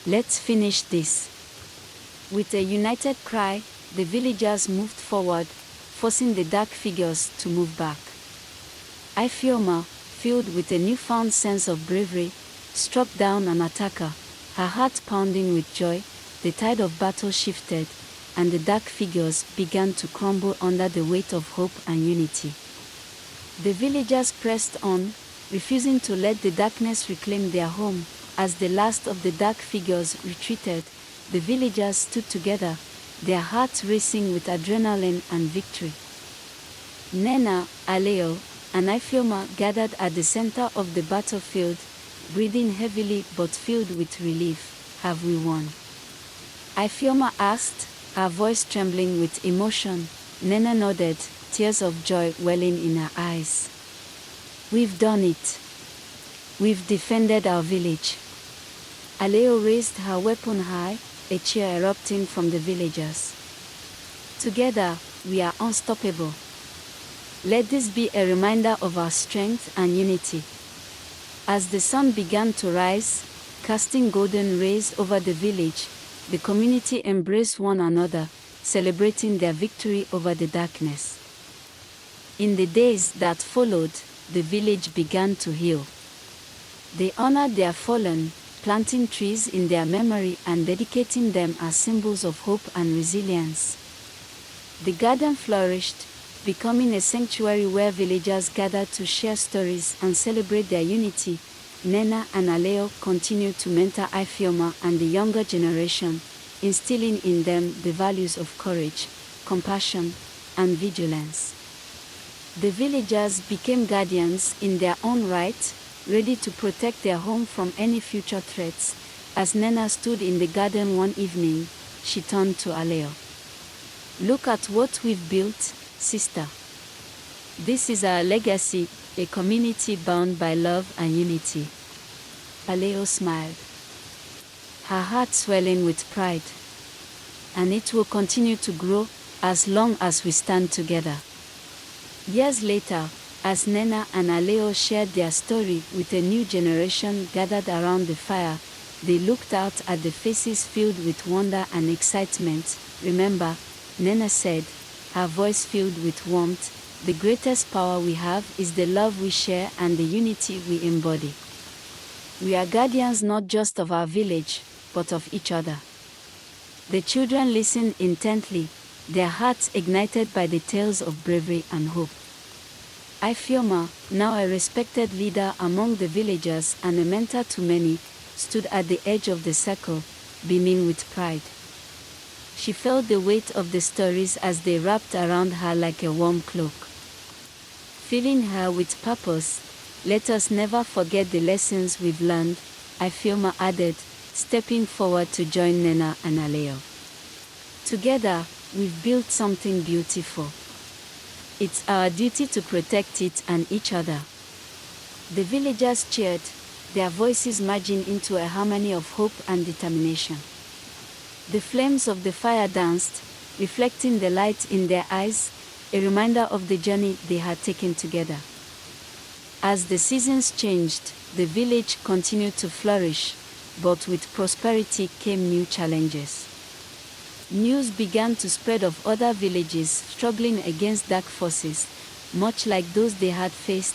Let's finish this. With a united cry, the villagers moved forward, forcing the dark figures to move back. Ifeoma, filled with a newfound sense of bravery, struck down an attacker, her heart pounding with joy. The tide of battle shifted, and the dark figures began to crumble under the weight of hope and unity. The villagers pressed on, refusing to let the darkness reclaim their home. As the last of the dark figures retreated, the villagers stood together, their hearts racing with adrenaline and victory. Nnenna, Alao, and Ifeoma gathered at the center of the battlefield, breathing heavily but filled with relief. Have we won? Ifeoma asked, her voice trembling with emotion. Nnenna nodded, tears of joy welling in her eyes. We've done it. We've defended our village. Alao raised her weapon high, a cheer erupting from the villagers. Together, we are unstoppable. Let this be a reminder of our strength and unity. As the sun began to rise, casting golden rays over the village, the community embraced one another, celebrating their victory over the darkness. In the days that followed, the village began to heal. They honored their fallen, planting trees in their memory and dedicating them as symbols of hope and resilience. The garden flourished, becoming a sanctuary where villagers gathered to share stories and celebrate their unity. Nnenna and Alao continued to mentor Ifeoma and the younger generation, instilling in them the values of courage, compassion, and vigilance. The villagers became guardians in their own right, ready to protect their home from any future threats. As Nnenna stood in the garden one evening, she turned to Alao. Look at what we've built, sister. This is our legacy, a community bound by love and unity. Alao smiled, her heart swelling with pride. And it will continue to grow as long as we stand together. Years later, as Nnenna and Alao shared their story with a new generation gathered around the fire, they looked out at the faces filled with wonder and excitement. Remember, Nnenna said, her voice filled with warmth, the greatest power we have is the love we share and the unity we embody. We are guardians not just of our village, but of each other. The children listened intently, their hearts ignited by the tales of bravery and hope. Ifeoma, now a respected leader among the villagers and a mentor to many, stood at the edge of the circle, beaming with pride. She felt the weight of the stories as they wrapped around her like a warm cloak. Filling her with purpose, let us never forget the lessons we've learned, Ifeoma added, stepping forward to join Nnenna and Alao. Together, we've built something beautiful. It's our duty to protect it and each other. The villagers cheered, their voices merging into a harmony of hope and determination. The flames of the fire danced, reflecting the light in their eyes, a reminder of the journey they had taken together. As the seasons changed, the village continued to flourish, but with prosperity came new challenges. News began to spread of other villages struggling against dark forces, much like those they had faced.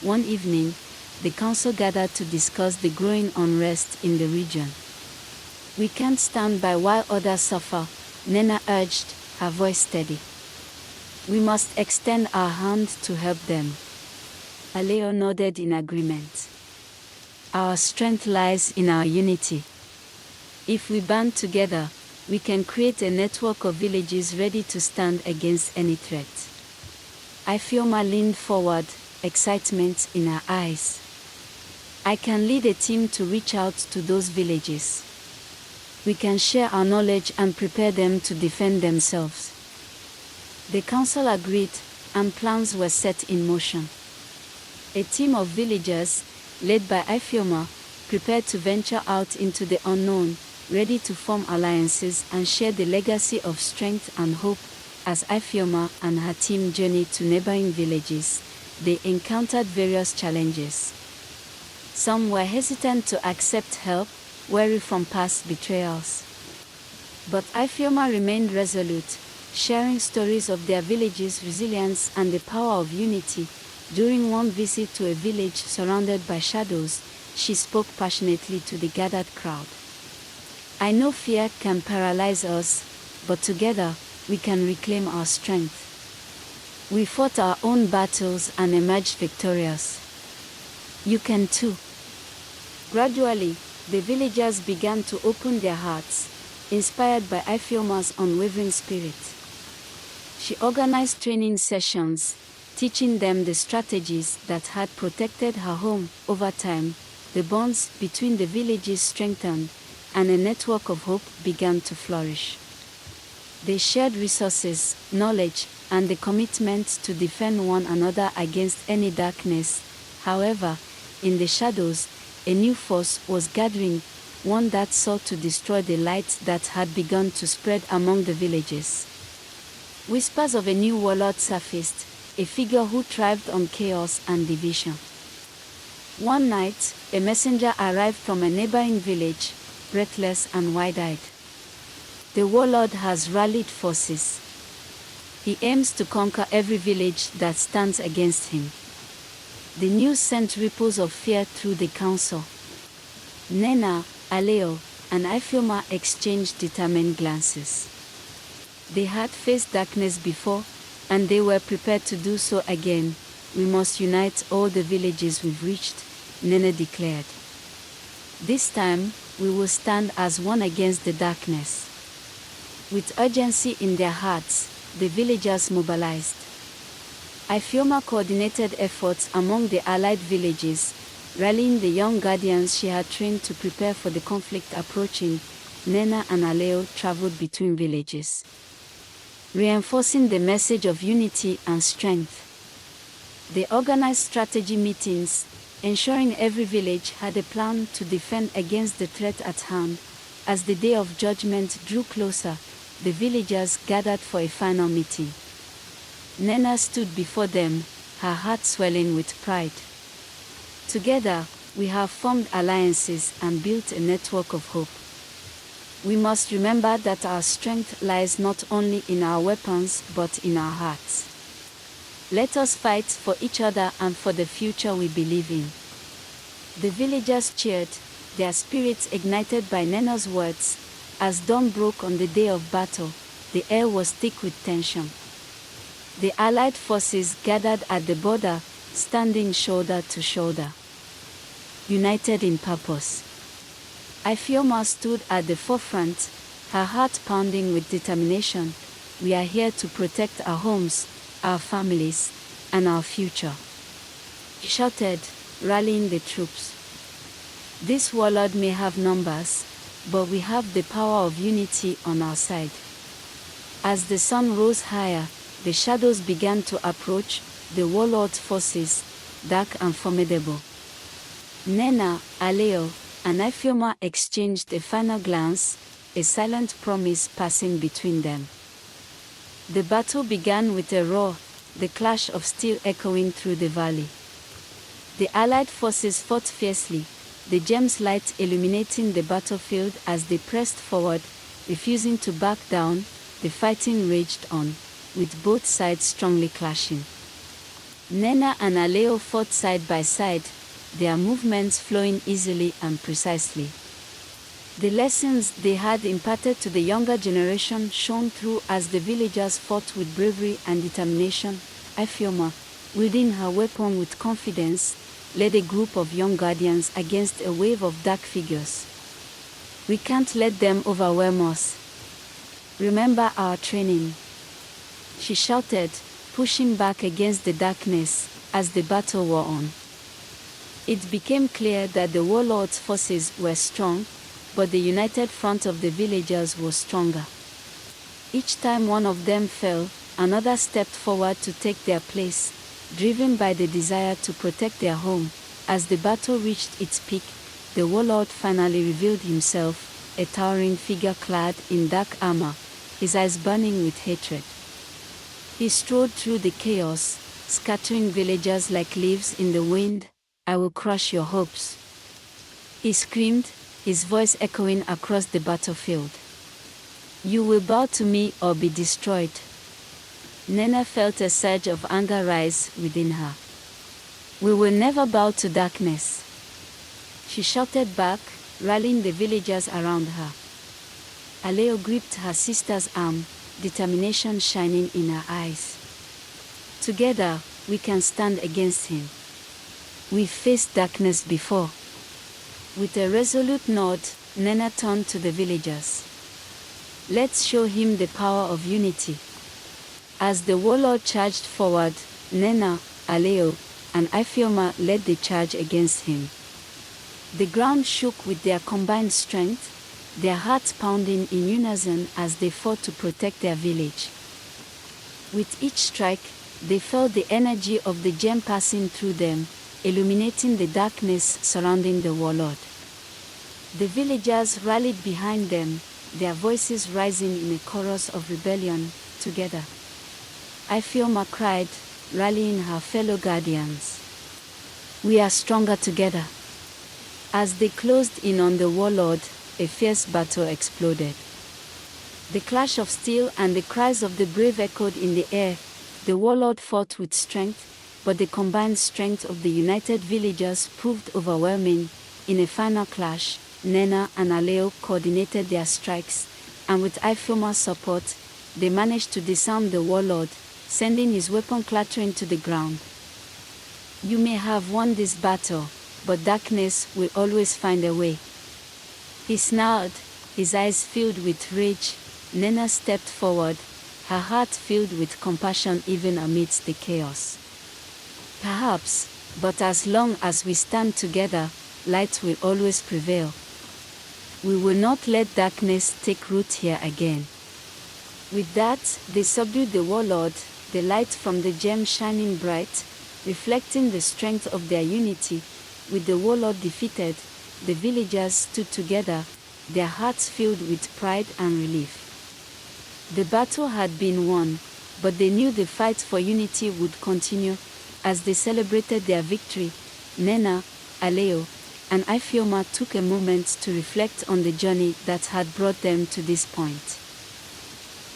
One evening, the council gathered to discuss the growing unrest in the region. We can't stand by while others suffer, Nnenna urged, her voice steady. We must extend our hand to help them. Alao nodded in agreement. Our strength lies in our unity. If we band together, we can create a network of villages ready to stand against any threat. Ifeoma leaned forward, excitement in her eyes. I can lead a team to reach out to those villages. We can share our knowledge and prepare them to defend themselves. The council agreed, and plans were set in motion. A team of villagers, led by Ifeoma, prepared to venture out into the unknown, ready to form alliances and share the legacy of strength and hope. As Ifeoma and her team journeyed to neighboring villages, they encountered various challenges. Some were hesitant to accept help, wary from past betrayals. But Ifeoma remained resolute, sharing stories of their village's resilience and the power of unity. During one visit to a village surrounded by shadows, she spoke passionately to the gathered crowd. I know fear can paralyze us, but together, we can reclaim our strength. We fought our own battles and emerged victorious. You can too. Gradually, the villagers began to open their hearts, inspired by Ifeoma's unwavering spirit. She organized training sessions, teaching them the strategies that had protected her home. Over time, the bonds between the villages strengthened, and a network of hope began to flourish. They shared resources, knowledge, and the commitment to defend one another against any darkness. However, in the shadows, a new force was gathering, one that sought to destroy the light that had begun to spread among the villages. Whispers of a new warlord surfaced, a figure who thrived on chaos and division. One night, a messenger arrived from a neighboring village, breathless and wide-eyed. The warlord has rallied forces. He aims to conquer every village that stands against him. The news sent ripples of fear through the council. Nnenna, Alao, and Ifeoma exchanged determined glances. They had faced darkness before, and they were prepared to do so again. We must unite all the villages we've reached, Nnenna declared. This time, we will stand as one against the darkness. With urgency in their hearts, the villagers mobilized. Ifeoma coordinated efforts among the allied villages, rallying the young guardians she had trained to prepare for the conflict approaching. Nnenna and Alao traveled between villages, reinforcing the message of unity and strength. They organized strategy meetings, ensuring every village had a plan to defend against the threat at hand. As the day of judgment drew closer, the villagers gathered for a final meeting. Nnenna stood before them, her heart swelling with pride. Together, we have formed alliances and built a network of hope. We must remember that our strength lies not only in our weapons but in our hearts. Let us fight for each other and for the future we believe in. The villagers cheered, their spirits ignited by Nnenna's words. As dawn broke on the day of battle, the air was thick with tension. The allied forces gathered at the border, standing shoulder to shoulder, united in purpose. Ifeoma stood at the forefront, her heart pounding with determination. We are here to protect our homes, our families, and our future, she shouted, rallying the troops. This warlord may have numbers, but we have the power of unity on our side. As the sun rose higher, the shadows began to approach, the warlord's forces, dark and formidable. Nnenna, Alao, and Ifeoma exchanged a final glance, a silent promise passing between them. The battle began with a roar, the clash of steel echoing through the valley. The allied forces fought fiercely, the gem's light illuminating the battlefield as they pressed forward, refusing to back down. The fighting raged on, with both sides strongly clashing. Nnenna and Alao fought side by side, their movements flowing easily and precisely. The lessons they had imparted to the younger generation shone through as the villagers fought with bravery and determination. Ifeoma, wielding her weapon with confidence, led a group of young guardians against a wave of dark figures. We can't let them overwhelm us. Remember our training, she shouted, pushing back against the darkness. as the battle wore on. It became clear that the warlord's forces were strong, but the united front of the villagers was stronger. Each time one of them fell, another stepped forward to take their place, driven by the desire to protect their home. As the battle reached its peak, the warlord finally revealed himself, a towering figure clad in dark armor, his eyes burning with hatred. He strode through the chaos, scattering villagers like leaves in the wind. "I will crush your hopes," he screamed, his voice echoing across the battlefield. "You will bow to me or be destroyed." Nnenna felt a surge of anger rise within her. "We will never bow to darkness," she shouted back, rallying the villagers around her. Alao gripped her sister's arm, determination shining in her eyes. "Together, we can stand against him. We've faced darkness before." With a resolute nod, Nnenna turned to the villagers. "Let's show him the power of unity." As the warlord charged forward, Nnenna, Alao, and Ifeoma led the charge against him. The ground shook with their combined strength, their hearts pounding in unison as they fought to protect their village. With each strike, they felt the energy of the gem passing through them, illuminating the darkness surrounding the warlord. The villagers rallied behind them, their voices rising in a chorus of rebellion. "Together," Ifeoma cried, rallying her fellow guardians. "We are stronger together." As they closed in on the warlord, a fierce battle exploded. The clash of steel and the cries of the brave echoed in the air. The warlord fought with strength, but the combined strength of the united villagers proved overwhelming. In a final clash, Nnenna and Alao coordinated their strikes, and with Ifeoma's support, they managed to disarm the warlord, sending his weapon clattering to the ground. "You may have won this battle, but darkness will always find a way," he snarled, his eyes filled with rage. Nnenna stepped forward, her heart filled with compassion even amidst the chaos. "Perhaps, but as long as we stand together, light will always prevail. We will not let darkness take root here again." With that, they subdued the warlord, the light from the gem shining bright, reflecting the strength of their unity. With the warlord defeated, the villagers stood together, their hearts filled with pride and relief. The battle had been won, but they knew the fight for unity would continue. As they celebrated their victory, Nnenna, Alao, and Ifeoma took a moment to reflect on the journey that had brought them to this point.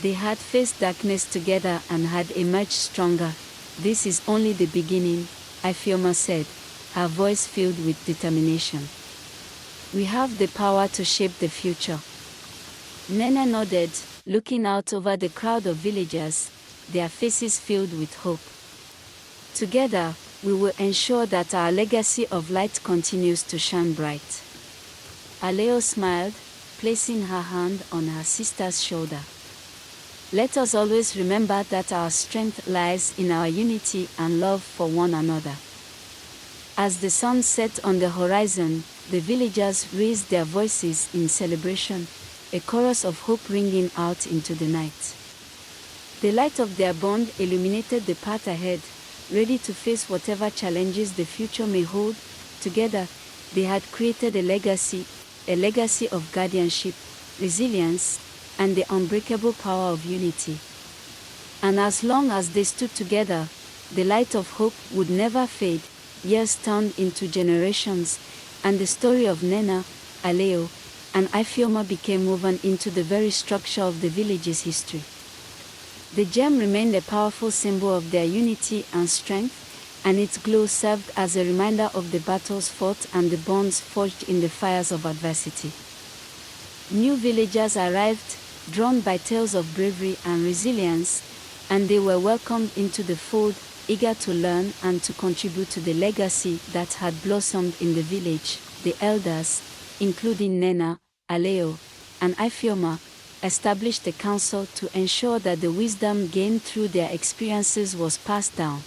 They had faced darkness together and had emerged stronger. "This is only the beginning," Ifeoma said, her voice filled with determination. "We have the power to shape the future." Nnenna nodded, looking out over the crowd of villagers, their faces filled with hope. "Together, we will ensure that our legacy of light continues to shine bright." Alao smiled, placing her hand on her sister's shoulder. "Let us always remember that our strength lies in our unity and love for one another." As the sun set on the horizon, the villagers raised their voices in celebration, a chorus of hope ringing out into the night. The light of their bond illuminated the path ahead, ready to face whatever challenges the future may hold. Together, they had created a legacy of guardianship, resilience, and the unbreakable power of unity. And as long as they stood together, the light of hope would never fade. Years turned into generations, and the story of Nnenna, Alao, and Ifeoma became woven into the very structure of the village's history. The gem remained a powerful symbol of their unity and strength, and its glow served as a reminder of the battles fought and the bonds forged in the fires of adversity. New villagers arrived, drawn by tales of bravery and resilience, and they were welcomed into the fold, eager to learn and to contribute to the legacy that had blossomed in the village. The elders, including Nnenna, Alao, and Ifeoma, established a council to ensure that the wisdom gained through their experiences was passed down.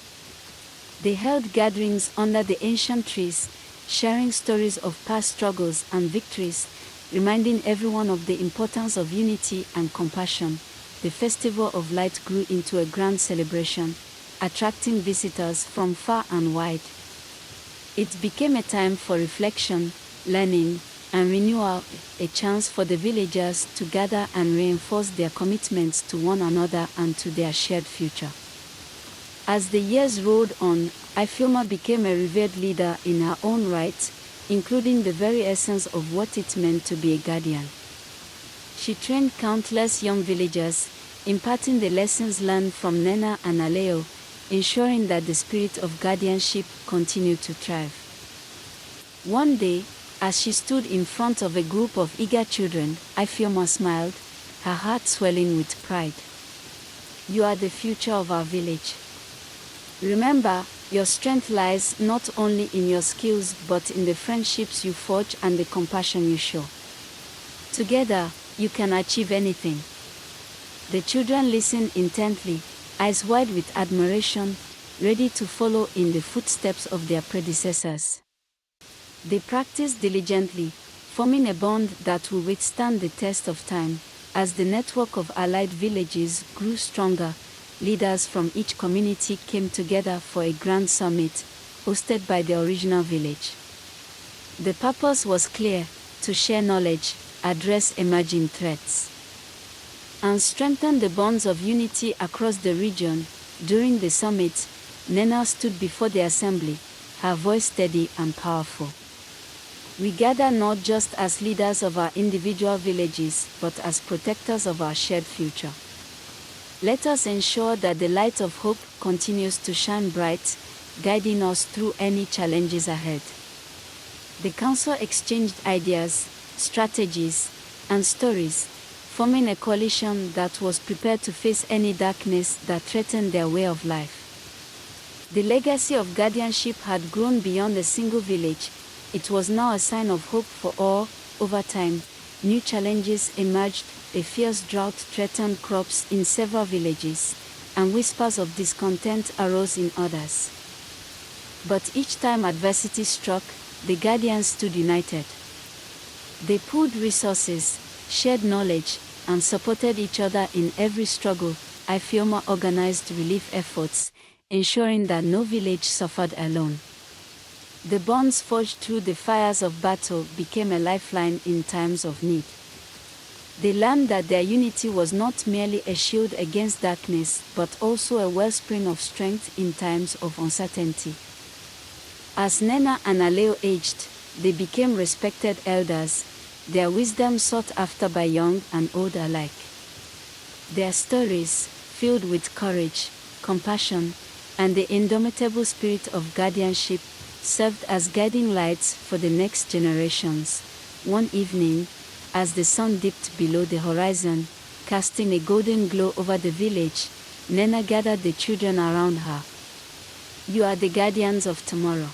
They held gatherings under the ancient trees, sharing stories of past struggles and victories, reminding everyone of the importance of unity and compassion. The Festival of Light grew into a grand celebration, attracting visitors from far and wide. It became a time for reflection, learning, and renewal, a chance for the villagers to gather and reinforce their commitments to one another and to their shared future. As the years rolled on, Ifeoma became a revered leader in her own right, including the very essence of what it meant to be a guardian. She trained countless young villagers, imparting the lessons learned from Nnenna and Alao, ensuring that the spirit of guardianship continued to thrive. One day, as she stood in front of a group of eager children, Ifeoma smiled, her heart swelling with pride. "You are the future of our village. Remember, your strength lies not only in your skills but in the friendships you forge and the compassion you show. Together, you can achieve anything." The children listened intently, eyes wide with admiration, ready to follow in the footsteps of their predecessors. They practiced diligently, forming a bond that will withstand the test of time. As the network of allied villages grew stronger, leaders from each community came together for a grand summit, hosted by the original village. The purpose was clear: to share knowledge, address emerging threats, and strengthen the bonds of unity across the region. During the summit, Nnenna stood before the assembly, her voice steady and powerful. "We gather not just as leaders of our individual villages, but as protectors of our shared future. Let us ensure that the light of hope continues to shine bright, guiding us through any challenges ahead." The council exchanged ideas, strategies, and stories, forming a coalition that was prepared to face any darkness that threatened their way of life. The legacy of guardianship had grown beyond a single village. It was now a sign of hope for all. Over time, new challenges emerged. A fierce drought threatened crops in several villages, and whispers of discontent arose in others. But each time adversity struck, the guardians stood united. They pooled resources, shared knowledge, and supported each other in every struggle. Ifeoma organized relief efforts, ensuring that no village suffered alone. The bonds forged through the fires of battle became a lifeline in times of need. They learned that their unity was not merely a shield against darkness, but also a wellspring of strength in times of uncertainty. As Nnenna and Alao aged, they became respected elders, their wisdom sought after by young and old alike. Their stories, filled with courage, compassion, and the indomitable spirit of guardianship, served as guiding lights for the next generations. One evening, as the sun dipped below the horizon, casting a golden glow over the village, Nnenna gathered the children around her. "You are the guardians of tomorrow.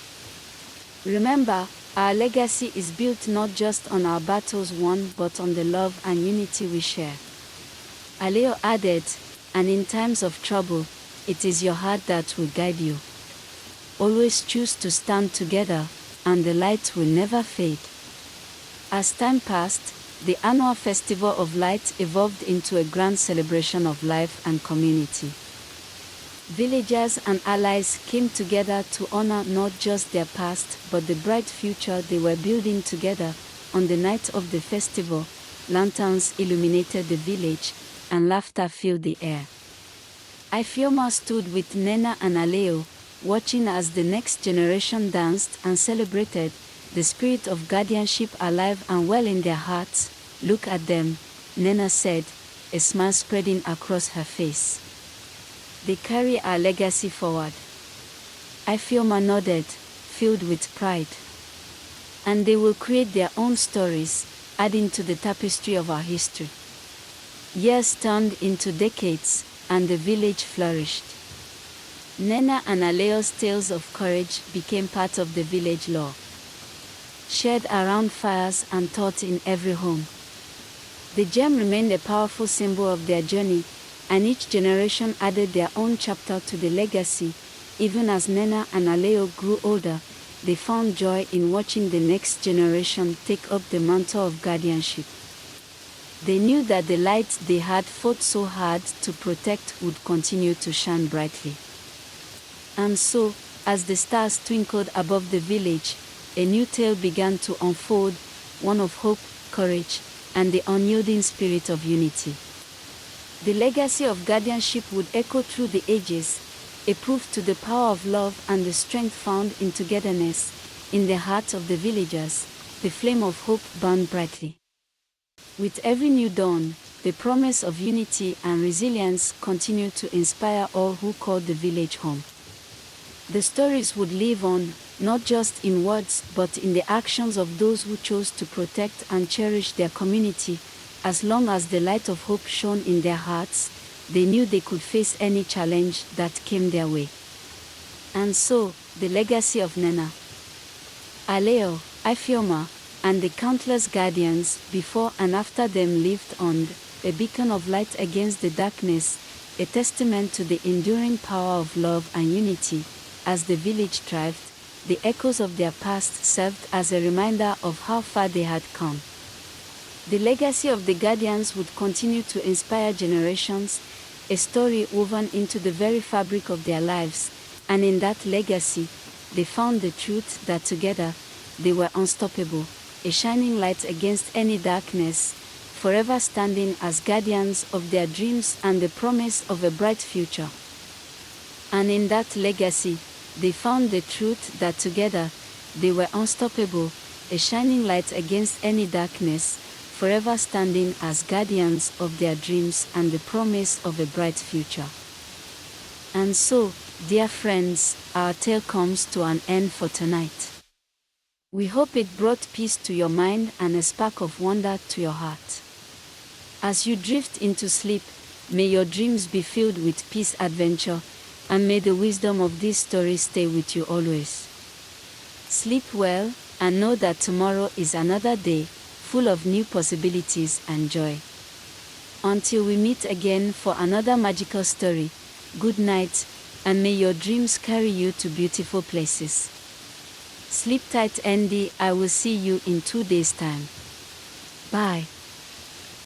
Remember, our legacy is built not just on our battles won but on the love and unity we share." Alao added, "And in times of trouble, it is your heart that will guide you. Always choose to stand together, and the light will never fade." As time passed, the annual Festival of Light evolved into a grand celebration of life and community. Villagers and allies came together to honor not just their past but the bright future they were building together. On the night of the festival, lanterns illuminated the village, and laughter filled the air. Ifeoma stood with Nnenna and Alao, watching as the next generation danced and celebrated, the spirit of guardianship alive and well in their hearts. "Look at them," Nnenna said, a smile spreading across her face. "They carry our legacy forward." Ifeoma nodded, filled with pride. "And they will create their own stories, adding to the tapestry of our history." Years turned into decades, and the village flourished. Nnenna and Alao's tales of courage became part of the village lore, shared around fires and taught in every home. The gem remained a powerful symbol of their journey, and each generation added their own chapter to the legacy, even as Nnenna and Alao grew older, they found joy in watching the next generation take up the mantle of guardianship. They knew that the light they had fought so hard to protect would continue to shine brightly. And so, as the stars twinkled above the village, a new tale began to unfold, one of hope, courage, and the unyielding spirit of unity. The legacy of guardianship would echo through the ages, a proof to the power of love and the strength found in togetherness. In the hearts of the villagers, the flame of hope burned brightly. With every new dawn, the promise of unity and resilience continued to inspire all who called the village home. The stories would live on, not just in words but in the actions of those who chose to protect and cherish their community. As long as the light of hope shone in their hearts, they knew they could face any challenge that came their way. And so, the legacy of Nnenna, Alao, Ifeoma, and the countless guardians before and after them lived on, a beacon of light against the darkness, a testament to the enduring power of love and unity. As the village thrived, the echoes of their past served as a reminder of how far they had come. The legacy of the guardians would continue to inspire generations, a story woven into the very fabric of their lives, and in that legacy, they found the truth that together, they were unstoppable, a shining light against any darkness, forever standing as guardians of their dreams and the promise of a bright future. And in that legacy, they found the truth that together, they were unstoppable, a shining light against any darkness, forever standing as guardians of their dreams and the promise of a bright future. And so, dear friends, our tale comes to an end for tonight. We hope it brought peace to your mind and a spark of wonder to your heart. As you drift into sleep, may your dreams be filled with peace, adventure, and may the wisdom of this story stay with you always. Sleep well, and know that tomorrow is another day, full of new possibilities and joy. Until we meet again for another magical story, good night, and may your dreams carry you to beautiful places. Sleep tight, Andy. I will see you in 2 days' time. Bye.